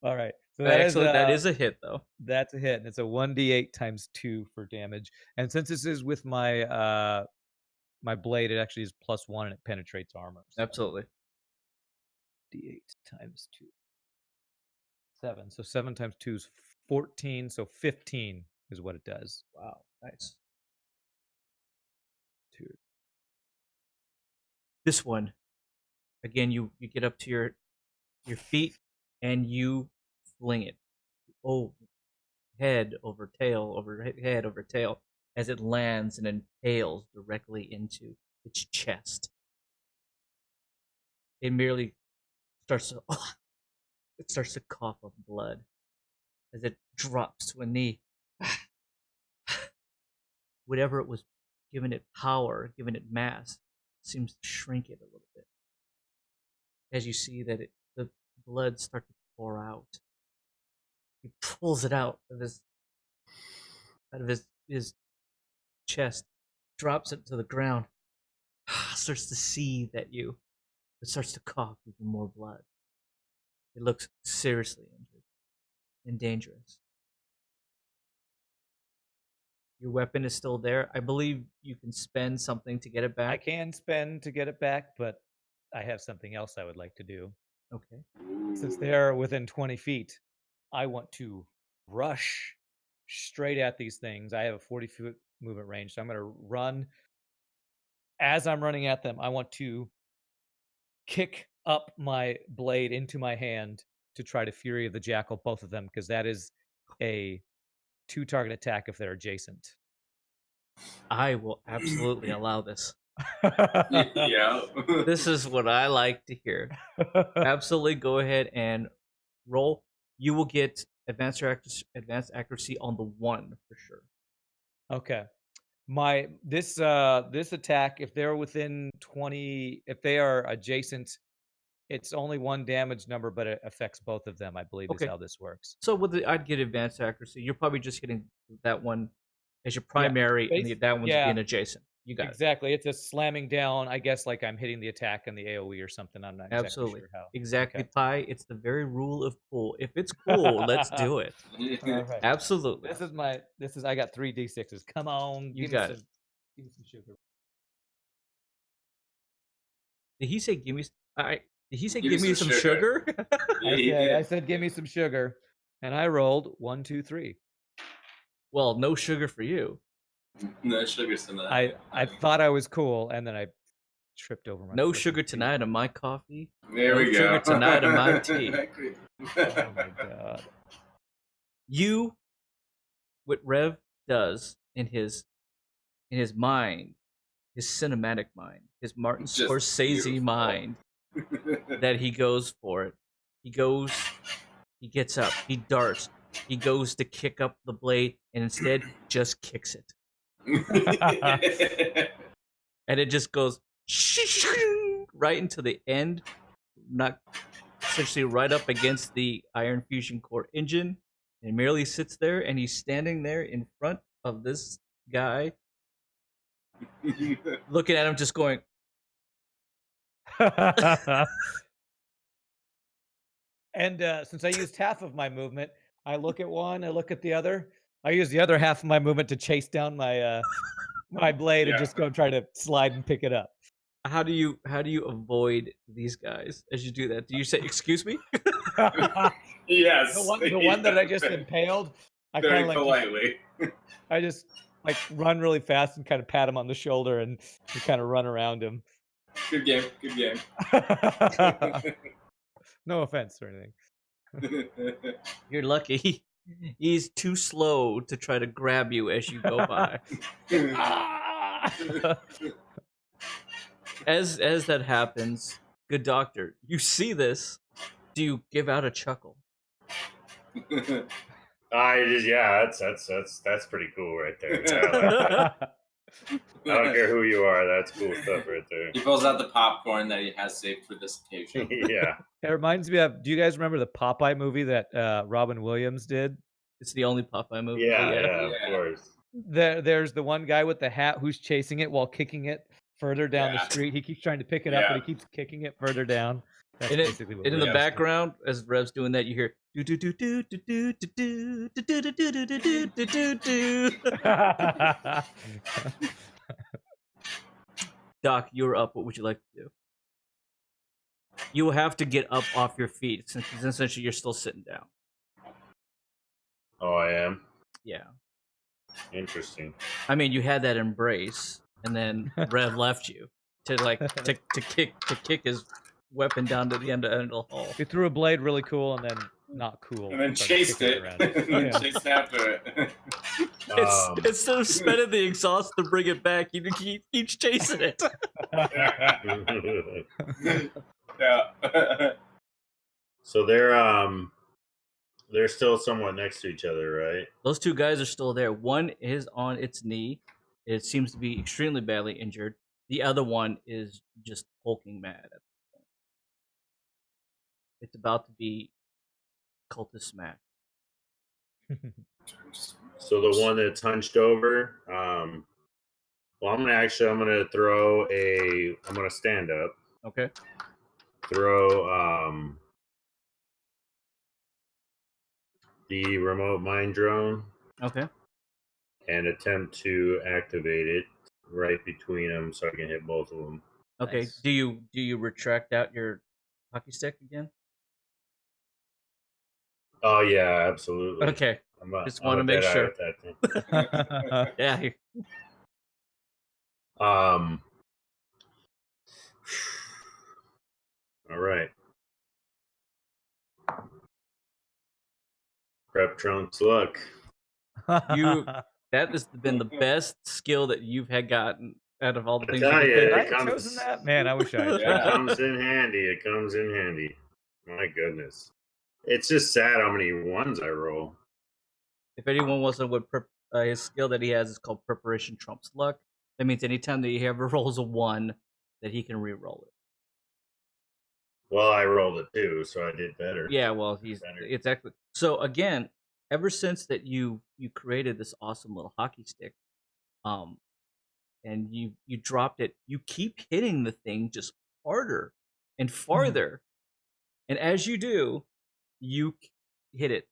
All right. So That is a hit, though. That's a hit, and it's a 1d8 times 2 for damage. And since this is with my my blade, it actually is +1 and it penetrates armor. So Absolutely. d8 times 2. 7. So 7 times 2 is 14. So 15 is what it does. Wow. Nice. 2. This one, again, you get up to your feet and you fling it. Oh, head over tail, head over tail, as it lands and impales directly into its chest. It merely starts to cough up blood as it drops to a knee. Whatever it was giving it power, giving it mass, seems to shrink it a little bit. As you see that the blood starts to pour out. He pulls it out of his chest, drops it to the ground, starts to seethe at you. It starts to cough even more blood. It looks seriously injured and dangerous. Your weapon is still there. I believe you can spend something to get it back. I can spend to get it back, but I have something else I would like to do. Okay. Since they're within 20 feet, I want to rush straight at these things. I have a 40-foot movement range, so I'm going to run. As I'm running at them, I want to kick up my blade into my hand to try to Fury of the Jackal both of them, because that is a 2-target attack if they're adjacent. I will absolutely allow this. Yeah. This is what I like to hear. Absolutely, go ahead and roll. You will get advanced accuracy on the 1 for sure. Okay. This attack, if they're within 20, if they are adjacent, it's only 1 damage number, but it affects both of them, I believe, Okay. is how this works. So I'd get advanced accuracy. You're probably just getting that one as your primary, and that one's being adjacent. You got exactly. It's just slamming down, I guess, like I'm hitting the attack and the AoE or something. I'm not Absolutely. exactly sure how. Exactly, Okay. Pi. It's the very rule of cool. If it's cool, let's do it. All right. Absolutely. I got 3 d6s. Come on. You got it. Give me some sugar. Did he say give me? Did he say Give give me me some some sugar? I said give me some sugar, and I rolled 1, 2, 3. Well, no sugar for you. No sugar tonight. I thought I was cool, and then I tripped over my. No sugar tonight on my coffee. There we go. Sugar tonight on my tea. Oh my god. You, what Rev does in his mind, his cinematic mind, his Martin Just Scorsese beautiful. mind, that he goes for it. He gets up, he darts, he goes to kick up the blade and instead just kicks it. And it just goes right into the end, not essentially right up against the iron fusion core engine, and merely sits there, and he's standing there in front of this guy, looking at him, just going. And since I used half of my movement, I look at one, I look at the other. I use the other half of my movement to chase down my my blade and just go try to slide and pick it up. How do you avoid these guys as you do that? Do you say "excuse me"? Yes. The one that I just impaled, I kind Very of like politely. I just like run really fast and kind of pat him on the shoulder and kind of run around him. Good game. Good game. No offense or anything. You're lucky. He's too slow to try to grab you as you go by. As that happens, good doctor, you see this. Do you give out a chuckle? That's pretty cool right there. I don't care who you are. That's cool stuff right there. He pulls out the popcorn that he has saved for this occasion. Yeah. It reminds me of. Do you guys remember the Popeye movie that Robin Williams did? It's the only Popeye movie. Yeah, of course. There's the one guy with the hat who's chasing it while kicking it further down the street. He keeps trying to pick it up, but he keeps kicking it further down. That's basically what. And in the background, as Rev's doing that, you hear do do do do do do do do do do do do do do do. Doc, you're up. What would you like to do? You will have to get up off your feet since essentially you're still sitting down. Oh, I am? Yeah. Interesting. I mean, you had that embrace, and then Rev left you to kick his weapon down to the end of the hall. He threw a blade really cool and then not cool. And then chased it. Chased after it. Instead of spending the exhaust to bring it back, he keeps chasing it. Yeah. So they're still somewhat next to each other, right? Those two guys are still there. One is on its knee. It seems to be extremely badly injured. The other one is just hulking mad at this point. It's about to be cultist smack. So the one that's hunched over, I'm gonna stand up. Okay. Throw the remote mine drone. Okay. And attempt to activate it right between them so I can hit both of them. Okay. Nice. Do you retract out your hockey stick again? Oh yeah, absolutely. Okay. Just want to make sure. Yeah. All right. Prep trunks luck. That has been the best skill that you've had gotten out of all the things tell you've you, been. I had chosen that? Man, I wish I had. It comes in handy. It comes in handy. My goodness. It's just sad how many ones I roll. If anyone wants to know what his skill that he has is called Preparation Trumps Luck. That means anytime that he ever rolls a 1, that he can re-roll it. Well, I rolled a 2, so I did better. Yeah, well, it's actually so. Again, ever since that you created this awesome little hockey stick, and you dropped it, you keep hitting the thing just harder and farther, and as you do, you hit it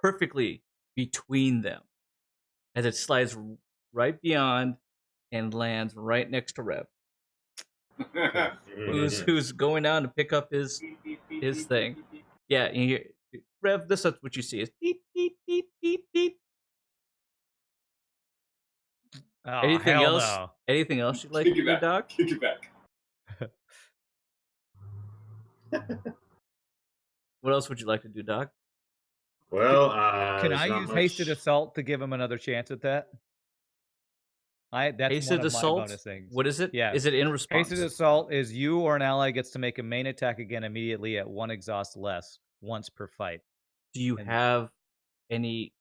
perfectly between them as it slides right beyond and lands right next to Rev, who's going down to pick up his thing. Yeah, and you hear, Rev, this is what you see is beep beep beep beep beep. Oh, Anything hell else? no. Anything else you'd like to do, Doc? Kick it back. What else would you like to do, Doc? Well, Can I use hasted assault to give him another chance at that? That's Hasted one of assault? my bonus things. What is it? Yeah. Is it in response? Hasted assault is you or an ally gets to make a main attack again immediately at 1 exhaust less once per fight. Do you have any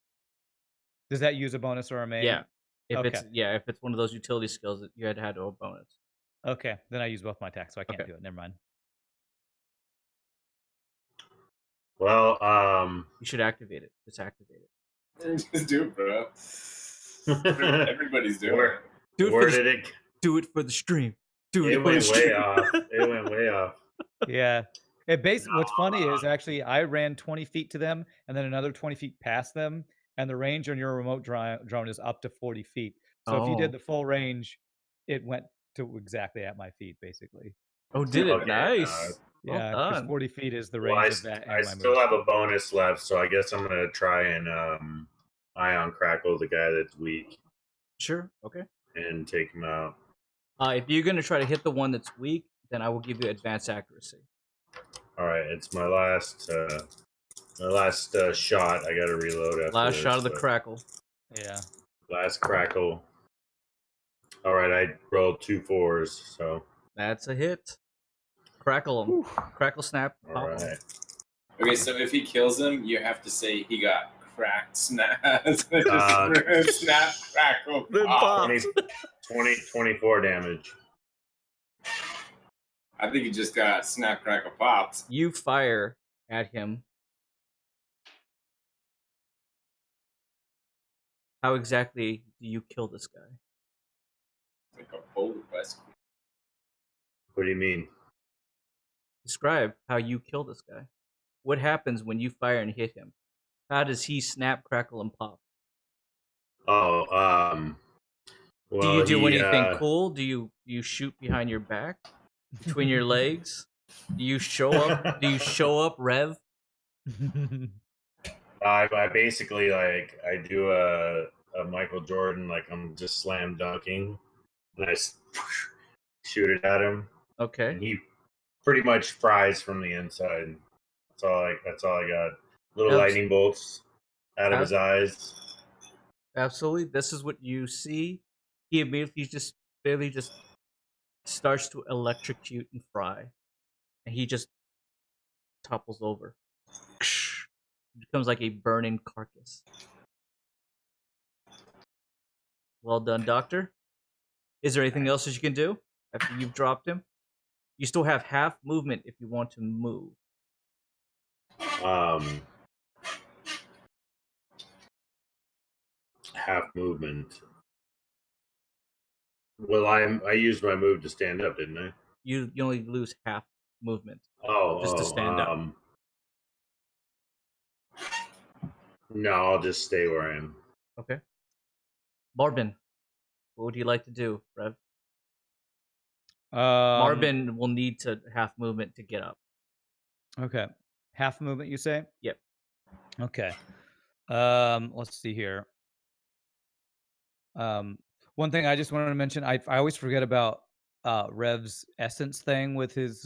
Does that use a bonus or a main? yeah. If Okay. if it's one of those utility skills that you had to have a bonus. Okay. Then I use both my attacks, so I can't Okay. do it. Never mind. Well, You should activate it. Just activate it. Just do it, bro. Everybody's doing where it. Do it where for the, did it? do it for the stream. Do it It for the went way stream. off. It went way off. Yeah. What's funny is actually I ran 20 feet to them and then another 20 feet past them, and the range on your remote drone is up to 40 feet. So if you did Oh. the full range, it went to exactly at my feet, basically. Oh, did it? Okay, Nice. Well Yeah, because done. 40 feet is the Well, range of that I and my still move have a speed. bonus left, so I guess I'm gonna try and ion crackle the guy that's weak Sure. Okay. and take him out. If you're gonna try to hit the one that's weak, then I will give you advanced accuracy. All right, it's my last shot. I gotta reload after Last this, shot of the but crackle. Yeah. last crackle. All right, I rolled 2 4s, so That's a hit. Crackle him. Crackle, snap, all pop 'em. right. Okay, so if he kills him, you have to say he got cracked, snap, snap, crackle, Then pop. pop. 24 damage. I think he just got snap, crackle, popped. You fire at him. How exactly do you kill this guy? Like a polar bicycle. What do you mean? Describe how you kill this guy. What happens when you fire and hit him? How does he snap, crackle, and pop? Oh, Do well, you do he, anything cool? Do you shoot behind your back, between your legs? Do you show up? Do you show up, Rev? I basically like I do a Michael Jordan, like I'm just slam dunking, and I shoot it at him, Okay. and he pretty much fries from the inside. That's all I got. Little lightning bolts out of his eyes. Absolutely. This is what you see. He immediately barely starts to electrocute and fry. And he just topples over. Becomes like a burning carcass. Well done, Doctor. Is there anything else that you can do after you've dropped him? You still have half movement if you want to move. Half movement. Well, I used my move to stand up, didn't I? You only lose half movement. Oh, Just to stand up. No, I'll just stay where I am. Okay. Marvin, what would you like to do, Rev? Marvin will need to half movement to get up. Okay. Half movement, you say? Yep. Okay. Let's see here. One thing I just wanted to mention, I always forget about Rev's essence thing with his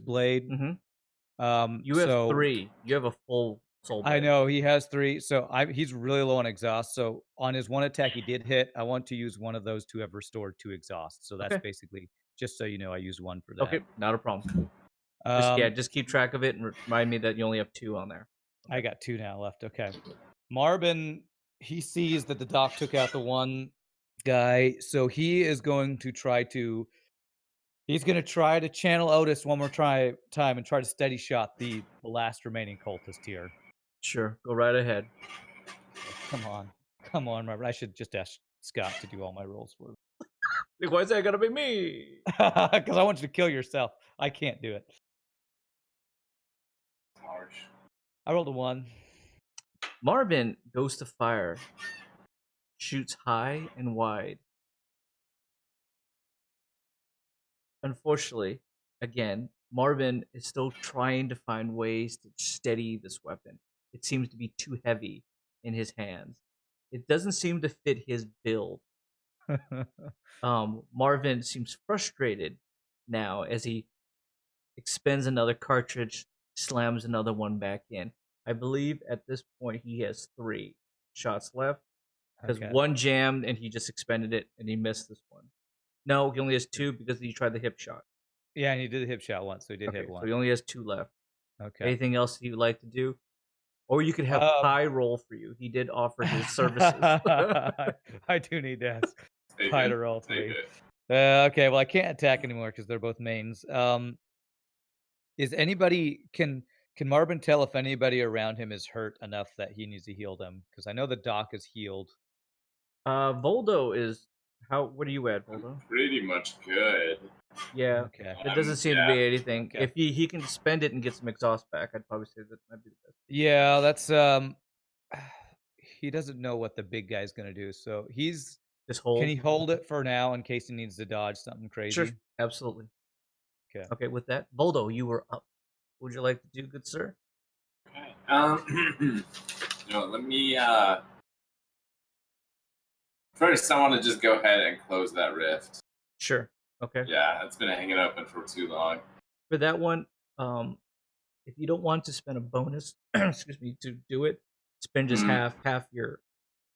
blade. Mm-hmm. You have 3. You have a full soul blade. I know he has 3, so he's really low on exhaust. So on his one attack he did hit. I want to use one of those to have restored 2 exhaust. So that's basically, just so you know, I used 1 for that. Okay, not a problem. Just keep track of it and remind me that you only have 2 on there. I got 2 now left. Okay. Marvin, he sees that the doc took out the one guy, so he is going to try to channel Otis one more time and try to steady shot the last remaining cultist here. Sure, go right ahead. Come on, Marvin. I should just ask Scott to do all my rolls for me. Why is that gonna be me? Because I want you to kill yourself. I can't do it. Harsh. I rolled a 1. Marvin goes to fire, shoots high and wide. Unfortunately, again, Marvin is still trying to find ways to steady this weapon. It seems to be too heavy in his hands. It doesn't seem to fit his build. Marvin seems frustrated now as he expends another cartridge, slams another one back in. I believe at this point he has 3 shots left because 1 jammed and he just expended it and he missed this one. No, he only has 2 because he tried the hip shot. Yeah, and he did a hip shot once, so he did hit 1. So he only has 2 left. Okay. Anything else you'd like to do? Or you could have Um, Pi roll for you. He did offer his services. I do need to ask Take Pi it. to roll Take 3. it. Okay, well I can't attack anymore because they're both mains. Is anybody can Marvin tell if anybody around him is hurt enough that he needs to heal them? Because I know the doc is healed. Voldo is what are you at, Voldo? Pretty much good. Yeah. Okay. There doesn't seem to be anything. Okay. If he can spend it and get some exhaust back, I'd probably say that might be the best. Yeah, that's he doesn't know what the big guy's gonna do, so he's Just hold. can he hold it for now in case he needs to dodge something crazy? Sure, absolutely. Okay. Okay, with that, Voldo, you were up. What would you like to do, good sir? Okay. Let me first I want to just go ahead and close that rift. Sure. Okay. Yeah, it's been hanging open for too long. For that one, if you don't want to spend a bonus, excuse me, to do it, spend just half your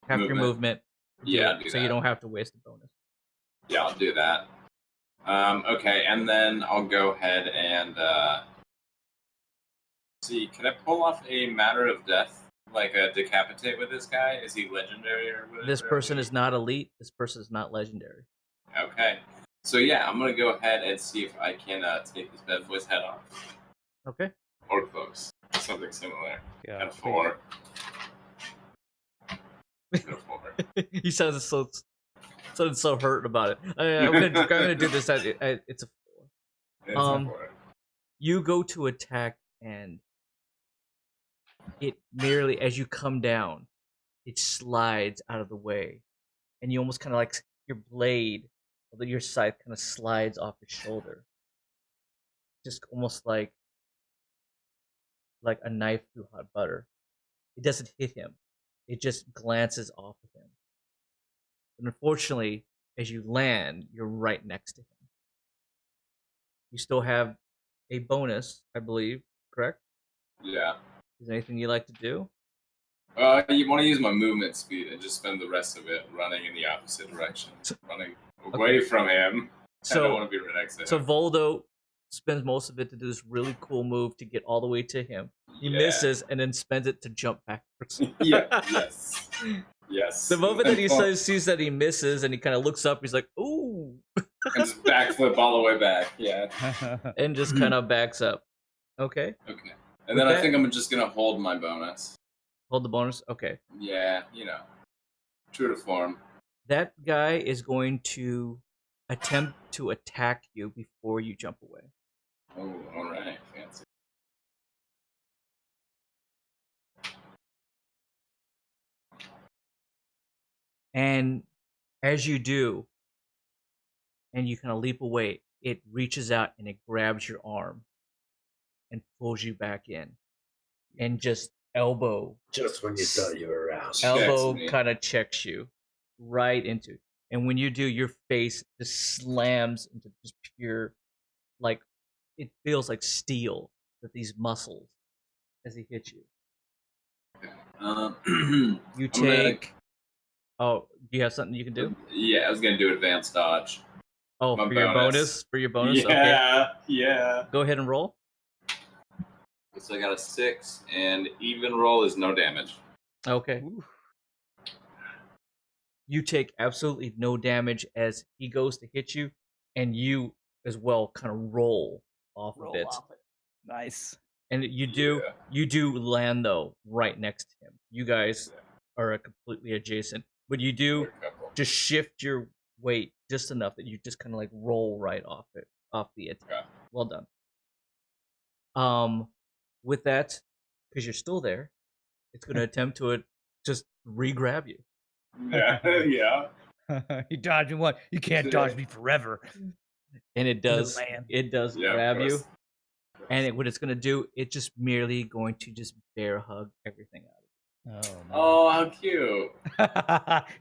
movement. Yeah, so you don't have to waste a bonus. Yeah, I'll do that. Okay, and then I'll go ahead and see. Can I pull off a Matter of Death, like a decapitate with this guy? Is he legendary or whatever? This person is not elite. This person is not legendary. Okay, so yeah, I'm gonna go ahead and see if I can take this bad boy's head off. Okay. Or close, something similar. Yeah. Got a 4. Got a 4. He sounded so hurt about it. I'm gonna do this. It's a 4. It's a 4. You go to attack, and it merely, as you come down, it slides out of the way, and you almost kind of like your blade, although your scythe kind of slides off his shoulder, just almost like a knife through hot butter. It doesn't hit him; it just glances off of him. But unfortunately, as you land, you're right next to him. You still have a bonus, I believe, correct? Yeah. Is there anything you like to do? You want to use my movement speed and just spend the rest of it running in the opposite direction, running away from him. I don't want to be right next to him. So Voldo spends most of it to do this really cool move to get all the way to him. He misses and then spends it to jump backwards. Yes. Yes. The moment that he sees that he misses and he kind of looks up, he's like, ooh. And just backflip all the way back. Yeah. And just kind of backs up. Okay. Okay. And then I think I'm just going to hold my bonus. Hold the bonus? Okay. Yeah, true to form. That guy is going to attempt to attack you before you jump away. Oh, all right. Fancy. And as you do, and you kind of leap away, it reaches out and it grabs your arm and pulls you back in. And just elbow. Just when you thought you were out. Elbow kind of checks you right into. And when you do, your face just slams into just pure, like, it feels like steel with these muscles as he hits you. You take. Oh, do you have something you can do? Yeah, I was gonna do advanced dodge. Oh, for your bonus? For your bonus? Yeah, okay. Yeah. Go ahead and roll. So I got a 6, and even roll is no damage. Okay. Ooh. You take absolutely no damage as he goes to hit you, and you as well kind of roll off of it. Nice. And you do land though right next to him. You guys are completely adjacent, but you do just shift your weight just enough that you just kind of like roll right off the attack. Yeah. Well done. With that, because you're still there, it's going to attempt to just re-grab you. Yeah. You dodged me once. You can't dodge me forever. And it does. It does grab you. And what it's going to do, it's just merely going to just bear hug everything out of you. Oh, how cute.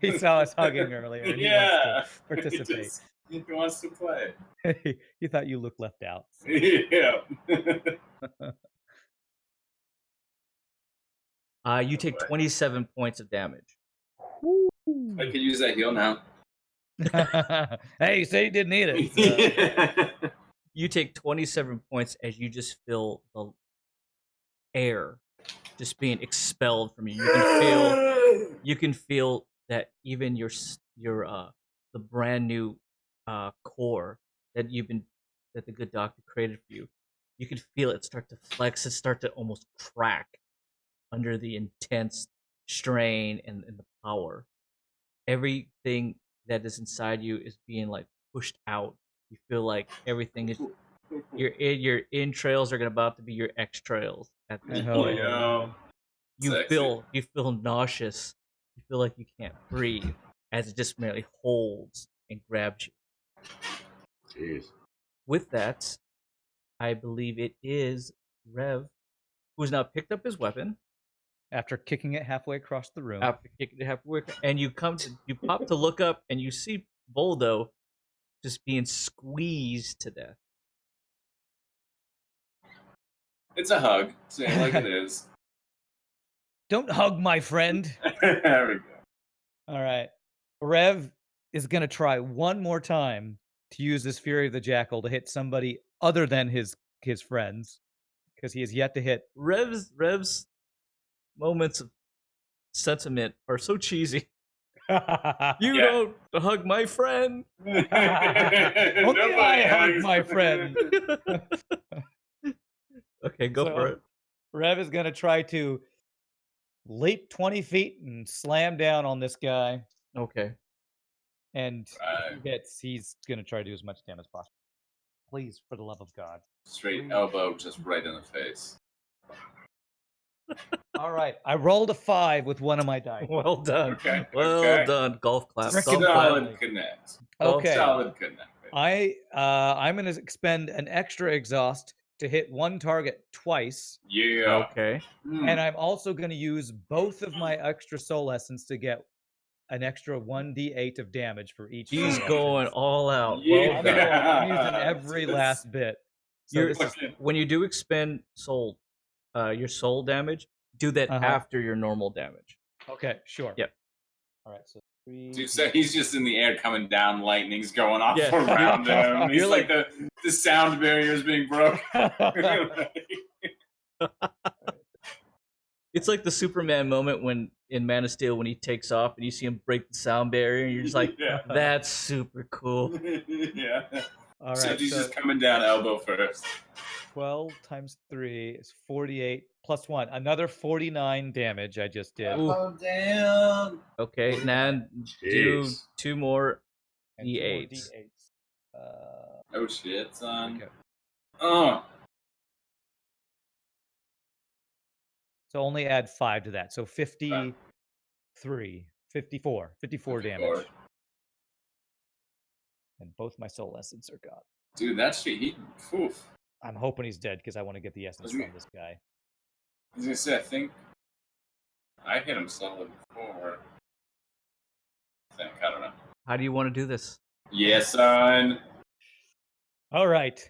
He saw us hugging earlier. And he wants to participate. He wants to play. He thought you looked left out. So. Yeah. You take 27 points of damage. I could use that heal now. Hey, you said you didn't need it. So. You take 27 points as you just feel the air just being expelled from you. You can feel that even your the brand new core that the good doctor created for you. You can feel it start to flex, it start to almost crack under the intense strain and the power. Everything that is inside you is being like pushed out. You feel like everything is your entrails are about to be your extrails at this point. You feel nauseous. You feel like you can't breathe as it just merely holds and grabs you. Jeez. With that, I believe it is Rev who's now picked up his weapon After kicking it halfway across the room. after kicking it halfway, and you pop to look up and you see Voldo just being squeezed to death. It's a hug. Say it like it is. Don't hug my friend. There we go. All right. Rev is going to try one more time to use this Fury of the Jackal to hit somebody other than his friends, because he has yet to hit. Rev's moments of sentiment are so cheesy. You don't hug my friend. Only I hug my friend. Okay, go for it. Rev is going to try to leap 20 feet and slam down on this guy. Okay. And if he hits, he's going to try to do as much damage as possible. Please, for the love of God. Straight elbow just right in the face. All right. I rolled a 5 with one of my dice. Well done. Okay. Well done. Golf clap. Golf clap. Solid connect. Okay. Solid connect. I'm going to expend an extra exhaust to hit one target twice. Yeah. Okay. And I'm also going to use both of my extra soul essence to get an extra 1d8 of damage for each. He's going all out. Yeah. Well done. I'm using every last bit. So when you do expend soul, your soul damage, do that after your normal damage. Okay, sure. Yep. All right, so 3. Dude, so he's just in the air coming down, lightning's going off Yeah. around him. He's You're like the sound barrier is being broken. It's like the Superman moment when in Man of Steel when he takes off and you see him break the sound barrier and you're just like, that's super cool. Yeah. All right, so he's just coming down elbow first. 12 times 3 is 48 plus 1. Another 49 damage I just did. Oh, damn. Okay, now do Jeez. 2 more And 2 more D8s. Oh, shit, son. Okay. Oh. So only add 5 to that. So 54 damage. And both my soul essence are gone. Dude, that shit, oof. I'm hoping he's dead because I want to get the essence from this guy. I was gonna say, I think I hit him solid before. I don't know. How do you want to do this? Yes, son. All right.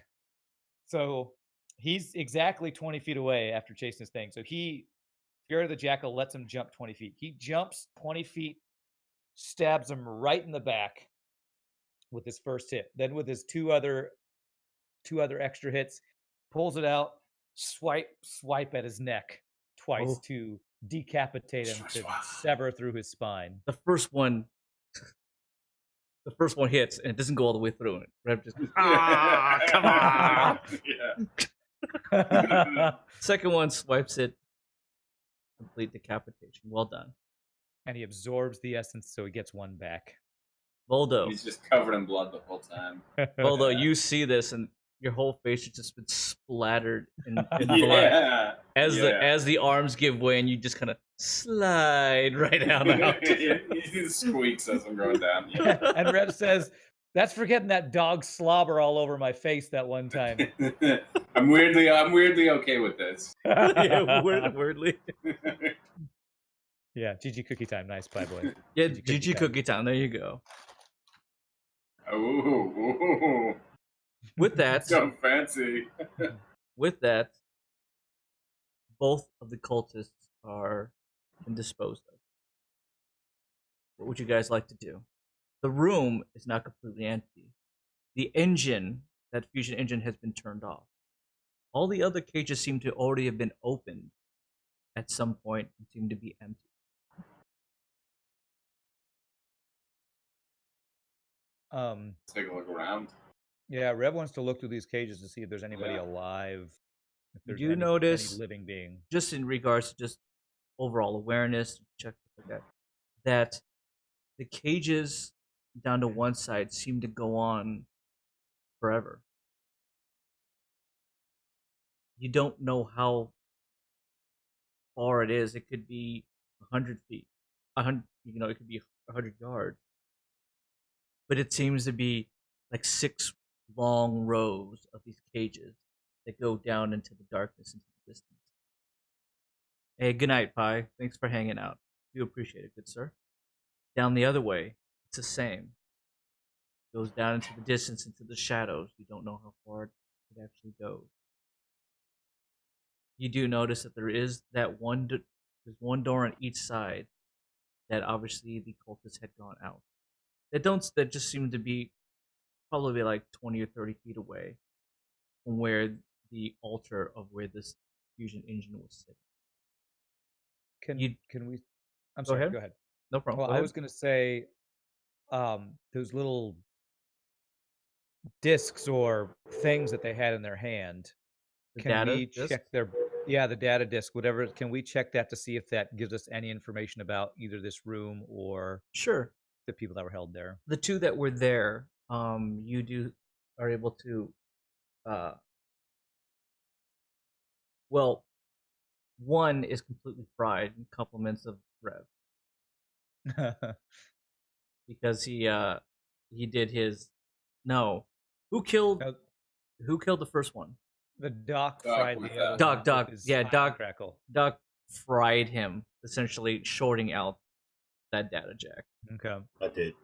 So he's exactly 20 feet away after chasing this thing. So Fury of the Jackal lets him jump 20 feet. He jumps 20 feet, stabs him right in the back with his first hit. Then with his two other extra hits, pulls it out, swipe at his neck twice to decapitate him, to sever through his spine. The first one hits and it doesn't go all the way through it. Rev just goes, come on. Yeah. Second one swipes it. Complete decapitation. Well done. And he absorbs the essence, so he gets one back. Voldo. He's just covered in blood the whole time. Voldo, you see this and your whole face has just been splattered in blood. As the arms give way and you just kind of slide right out. He squeaks as I'm going down. Yeah. And Rev says, "That's for getting that dog slobber all over my face that one time." I'm weirdly okay with this. Yeah, weirdly. Yeah, GG cookie time. Nice, bye boy. Yeah, GG cookie time. There you go. Ooh. With that, So fancy. With that, both of the cultists are disposed of. What would you guys like to do? The room is now completely empty. The engine, that fusion engine, has been turned off. All the other cages seem to already have been opened, at some point and seem to be empty. Take a look around. Yeah, Rev wants to look through these cages to see if there's anybody Yeah. alive, if You there's do any notice, living being. just in regards to just overall awareness, check like that the cages down to one side seem to go on forever. You don't know how far it is. It could be 100 feet, 100. It could be 100 yards. But it seems to be like 6 long rows of these cages that go down into the darkness, into the distance. Hey, good night, Pi. Thanks for hanging out. Do appreciate it, good sir. Down the other way, it's the same. It goes down into the distance, into the shadows. You don't know how far it actually goes. You do notice that there is that there's one door on each side that obviously the cultists had gone out. That just seem to be probably like 20 or 30 feet away from where the altar of where this fusion engine was sitting. Can we? I'm Go sorry. ahead. Go ahead. No problem. Well, Go I ahead. was going to say, those little discs or things that they had in their hand. The Can data we disc? check the data disc, whatever? Can we check that to see if that gives us any information about either this room or Sure. the people that were held there? The two that were there, you are able to, well, one is completely fried in compliments of Rev because he did his no. Who killed the first one? The Doc Doc fried with the other Doc, one Doc, with his yeah, Doc. crackle. Doc fried him, essentially shorting out that data jack. Okay. I did.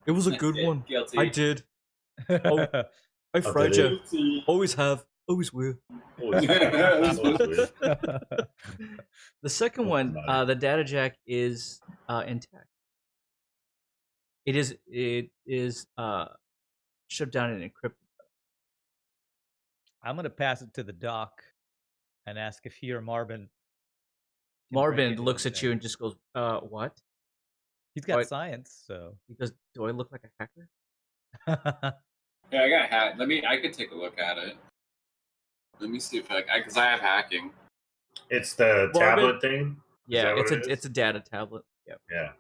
It was a good one. Guilty. I did. Oh, I fried did you. Guilty. Always have. Always will. Always weird. The second one, the data jack is intact. It is shipped down and encrypted. I'm going to pass it to the Doc and ask if he or Marvin. Marvin looks at you and just goes, what? He's got science, so. He goes, do I look like a hacker? Yeah, I got a hat. I could take a look at it. Let me see if because I have hacking. It's the tablet thing? Yeah, it's a data tablet. Yep. Yeah.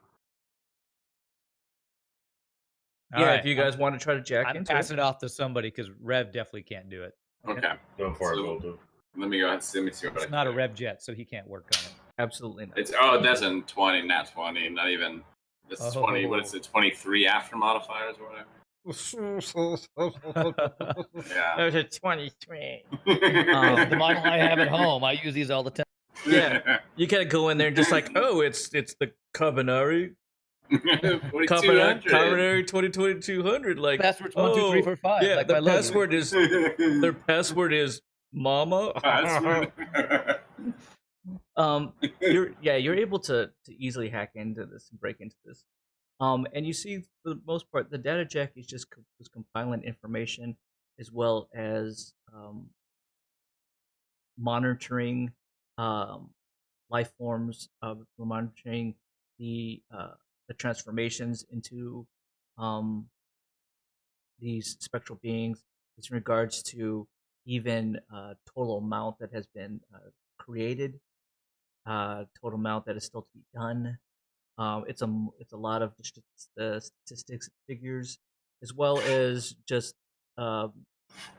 Yeah, if you guys want to try to jack I'm into passing it off to somebody because Rev definitely can't do it. Okay. Go for it, Golden. Let me go ahead. Let me see what It's not a Rev jet, so he can't work on it. Absolutely not. That's in 20, not 20, not even. This is 20. What is it? 23 after modifiers or whatever. Yeah. There's a 23. The model I have at home. I use these all the time. Yeah, you gotta go in there and just like, oh, it's the Carbonari. 2200. Carbonari 2200. Like password's 1 2 3 4 5. Yeah, like the my password is their password is Mama. You're able to easily hack into this and break into this. And you see, for the most part, the data jack is just compiling information as well as monitoring life forms, monitoring the transformations into these spectral beings. It's in regards to even total amount that has been created, total amount that is still to be done. It's a lot of statistics figures, as well as just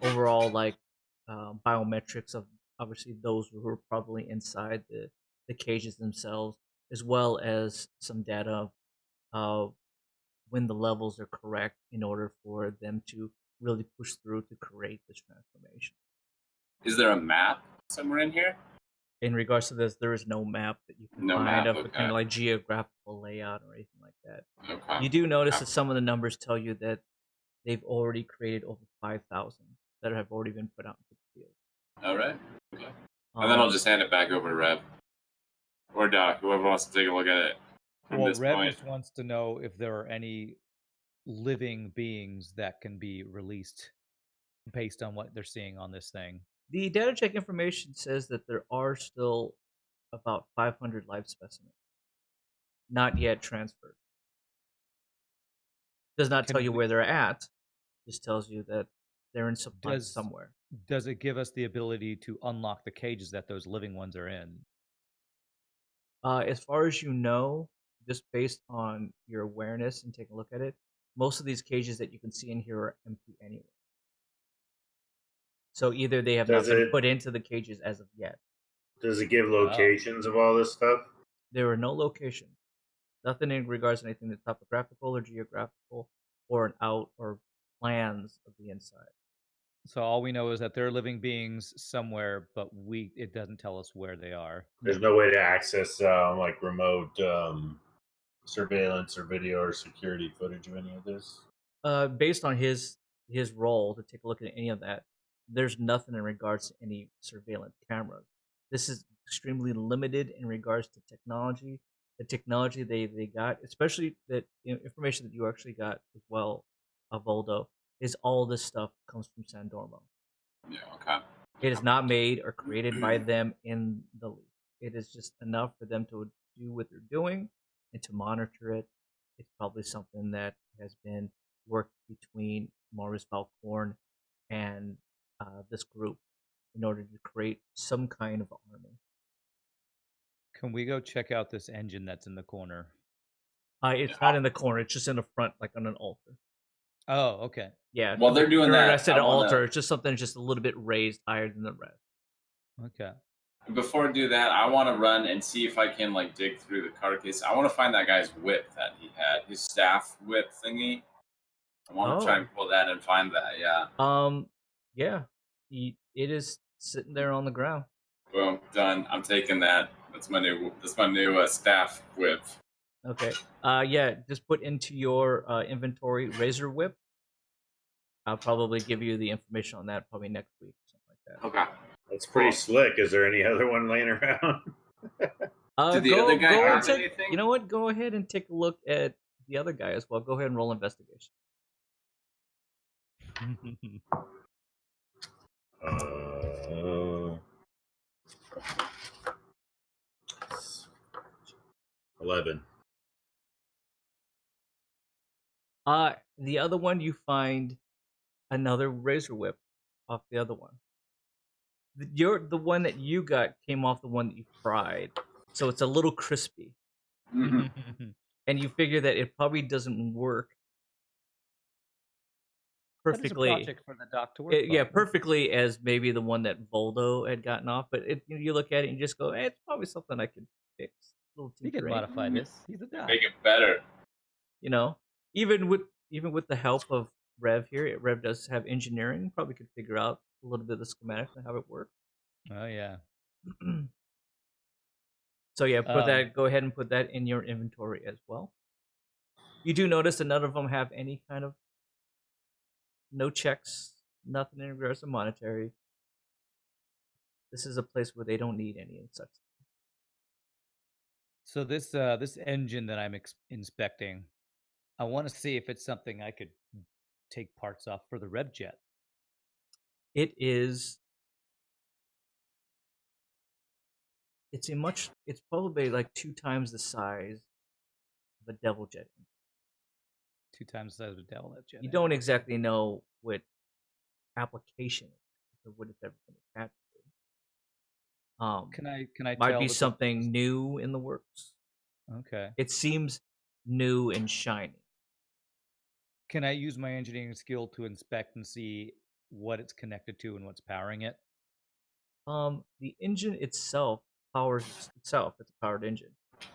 overall like biometrics of obviously those who are probably inside the cages themselves, as well as some data of when the levels are correct in order for them to really push through to create this transformation. Is there a map somewhere in here? In regards to this, there is no map that you can find of the kind of like geographical layout or anything like that. Okay. You do notice that some of the numbers tell you that they've already created over 5,000 that have already been put out into the field. All right. Okay. And then I'll just hand it back over to Rev. Or Doc, whoever wants to take a look at it. Well, Rev just wants to know if there are any living beings that can be released based on what they're seeing on this thing. The data check information says that there are still about 500 live specimens, not yet transferred. Does not tell Can you we, where they're at. Just tells you that they're in supply does somewhere. does it give us the ability to unlock the cages that those living ones are in? As far as you know, just based on your awareness and taking a look at it, most of these cages that you can see in here are empty anyway. So either they have not Does been it put into the cages as of yet. does it give Oh, locations of all this stuff? There are no locations. Nothing in regards to anything that's topographical or geographical or an out or plans of the inside. so all we know is that they're living beings somewhere, but it doesn't tell us where they are. There's no way to access like remote surveillance or video or security footage of any of this. Based on his role to take a look at any of that, there's nothing in regards to any surveillance cameras. This is extremely limited in regards to technology. The technology they got, especially that information that you actually got as well, Voldo, is all this stuff comes from Sandormo. Yeah. Okay. It is not made or created by them in the league. It is just enough for them to do what they're doing and to monitor it. It's probably something that has been worked between Maurice Valcorn and this group in order to create some kind of army. Can we go check out this engine that's in the corner? It's not in the corner. It's just in the front, like on an altar. Oh, okay. Yeah. Well, they're doing that. I said I an wanna- altar. It's just something just a little bit raised higher than the rest. Okay. Before I do that, I want to run and see if I can like dig through the card case. I want to find that guy's whip that he had, his staff whip thingy. I want to try and pull that and find that. Yeah. Yeah. It is sitting there on the ground. Boom. Done. I'm taking that. That's my new staff whip. Okay. Yeah. Just put into your inventory razor whip. I'll probably give you the information on that probably next week, something like that. Okay. That's pretty slick. Is there any other one laying around? Did the other guy have anything? You know what? Go ahead and take a look at the other guy as well. Go ahead and roll investigation. 11. The other one, you find another razor whip off the other one. The one that you got came off the one that you fried, so it's a little crispy. Mm-hmm. And you figure that it probably doesn't work perfectly. That is a project for the doc to work Yeah, on. perfectly as maybe the one that Voldo had gotten off. But you look at it and you just go, hey, it's probably something I could fix. A little He can tinkering. modify this. He's a doc. Make it better. You know, even with the help of Rev here, Rev does have engineering. Probably could figure out a little bit of the schematics and how it works. Oh yeah. So yeah, go ahead and put that in your inventory as well. You do notice that none of them have any kind of no checks, nothing in regards to monetary. This is a place where they don't need any and such. So this engine that I'm inspecting, I want to see if it's something I could take parts off for the RevJet. It is. It's probably like 2 times the size of a Devil Jet. 2 times the size of a Devil Jet. You don't exactly know what application or what it's ever been attached to. Can I might tell be that something new in the works. Okay. It seems new and shiny. Can I use my engineering skill to inspect and see what it's connected to and what's powering it? The engine itself powers itself. It's a powered engine.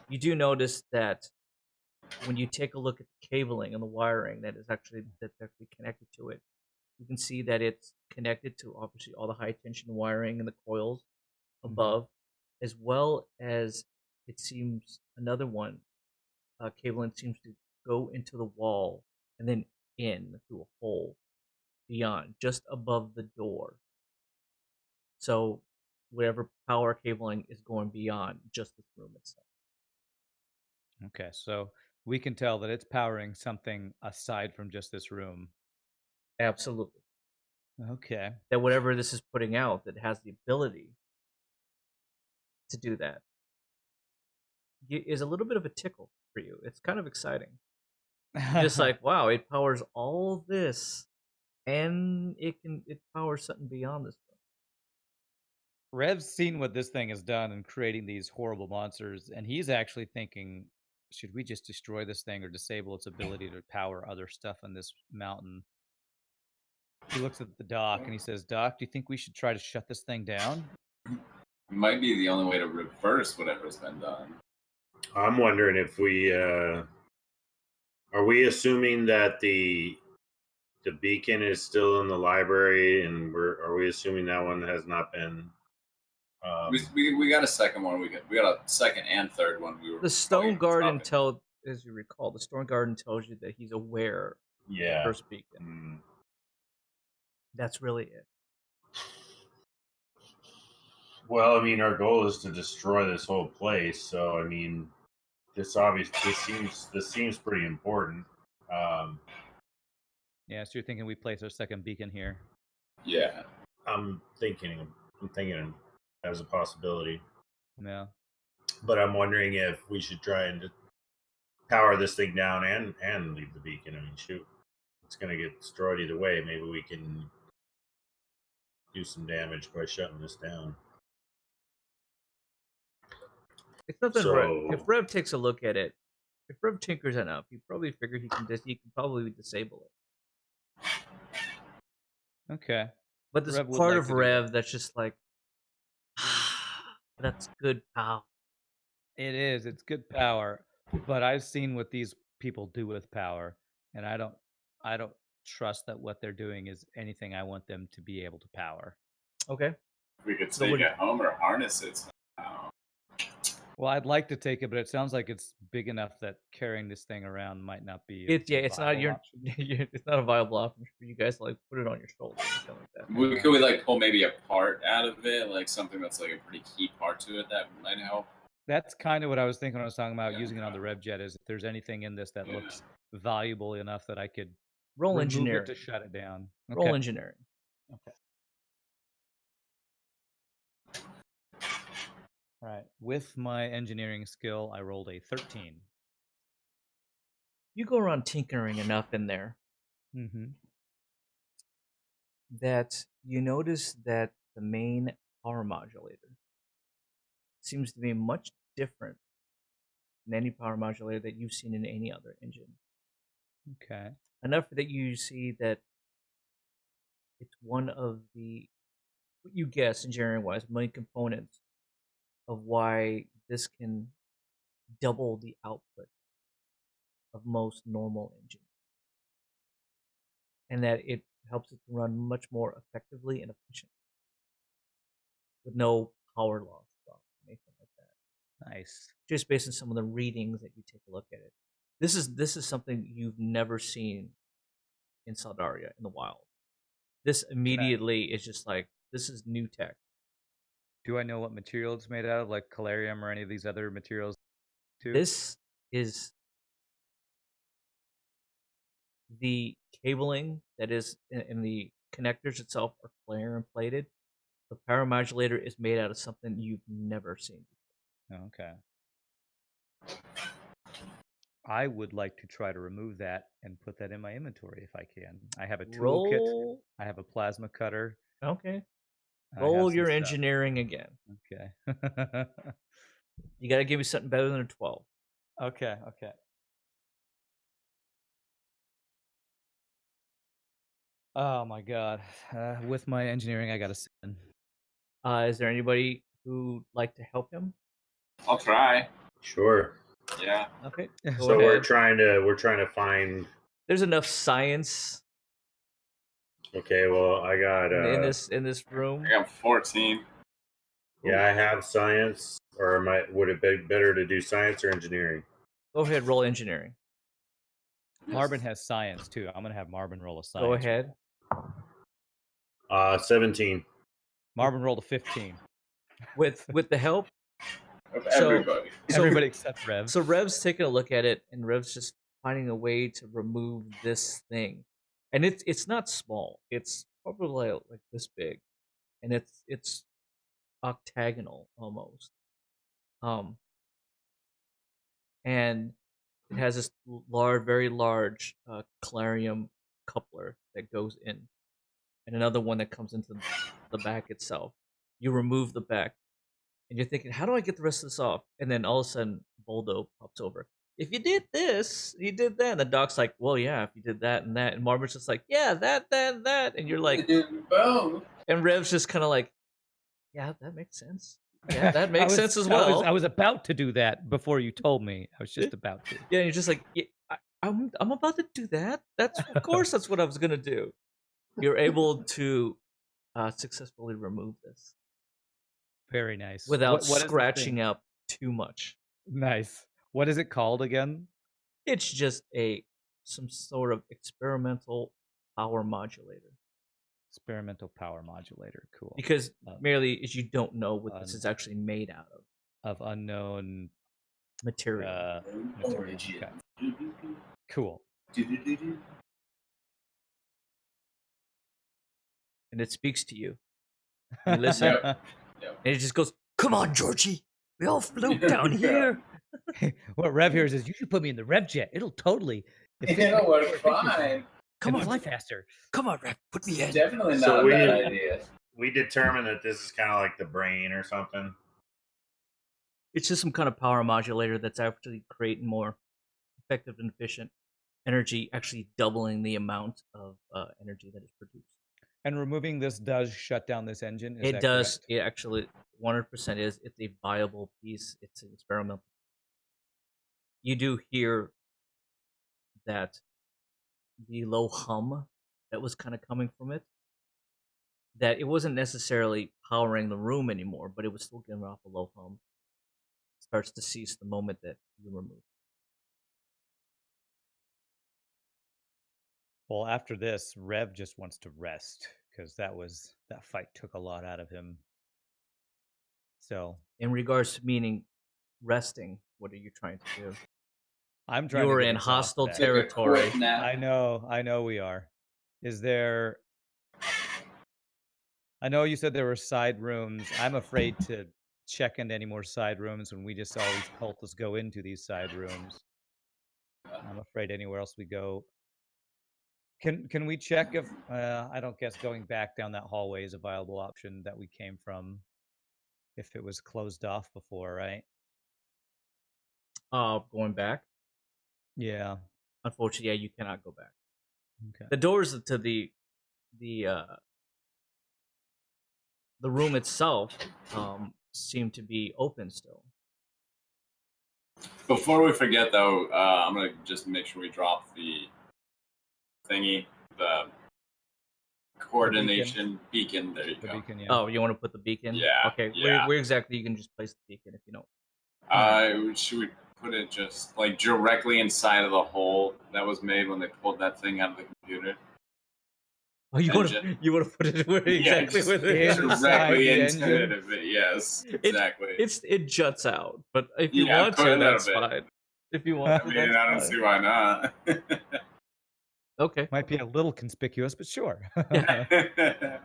You do notice that when you take a look at the cabling and the wiring that's actually connected to it, you can see that it's connected to obviously all the high tension wiring and the coils above, as well as it seems another one cabling seems to go into the wall and then in through a hole beyond, just above the door. So whatever power cabling is going beyond just this room itself. Okay, so we can tell that it's powering something aside from just this room. Absolutely. Okay. That whatever this is putting out that has the ability to do that. is a little bit of a tickle for you. It's kind of exciting. Just like, wow, it powers all this, and it powers something beyond this. Rev's seen what this thing has done in creating these horrible monsters, and he's actually thinking, should we just destroy this thing or disable its ability to power other stuff in this mountain? He looks at the doc and he says, Doc, do you think we should try to shut this thing down? It might be the only way to reverse whatever's been done. I'm wondering if we are we assuming that the beacon is still in the library, and are we assuming that one has not been? We got a second one. We got a second and third one. The Stone Garden as you recall, the Stone Garden tells you that he's aware. Yeah. Of the first beacon. That's really it. Well, I mean, our goal is to destroy this whole place. So, I mean, this seems pretty important. Yeah, so you're thinking we place our second beacon here? Yeah, I'm thinking as a possibility. Yeah, but I'm wondering if we should try and power this thing down and leave the beacon. I mean, shoot, it's going to get destroyed either way. Maybe we can do some damage by shutting this down. It's nothing. If Rev takes a look at it, if Rev tinkers enough, he probably figured he can probably disable it. Okay. But there's part of Rev that's just like, that's good power. It is. It's good power. But I've seen what these people do with power, and I don't trust that what they're doing is anything I want them to be able to power. Okay. We could take it home or harness it somehow. Well, I'd like to take it, but it sounds like it's big enough that carrying this thing around might not be. It's not it's not a viable option for you guys to like put it on your shoulder or something like that. Could we like pull maybe a part out of it, like something that's like a pretty key part to it that might help? That's kind of what I was thinking when I was talking about using it on the RevJet. Is if there's anything in this that looks valuable enough that I could roll engineering to shut it down. Okay. Roll engineering. Okay. All right. With my engineering skill, I rolled a 13. You go around tinkering enough in there that you notice that the main power modulator seems to be much different than any power modulator that you've seen in any other engine. Okay. Enough that you see that it's one of the, what you guess engineering-wise, main components of why this can double the output of most normal engines. And that it helps it to run much more effectively and efficiently with no power loss or anything like that. Nice. Just based on some of the readings that you take a look at it. This is something you've never seen in Saldaria in the wild. This immediately is just like, this is new tech. Do I know what material it's made out of, like calarium or any of these other materials too? This is the cabling that is in the connectors itself are calarium plated. The power modulator is made out of something you've never seen before. Okay. I would like to try to remove that and put that in my inventory if I can. I have a toolkit. I have a plasma cutter. Okay. Roll your engineering again. Okay. You got to give me something better than a 12. Okay. Oh my god. With my engineering, I got a 7. Is there anybody who'd like to help him? I'll try. Sure. Yeah. Okay. So we're trying to find. There's enough science. Okay. Well, I got in this room. I got 14. Yeah, I have science. Or would it be better to do science or engineering? Go ahead, roll engineering. Marvin has science too. I'm gonna have Marvin roll a science. Go ahead. 17. Marvin rolled a 15. With the help of everybody. Everybody except Rev. So Rev's taking a look at it, and Rev's just finding a way to remove this thing. And it's not small. It's probably like this big. And it's octagonal almost. and it has this large, very large clarium coupler that goes in, and another one that comes into the back itself. You remove the back, and you're thinking, how do I get the rest of this off? And then all of a sudden, Boldo pops over. If you did this, you did that. And the doc's like, well, yeah, if you did that and that. And Marvin's just like, yeah, that, that. And you're like, Boom. and Rev's just kind of like, yeah, that makes sense. Yeah, that makes sense as well. I was about to do that before you told me. I was just about to. Yeah, and you're just like, yeah, I'm about to do that. That's of course that's what I was gonna do. You're able to successfully remove this Very nice. without What is the scratching thing? up too much. Nice. What is it called again? It's just some sort of experimental power modulator. Experimental power modulator. Cool. Because merely is you don't know what this is actually made out of. Of unknown material. Material. Okay. Cool. And it speaks to you. You listen, and it just goes, "Come on, Georgie, we all float down here." What Rev here says, you should put me in the Rev jet. It'll totally. It'll work fine. Come on, fly faster. Come on, Rev, put me in. Definitely not a bad idea. We determined that this is kind of like the brain or something. It's just some kind of power modulator that's actually creating more effective and efficient energy, actually doubling the amount of energy that is produced. And removing this does shut down this engine? It does. Correct? It actually 100% is. It's a viable piece. It's an experimental. You do hear that the low hum that was kind of coming from it, that it wasn't necessarily powering the room anymore, but it was still giving off a low hum. It starts to cease the moment that you remove. Well, after this, Rev just wants to rest because that fight took a lot out of him. So, in regards to meaning resting, what are you trying to do? I'm trying. You're in hostile territory. I know we are. Is there? I know you said there were side rooms. I'm afraid to check into any more side rooms when we just saw these cultists go into these side rooms. I'm afraid anywhere else we go. Can we check if I don't guess going back down that hallway is a viable option that we came from if it was closed off before, right? Going back? Yeah. Unfortunately, yeah, you cannot go back. Okay. The doors to the room itself seem to be open still. Before we forget, though, I'm gonna just make sure we drop the thingy, the coordination beacon. There you go. Beacon, yeah. Oh, you want to put the beacon? Yeah. Okay. Yeah. Where exactly you can just place the beacon if you know? Should we put it just like directly inside of the hole that was made when they pulled that thing out of the computer? Oh, you want to put it where exactly with it? Directly into it. Yes, exactly. It juts out, but if you want to, that's fine. If you want, I mean, I don't see why not. Okay, might be a little conspicuous, but sure. Yeah.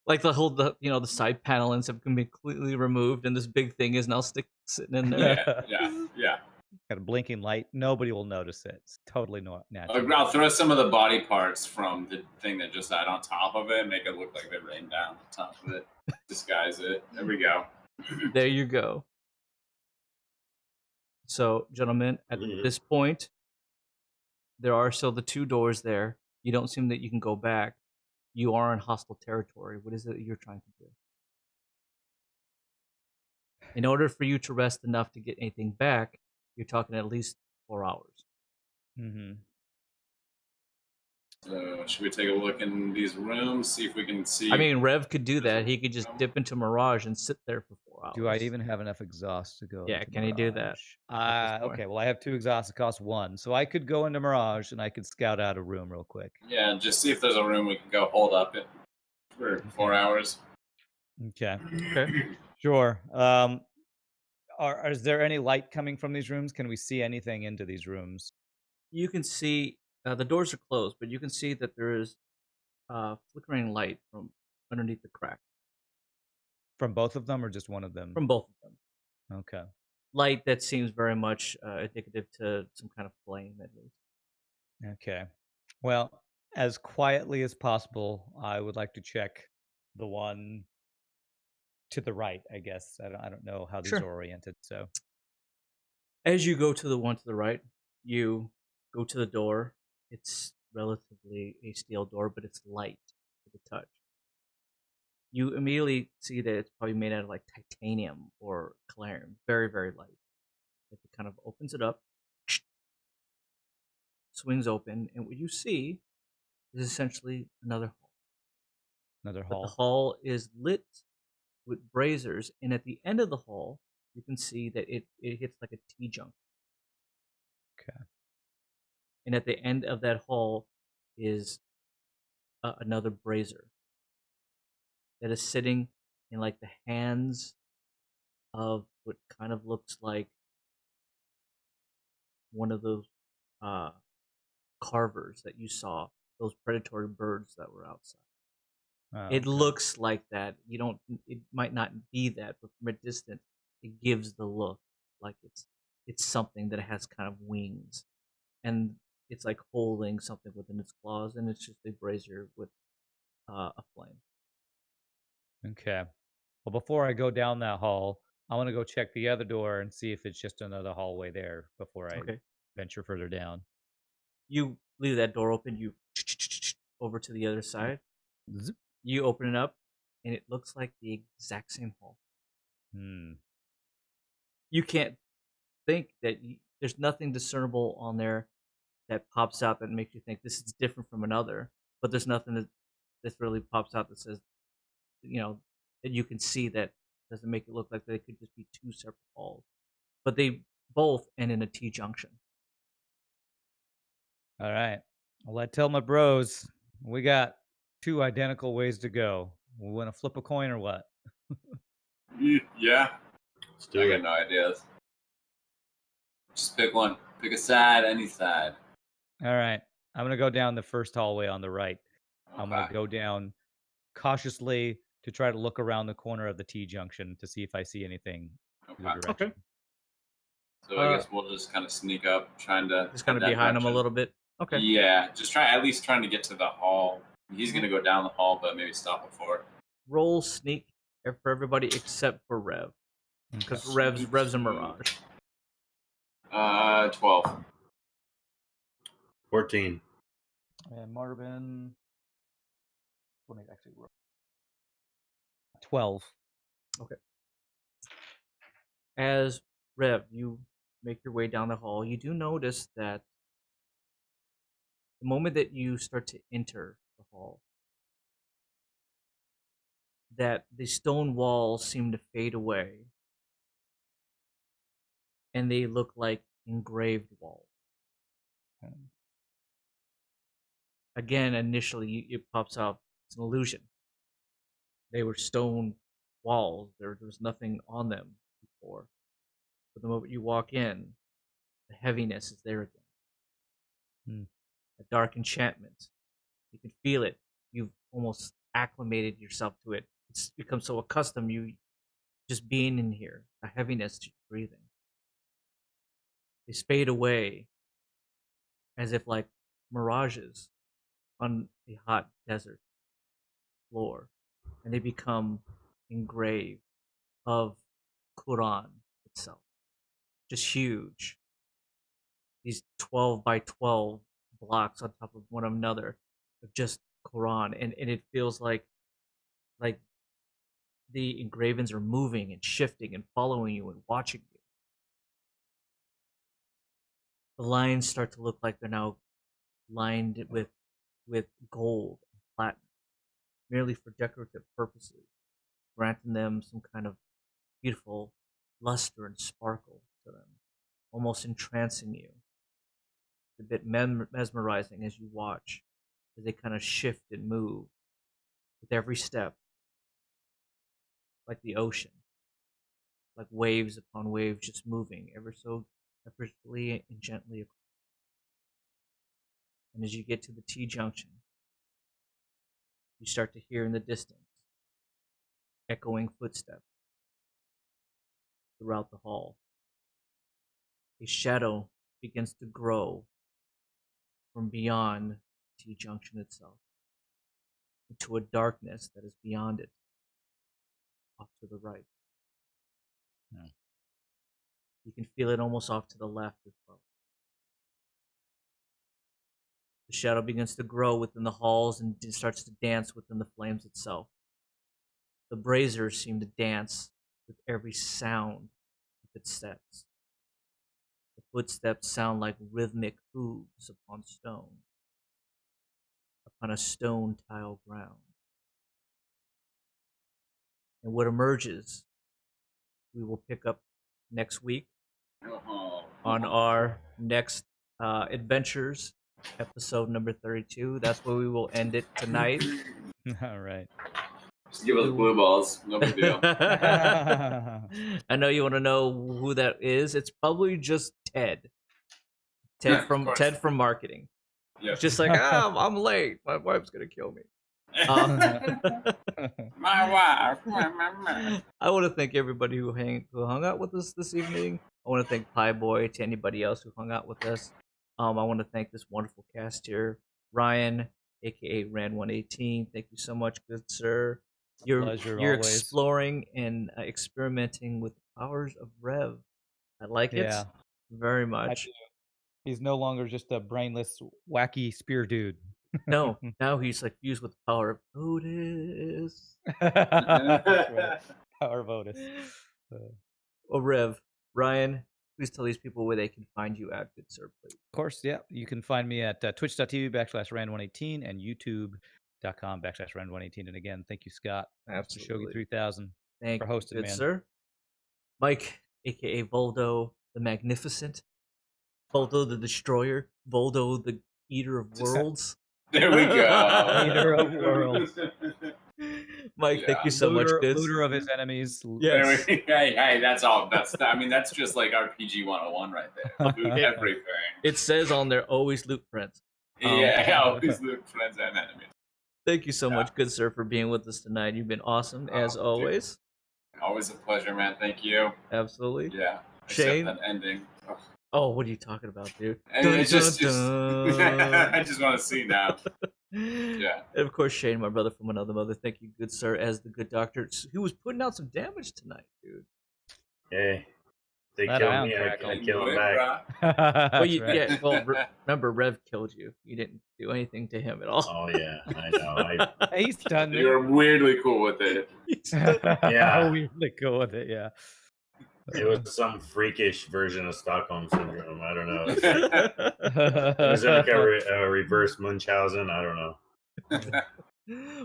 Like the side panelings have been completely removed, and this big thing is now sitting in there. Yeah. Got a blinking light. Nobody will notice it. It's totally natural. I'll throw some of the body parts from the thing that just sat on top of it, make it look like they rained down on top of it, disguise it. There we go. There you go. So, gentlemen, at this point, there are still the two doors there. You don't seem that you can go back. You are in hostile territory. What is it you're trying to do? In order for you to rest enough to get anything back, you're talking at least 4 hours. Mm-hmm. Should we take a look in these rooms, see if we can see? I mean, Rev could do that. He could just dip into Mirage and sit there for 4 hours. Do I even have enough exhaust to go? Yeah, can he do that? Okay, well, I have 2 exhausts that cost 1. So I could go into Mirage and I could scout out a room real quick. Yeah, just see if there's a room we can go hold up it for 4 hours. Okay. Sure. Is there any light coming from these rooms? Can we see anything into these rooms? You can see the doors are closed, but you can see that there is flickering light from underneath the crack. From both of them, or just one of them? From both of them. Okay. light that seems very much indicative to some kind of flame, at least. Okay. Well, as quietly as possible, I would like to check the one to the right, I guess. I don't know how these are Sure. oriented, so. As you go to the one to the right, you go to the door. It's relatively a steel door, but it's light to the touch. You immediately see that it's probably made out of like titanium or calarium, very, very light. It kind of opens it up, swings open, and what you see is essentially another hall. Another But the hall. hall is lit with braziers, and at the end of the hall, you can see that it hits like a T-junction. Okay. And at the end of that hall is another brazier that is sitting in like the hands of what kind of looks like one of those uh, carvers that you saw, those predatory birds that were outside. Oh, It okay. looks like that. You don't. It might not be that, but from a distance, it gives the look like it's something that has kind of wings, and it's like holding something within its claws, and it's just a brazier with a flame. Okay. Well, before I go down that hall, I want to go check the other door and see if it's just another hallway there before I Okay. venture further down. You leave that door open. You over to the other side. Zip. You open it up, and it looks like the exact same hall. You can't think that there's nothing discernible on there that pops out that makes you think this is different from another. But there's nothing that really pops out that says, that you can see that doesn't make it look like they could just be two separate halls. But they both end in a T junction. All right. Well, I tell my bros we got two identical ways to go. We want to flip a coin or what? Yeah. Let's I do got it. no ideas. Just pick one. Pick a side, any side. All right. I'm going to go down the first hallway on the right. I'm going Okay. to go down cautiously to try to look around the corner of the T junction to see if I see anything in the Okay. direction. So I guess we'll just kind of sneak up, trying to Just head kind of that behind them a direction. little bit. Okay. Yeah, just at least trying to get to the hall. He's gonna go down the hall, but maybe stop before. Roll sneak for everybody except for Rev, because Okay. Rev's a mirage. 12. 14. And Marvin. Let me actually roll. 12. Okay. As Rev, you make your way down the hall, you do notice that the moment that you start to enter the hall, that the stone walls seem to fade away, and they look like engraved walls. Again, initially, it pops out. It's an illusion. They were stone walls. There was nothing on them before. But the moment you walk in, the heaviness is there again. A dark enchantment. You can feel it. You've almost acclimated yourself to it. It's become so accustomed you just being in here. A heaviness to your breathing. They fade away as if like mirages on a hot desert floor, and they become engraved of Quran itself. Just huge. These 12 by 12 blocks on top of one another of just Quran, and it feels like the engravings are moving and shifting and following you and watching you. The lines start to look like they're now lined with gold and platinum, merely for decorative purposes, granting them some kind of beautiful luster and sparkle to them, almost entrancing you. It's a bit mesmerizing as you watch, as they kind of shift and move with every step, like the ocean, like waves upon waves just moving ever so effortlessly and gently. And as you get to the T junction, you start to hear in the distance echoing footsteps throughout the hall. a shadow begins to grow from beyond T junction itself into a darkness that is beyond it, off to the right. Yeah. You can feel it almost off to the left as well. The shadow begins to grow within the halls and starts to dance within the flames itself. The braziers seem to dance with every sound of its steps. The footsteps sound like rhythmic hooves upon a stone tile ground. And what emerges, we will pick up next week on our next adventures, episode number 32. That's where we will end it tonight. All right. Just give us blue balls. No big deal. I know you want to know who that is. It's probably just Ted. Ted from marketing. Yep. Just like, I'm late. My wife's gonna kill me. My wife. I want to thank everybody who hung out with us this evening. I want to thank Pie Boy, to anybody else who hung out with us. I want to thank this wonderful cast here. Ryan, aka Rand118, thank you so much, good sir. You're always. exploring and experimenting with the powers of Rev. I like it very much. He's no longer just a brainless, wacky spear dude. No, now he's like fused with the power of Otis. Right. Power of Otis. Oh, Rev, Ryan, please tell these people where they can find you at, good sir, please. Of course, yeah. You can find me at twitch.tv/Rand118 and youtube.com/Rand118. And again, thank you, Scott. Absolutely. Shogi 3000 Thank for hosting, you, good man. sir. Mike, aka Voldo the Magnificent, Voldo the Destroyer, Voldo the Eater of Worlds. There we go. Eater of worlds. Mike, thank you so much, good. Looter of his enemies. Yes. Hey, that's all. That's just like RPG 101 right there. Loot everything. It says on there, always loot friends. Always loot friends and enemies. Thank you so much, good sir, for being with us tonight. You've been awesome, as always. Dude. Always a pleasure, man. Thank you. Absolutely. Yeah. Shane? Except that ending. Oh, what are you talking about, dude? And I just want to see now. Yeah. And of course, Shane, my brother from another mother. Thank you, good sir, as the good doctor, who was putting out some damage tonight, dude. Hey, they That killed iron me, I crack can't kill him back. Well, Right. well, remember, Rev killed you. You didn't do anything to him at all. Oh yeah, I know. He's done it. You're weirdly cool with it. Yeah. Weirdly cool with it, yeah. It was some freakish version of Stockholm syndrome. I don't know. Was it like a reverse Munchausen? I don't know.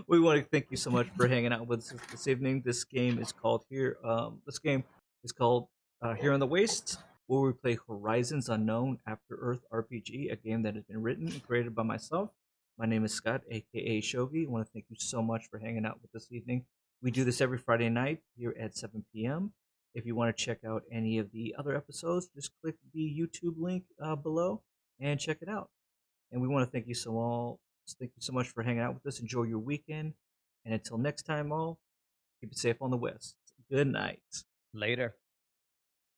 We want to thank you so much for hanging out with us this evening. This game is called Here on the Waste, where we play Horizons Unknown After Earth RPG, a game that has been written and created by myself. My name is Scott, aka Shogi. I want to thank you so much for hanging out with us this evening. We do this every Friday night here at 7 p.m. If you want to check out any of the other episodes, just click the YouTube link below and check it out. And we want to thank you so much for hanging out with us. Enjoy your weekend. And until next time, all, keep it safe on the West. Good night. Later.